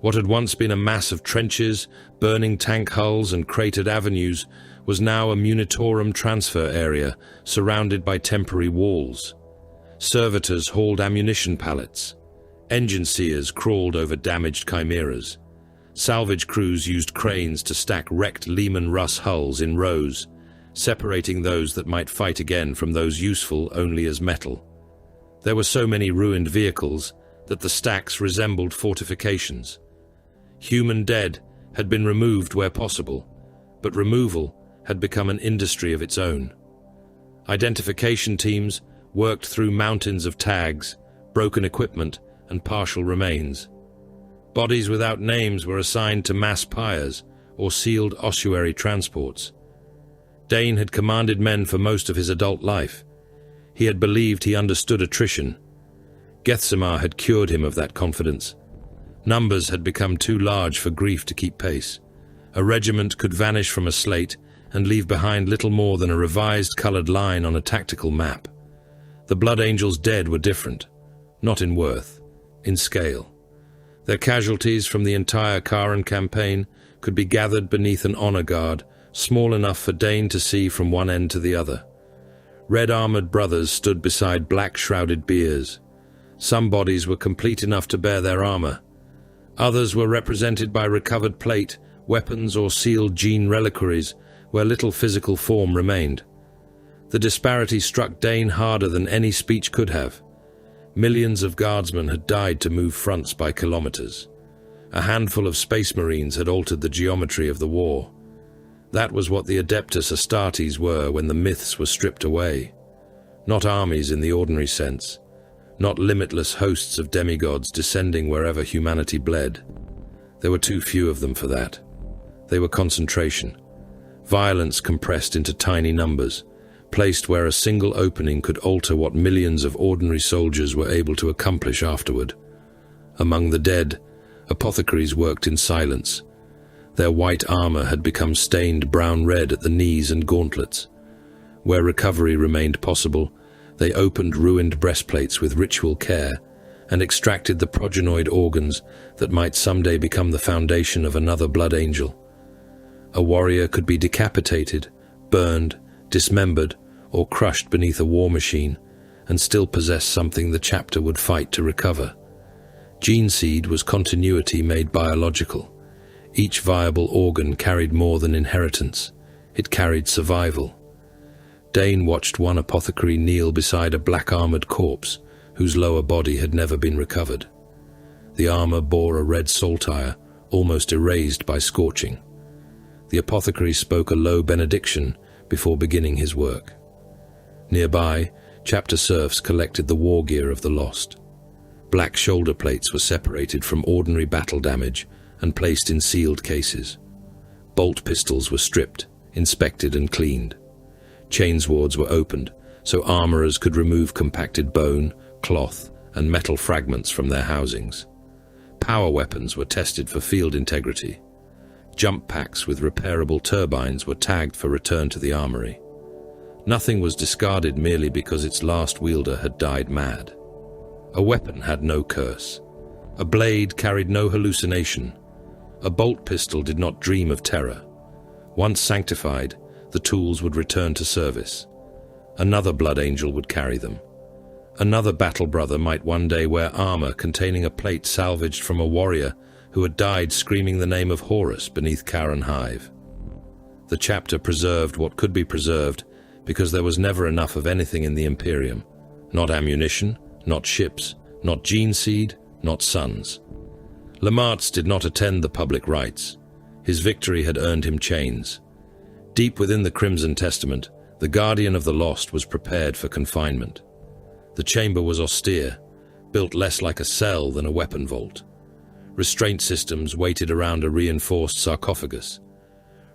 What had once been a mass of trenches, burning tank hulls and cratered avenues was now a munitorum transfer area surrounded by temporary walls. Servitors hauled ammunition pallets. Engine seers crawled over damaged chimeras. Salvage crews used cranes to stack wrecked Lehman Russ hulls in rows, separating those that might fight again from those useful only as metal. There were so many ruined vehicles that the stacks resembled fortifications. Human dead had been removed where possible, but removal had become an industry of its own. Identification teams worked through mountains of tags, broken equipment, and partial remains. Bodies without names were assigned to mass pyres or sealed ossuary transports. Dane had commanded men for most of his adult life. He had believed he understood attrition. Gethsemar had cured him of that confidence. Numbers had become too large for grief to keep pace. A regiment could vanish from a slate and leave behind little more than a revised colored line on a tactical map. The Blood Angels dead were different, not in worth, in scale. Their casualties from the entire Karen campaign could be gathered beneath an honor guard, small enough for Dane to see from one end to the other. Red-armored brothers stood beside black-shrouded biers. Some bodies were complete enough to bear their armor. Others were represented by recovered plate, weapons, or sealed gene reliquaries where little physical form remained. The disparity struck Dane harder than any speech could have. Millions of guardsmen had died to move fronts by kilometers. A handful of space marines had altered the geometry of the war. That was what the Adeptus Astartes were when the myths were stripped away. Not armies in the ordinary sense. Not limitless hosts of demigods descending wherever humanity bled. There were too few of them for that. They were concentration. Violence compressed into tiny numbers, placed where a single opening could alter what millions of ordinary soldiers were able to accomplish afterward. Among the dead, apothecaries worked in silence. Their white armor had become stained brown-red at the knees and gauntlets. Where recovery remained possible, they opened ruined breastplates with ritual care and extracted the progenoid organs that might someday become the foundation of another Blood Angel. A warrior could be decapitated, burned, dismembered, or crushed beneath a war machine and still possess something the chapter would fight to recover. Gene seed was continuity made biological. Each viable organ carried more than inheritance. It carried survival. Dane watched one apothecary kneel beside a black-armored corpse whose lower body had never been recovered. The armor bore a red saltire, almost erased by scorching. The apothecary spoke a low benediction before beginning his work. Nearby, chapter serfs collected the war gear of the lost. Black shoulder plates were separated from ordinary battle damage and placed in sealed cases. Bolt pistols were stripped, inspected and cleaned. Chainswords were opened so armorers could remove compacted bone, cloth and metal fragments from their housings. Power weapons were tested for field integrity. Jump packs with repairable turbines were tagged for return to the armory. Nothing was discarded merely because its last wielder had died mad. A weapon had no curse. A blade carried no hallucination. A bolt pistol did not dream of terror. Once sanctified, the tools would return to service. Another blood angel would carry them. Another battle brother might one day wear armor containing a plate salvaged from a warrior who had died screaming the name of Horus beneath Karen Hive. The chapter preserved what could be preserved because there was never enough of anything in the Imperium. Not ammunition, not ships, not gene seed, not sons. Lamartz did not attend the public rites. His victory had earned him chains. Deep within the Crimson Testament, the Guardian of the Lost was prepared for confinement. The chamber was austere, built less like a cell than a weapon vault. Restraint systems waited around a reinforced sarcophagus.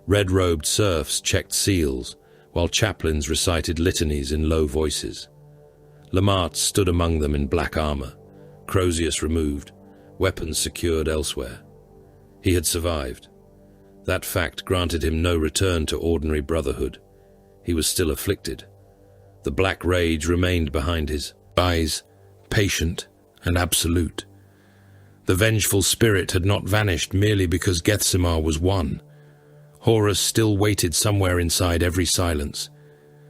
Red-robed serfs checked seals, while chaplains recited litanies in low voices. Lamartz stood among them in black armor, Crozius removed, weapons secured elsewhere. He had survived. That fact granted him no return to ordinary brotherhood. He was still afflicted. The black rage remained behind his eyes, patient and absolute. The vengeful spirit had not vanished merely because Gethsemar was won. Horus still waited somewhere inside every silence.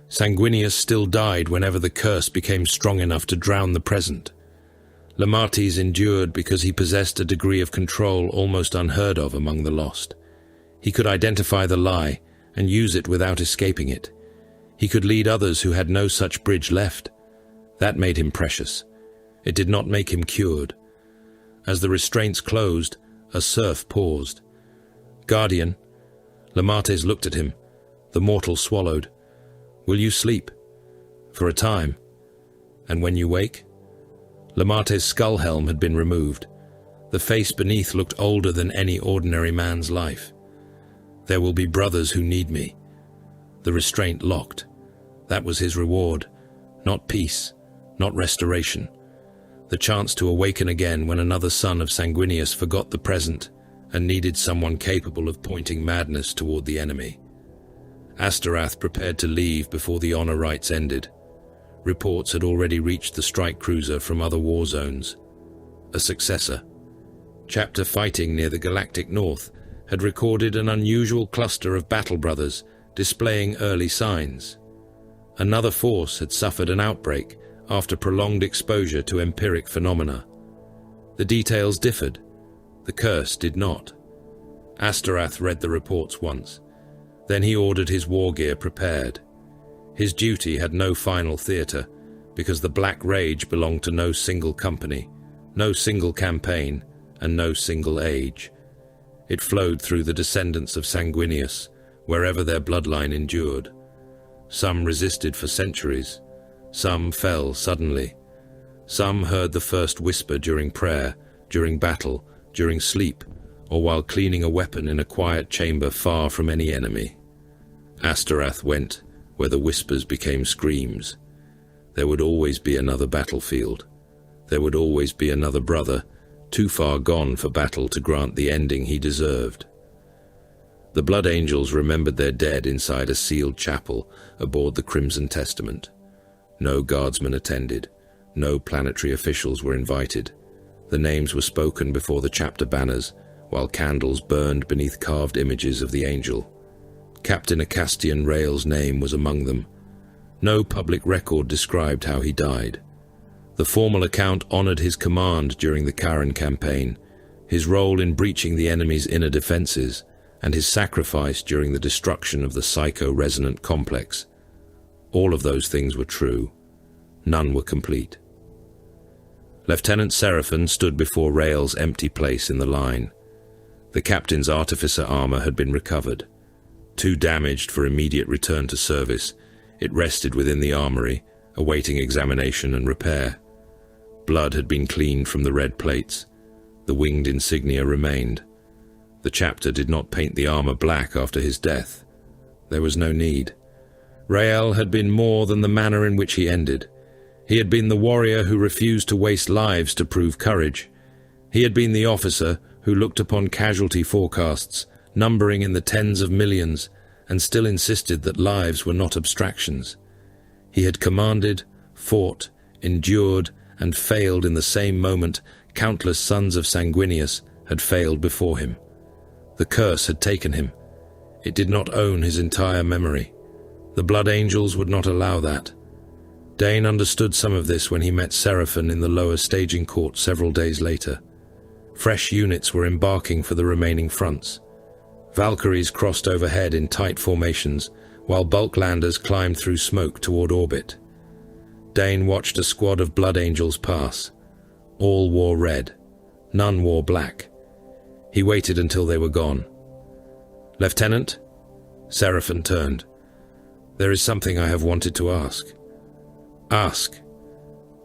Sanguinius still died whenever the curse became strong enough to drown the present. Lamartez endured because he possessed a degree of control almost unheard of among the lost. He could identify the lie and use it without escaping it. He could lead others who had no such bridge left. That made him precious. It did not make him cured. As the restraints closed, a serf paused. "Guardian." Lamartez looked at him. The mortal swallowed. "Will you sleep?" "For a time." "And when you wake?" Lamartez's skull helm had been removed. The face beneath looked older than any ordinary man's life. "There will be brothers who need me." The restraint locked. That was his reward. Not peace, not restoration. The chance to awaken again when another son of Sanguinius forgot the present and needed someone capable of pointing madness toward the enemy. Asterath prepared to leave before the honor rites ended. Reports had already reached the strike cruiser from other war zones. A successor, chapter fighting near the galactic north, had recorded an unusual cluster of battle brothers displaying early signs. Another force had suffered an outbreak after prolonged exposure to empiric phenomena. The details differed. The curse did not. Asterath read the reports once. Then he ordered his war gear prepared. His duty had no final theater, because the Black Rage belonged to no single company, no single campaign, and no single age. It flowed through the descendants of Sanguinius, wherever their bloodline endured. Some resisted for centuries. Some fell suddenly. Some heard the first whisper during prayer, during battle, during sleep, or while cleaning a weapon in a quiet chamber far from any enemy. Asterath went where the whispers became screams. There would always be another battlefield. There would always be another brother, too far gone for battle to grant the ending he deserved. The Blood Angels remembered their dead inside a sealed chapel aboard the Crimson Testament. No guardsmen attended. No planetary officials were invited. The names were spoken before the chapter banners, while candles burned beneath carved images of the angel. Captain Acastian Rail's name was among them. No public record described how he died. The formal account honored his command during the Karen campaign, his role in breaching the enemy's inner defenses, and his sacrifice during the destruction of the psycho-resonant complex. All of those things were true. None were complete. Lieutenant Seraphin stood before Rail's empty place in the line. The captain's artificer armor had been recovered. Too damaged for immediate return to service, it rested within the armory, awaiting examination and repair. Blood had been cleaned from the red plates. The winged insignia remained. The chapter did not paint the armor black after his death. There was no need. Rael had been more than the manner in which he ended. He had been the warrior who refused to waste lives to prove courage. He had been the officer who looked upon casualty forecasts, numbering in the tens of millions, and still insisted that lives were not abstractions. He had commanded, fought, endured, and failed in the same moment countless sons of Sanguinius had failed before him. The curse had taken him. It did not own his entire memory. The Blood Angels would not allow that. Dane understood some of this when he met Seraphon in the lower staging court several days later. Fresh units were embarking for the remaining fronts. Valkyries crossed overhead in tight formations, while bulklanders climbed through smoke toward orbit. Dane watched a squad of Blood Angels pass. All wore red. None wore black. He waited until they were gone. "Lieutenant?" Seraphon turned. "There is something I have wanted to ask." "Ask."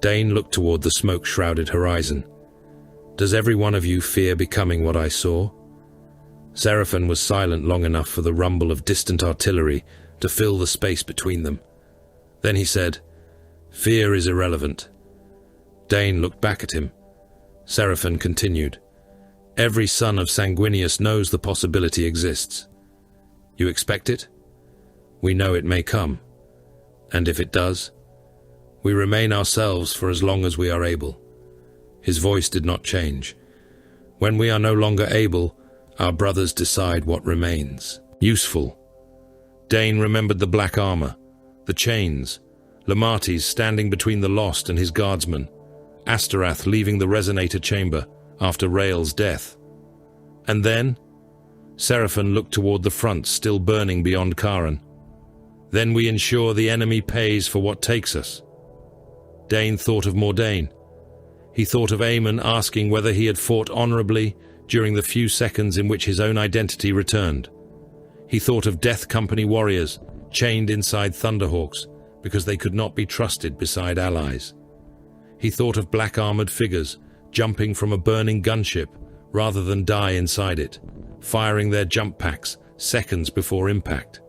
Dane looked toward the smoke-shrouded horizon. "Does every one of you fear becoming what I saw?" Seraphon was silent long enough for the rumble of distant artillery to fill the space between them. Then he said, "Fear is irrelevant." Dane looked back at him. Seraphon continued, "Every son of Sanguinius knows the possibility exists. You expect it? We know it may come. And if it does, we remain ourselves for as long as we are able." His voice did not change. "When we are no longer able, our brothers decide what remains. Useful." Dane remembered the black armor, the chains, Lamates standing between the Lost and his guardsmen, Astorath leaving the resonator chamber after Rael's death. And then? Seraphon looked toward the front still burning beyond Karen. "Then we ensure the enemy pays for what takes us." Dane thought of Mordain. He thought of Aemon asking whether he had fought honorably during the few seconds in which his own identity returned. He thought of Death Company warriors chained inside Thunderhawks because they could not be trusted beside allies. He thought of black-armored figures jumping from a burning gunship rather than die inside it, firing their jump packs seconds before impact.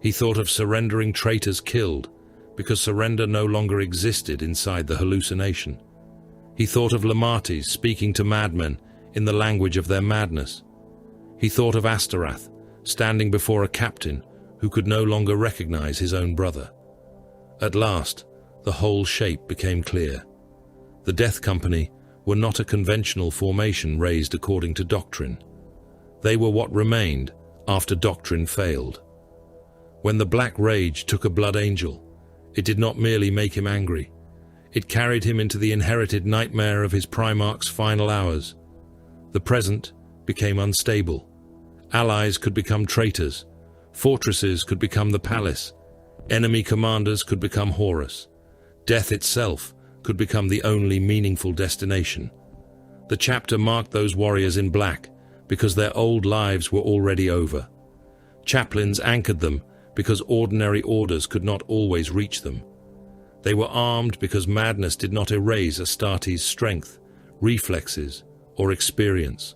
He thought of surrendering traitors killed because surrender no longer existed inside the hallucination. He thought of Lamates speaking to madmen in the language of their madness. He thought of Astorath standing before a captain who could no longer recognize his own brother. At last, the whole shape became clear. The Death Company were not a conventional formation raised according to doctrine. They were what remained after doctrine failed. When the Black Rage took a Blood Angel, it did not merely make him angry. It carried him into the inherited nightmare of his Primarch's final hours. The present became unstable. Allies could become traitors. Fortresses could become the palace. Enemy commanders could become Horus. Death itself could become the only meaningful destination. The chapter marked those warriors in black because their old lives were already over. Chaplains anchored them because ordinary orders could not always reach them. They were armed because madness did not erase Astarte's strength, reflexes, or experience.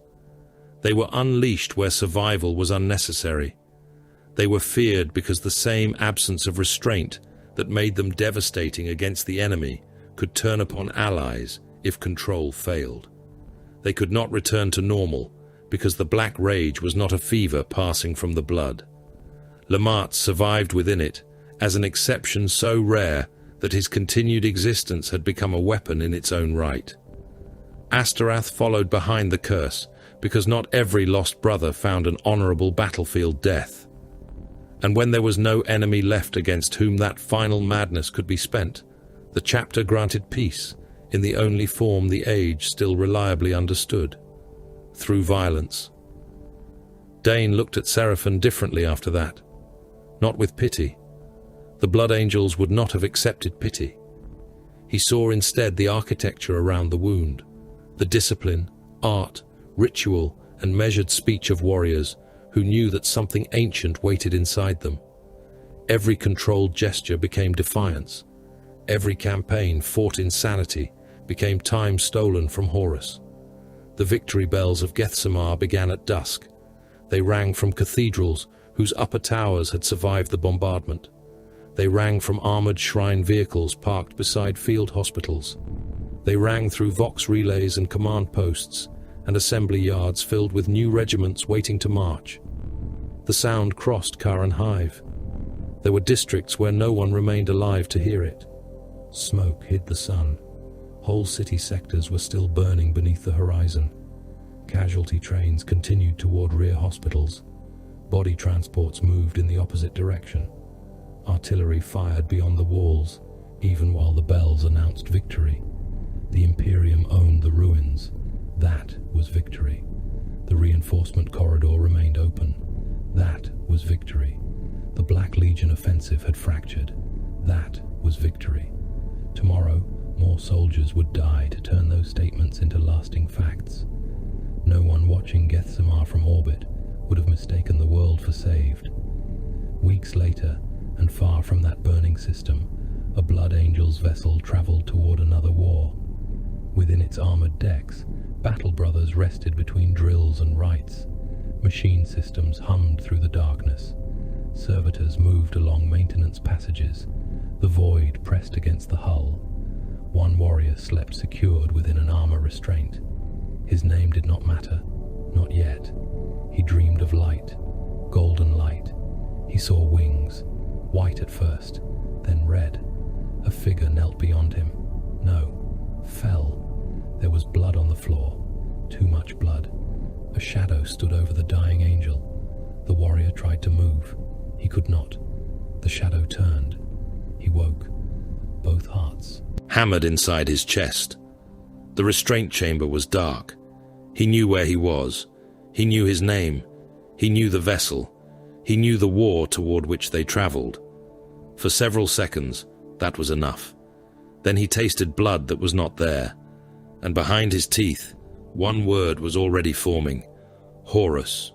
They were unleashed where survival was unnecessary. They were feared because the same absence of restraint that made them devastating against the enemy could turn upon allies if control failed. They could not return to normal because the Black Rage was not a fever passing from the blood. Lamart survived within it as an exception so rare that his continued existence had become a weapon in its own right. Astorath followed behind the curse because not every lost brother found an honorable battlefield death. And when there was no enemy left against whom that final madness could be spent, the chapter granted peace in the only form the age still reliably understood, through violence. Dane looked at Seraphon differently after that, not with pity. The Blood Angels would not have accepted pity. He saw instead the architecture around the wound, the discipline, art, ritual, and measured speech of warriors who knew that something ancient waited inside them. Every controlled gesture became defiance. Every campaign fought insanity became time stolen from Horus. The victory bells of Gethsemar began at dusk. They rang from cathedrals whose upper towers had survived the bombardment. They rang from armored shrine vehicles parked beside field hospitals. They rang through Vox relays and command posts and assembly yards filled with new regiments waiting to march. The sound crossed Karen Hive. There were districts where no one remained alive to hear it. Smoke hid the sun. Whole city sectors were still burning beneath the horizon. Casualty trains continued toward rear hospitals. Body transports moved in the opposite direction. Artillery fired beyond the walls, even while the bells announced victory. The Imperium owned the ruins. That was victory. The reinforcement corridor remained open. That was victory. The Black Legion offensive had fractured. That was victory. Tomorrow, more soldiers would die to turn those statements into lasting facts. No one watching Gethsemar from orbit would have mistaken the world for saved. Weeks later, and far from that burning system, a Blood Angel's vessel traveled toward another war. Within its armored decks, battle brothers rested between drills and rites. Machine systems hummed through the darkness. Servitors moved along maintenance passages. The void pressed against the hull. One warrior slept secured within an armor restraint. His name did not matter, not yet. He dreamed of light, golden light. He saw wings, white at first, then red. A figure knelt beyond him. No, fell. There was blood on the floor, too much blood. A shadow stood over the dying angel. The warrior tried to move. He could not. The shadow turned. He woke, both hearts hammered inside his chest. The restraint chamber was dark. He knew where he was. He knew his name. He knew the vessel. He knew the war toward which they traveled. For several seconds, that was enough. Then he tasted blood that was not there. And behind his teeth, one word was already forming: Horus.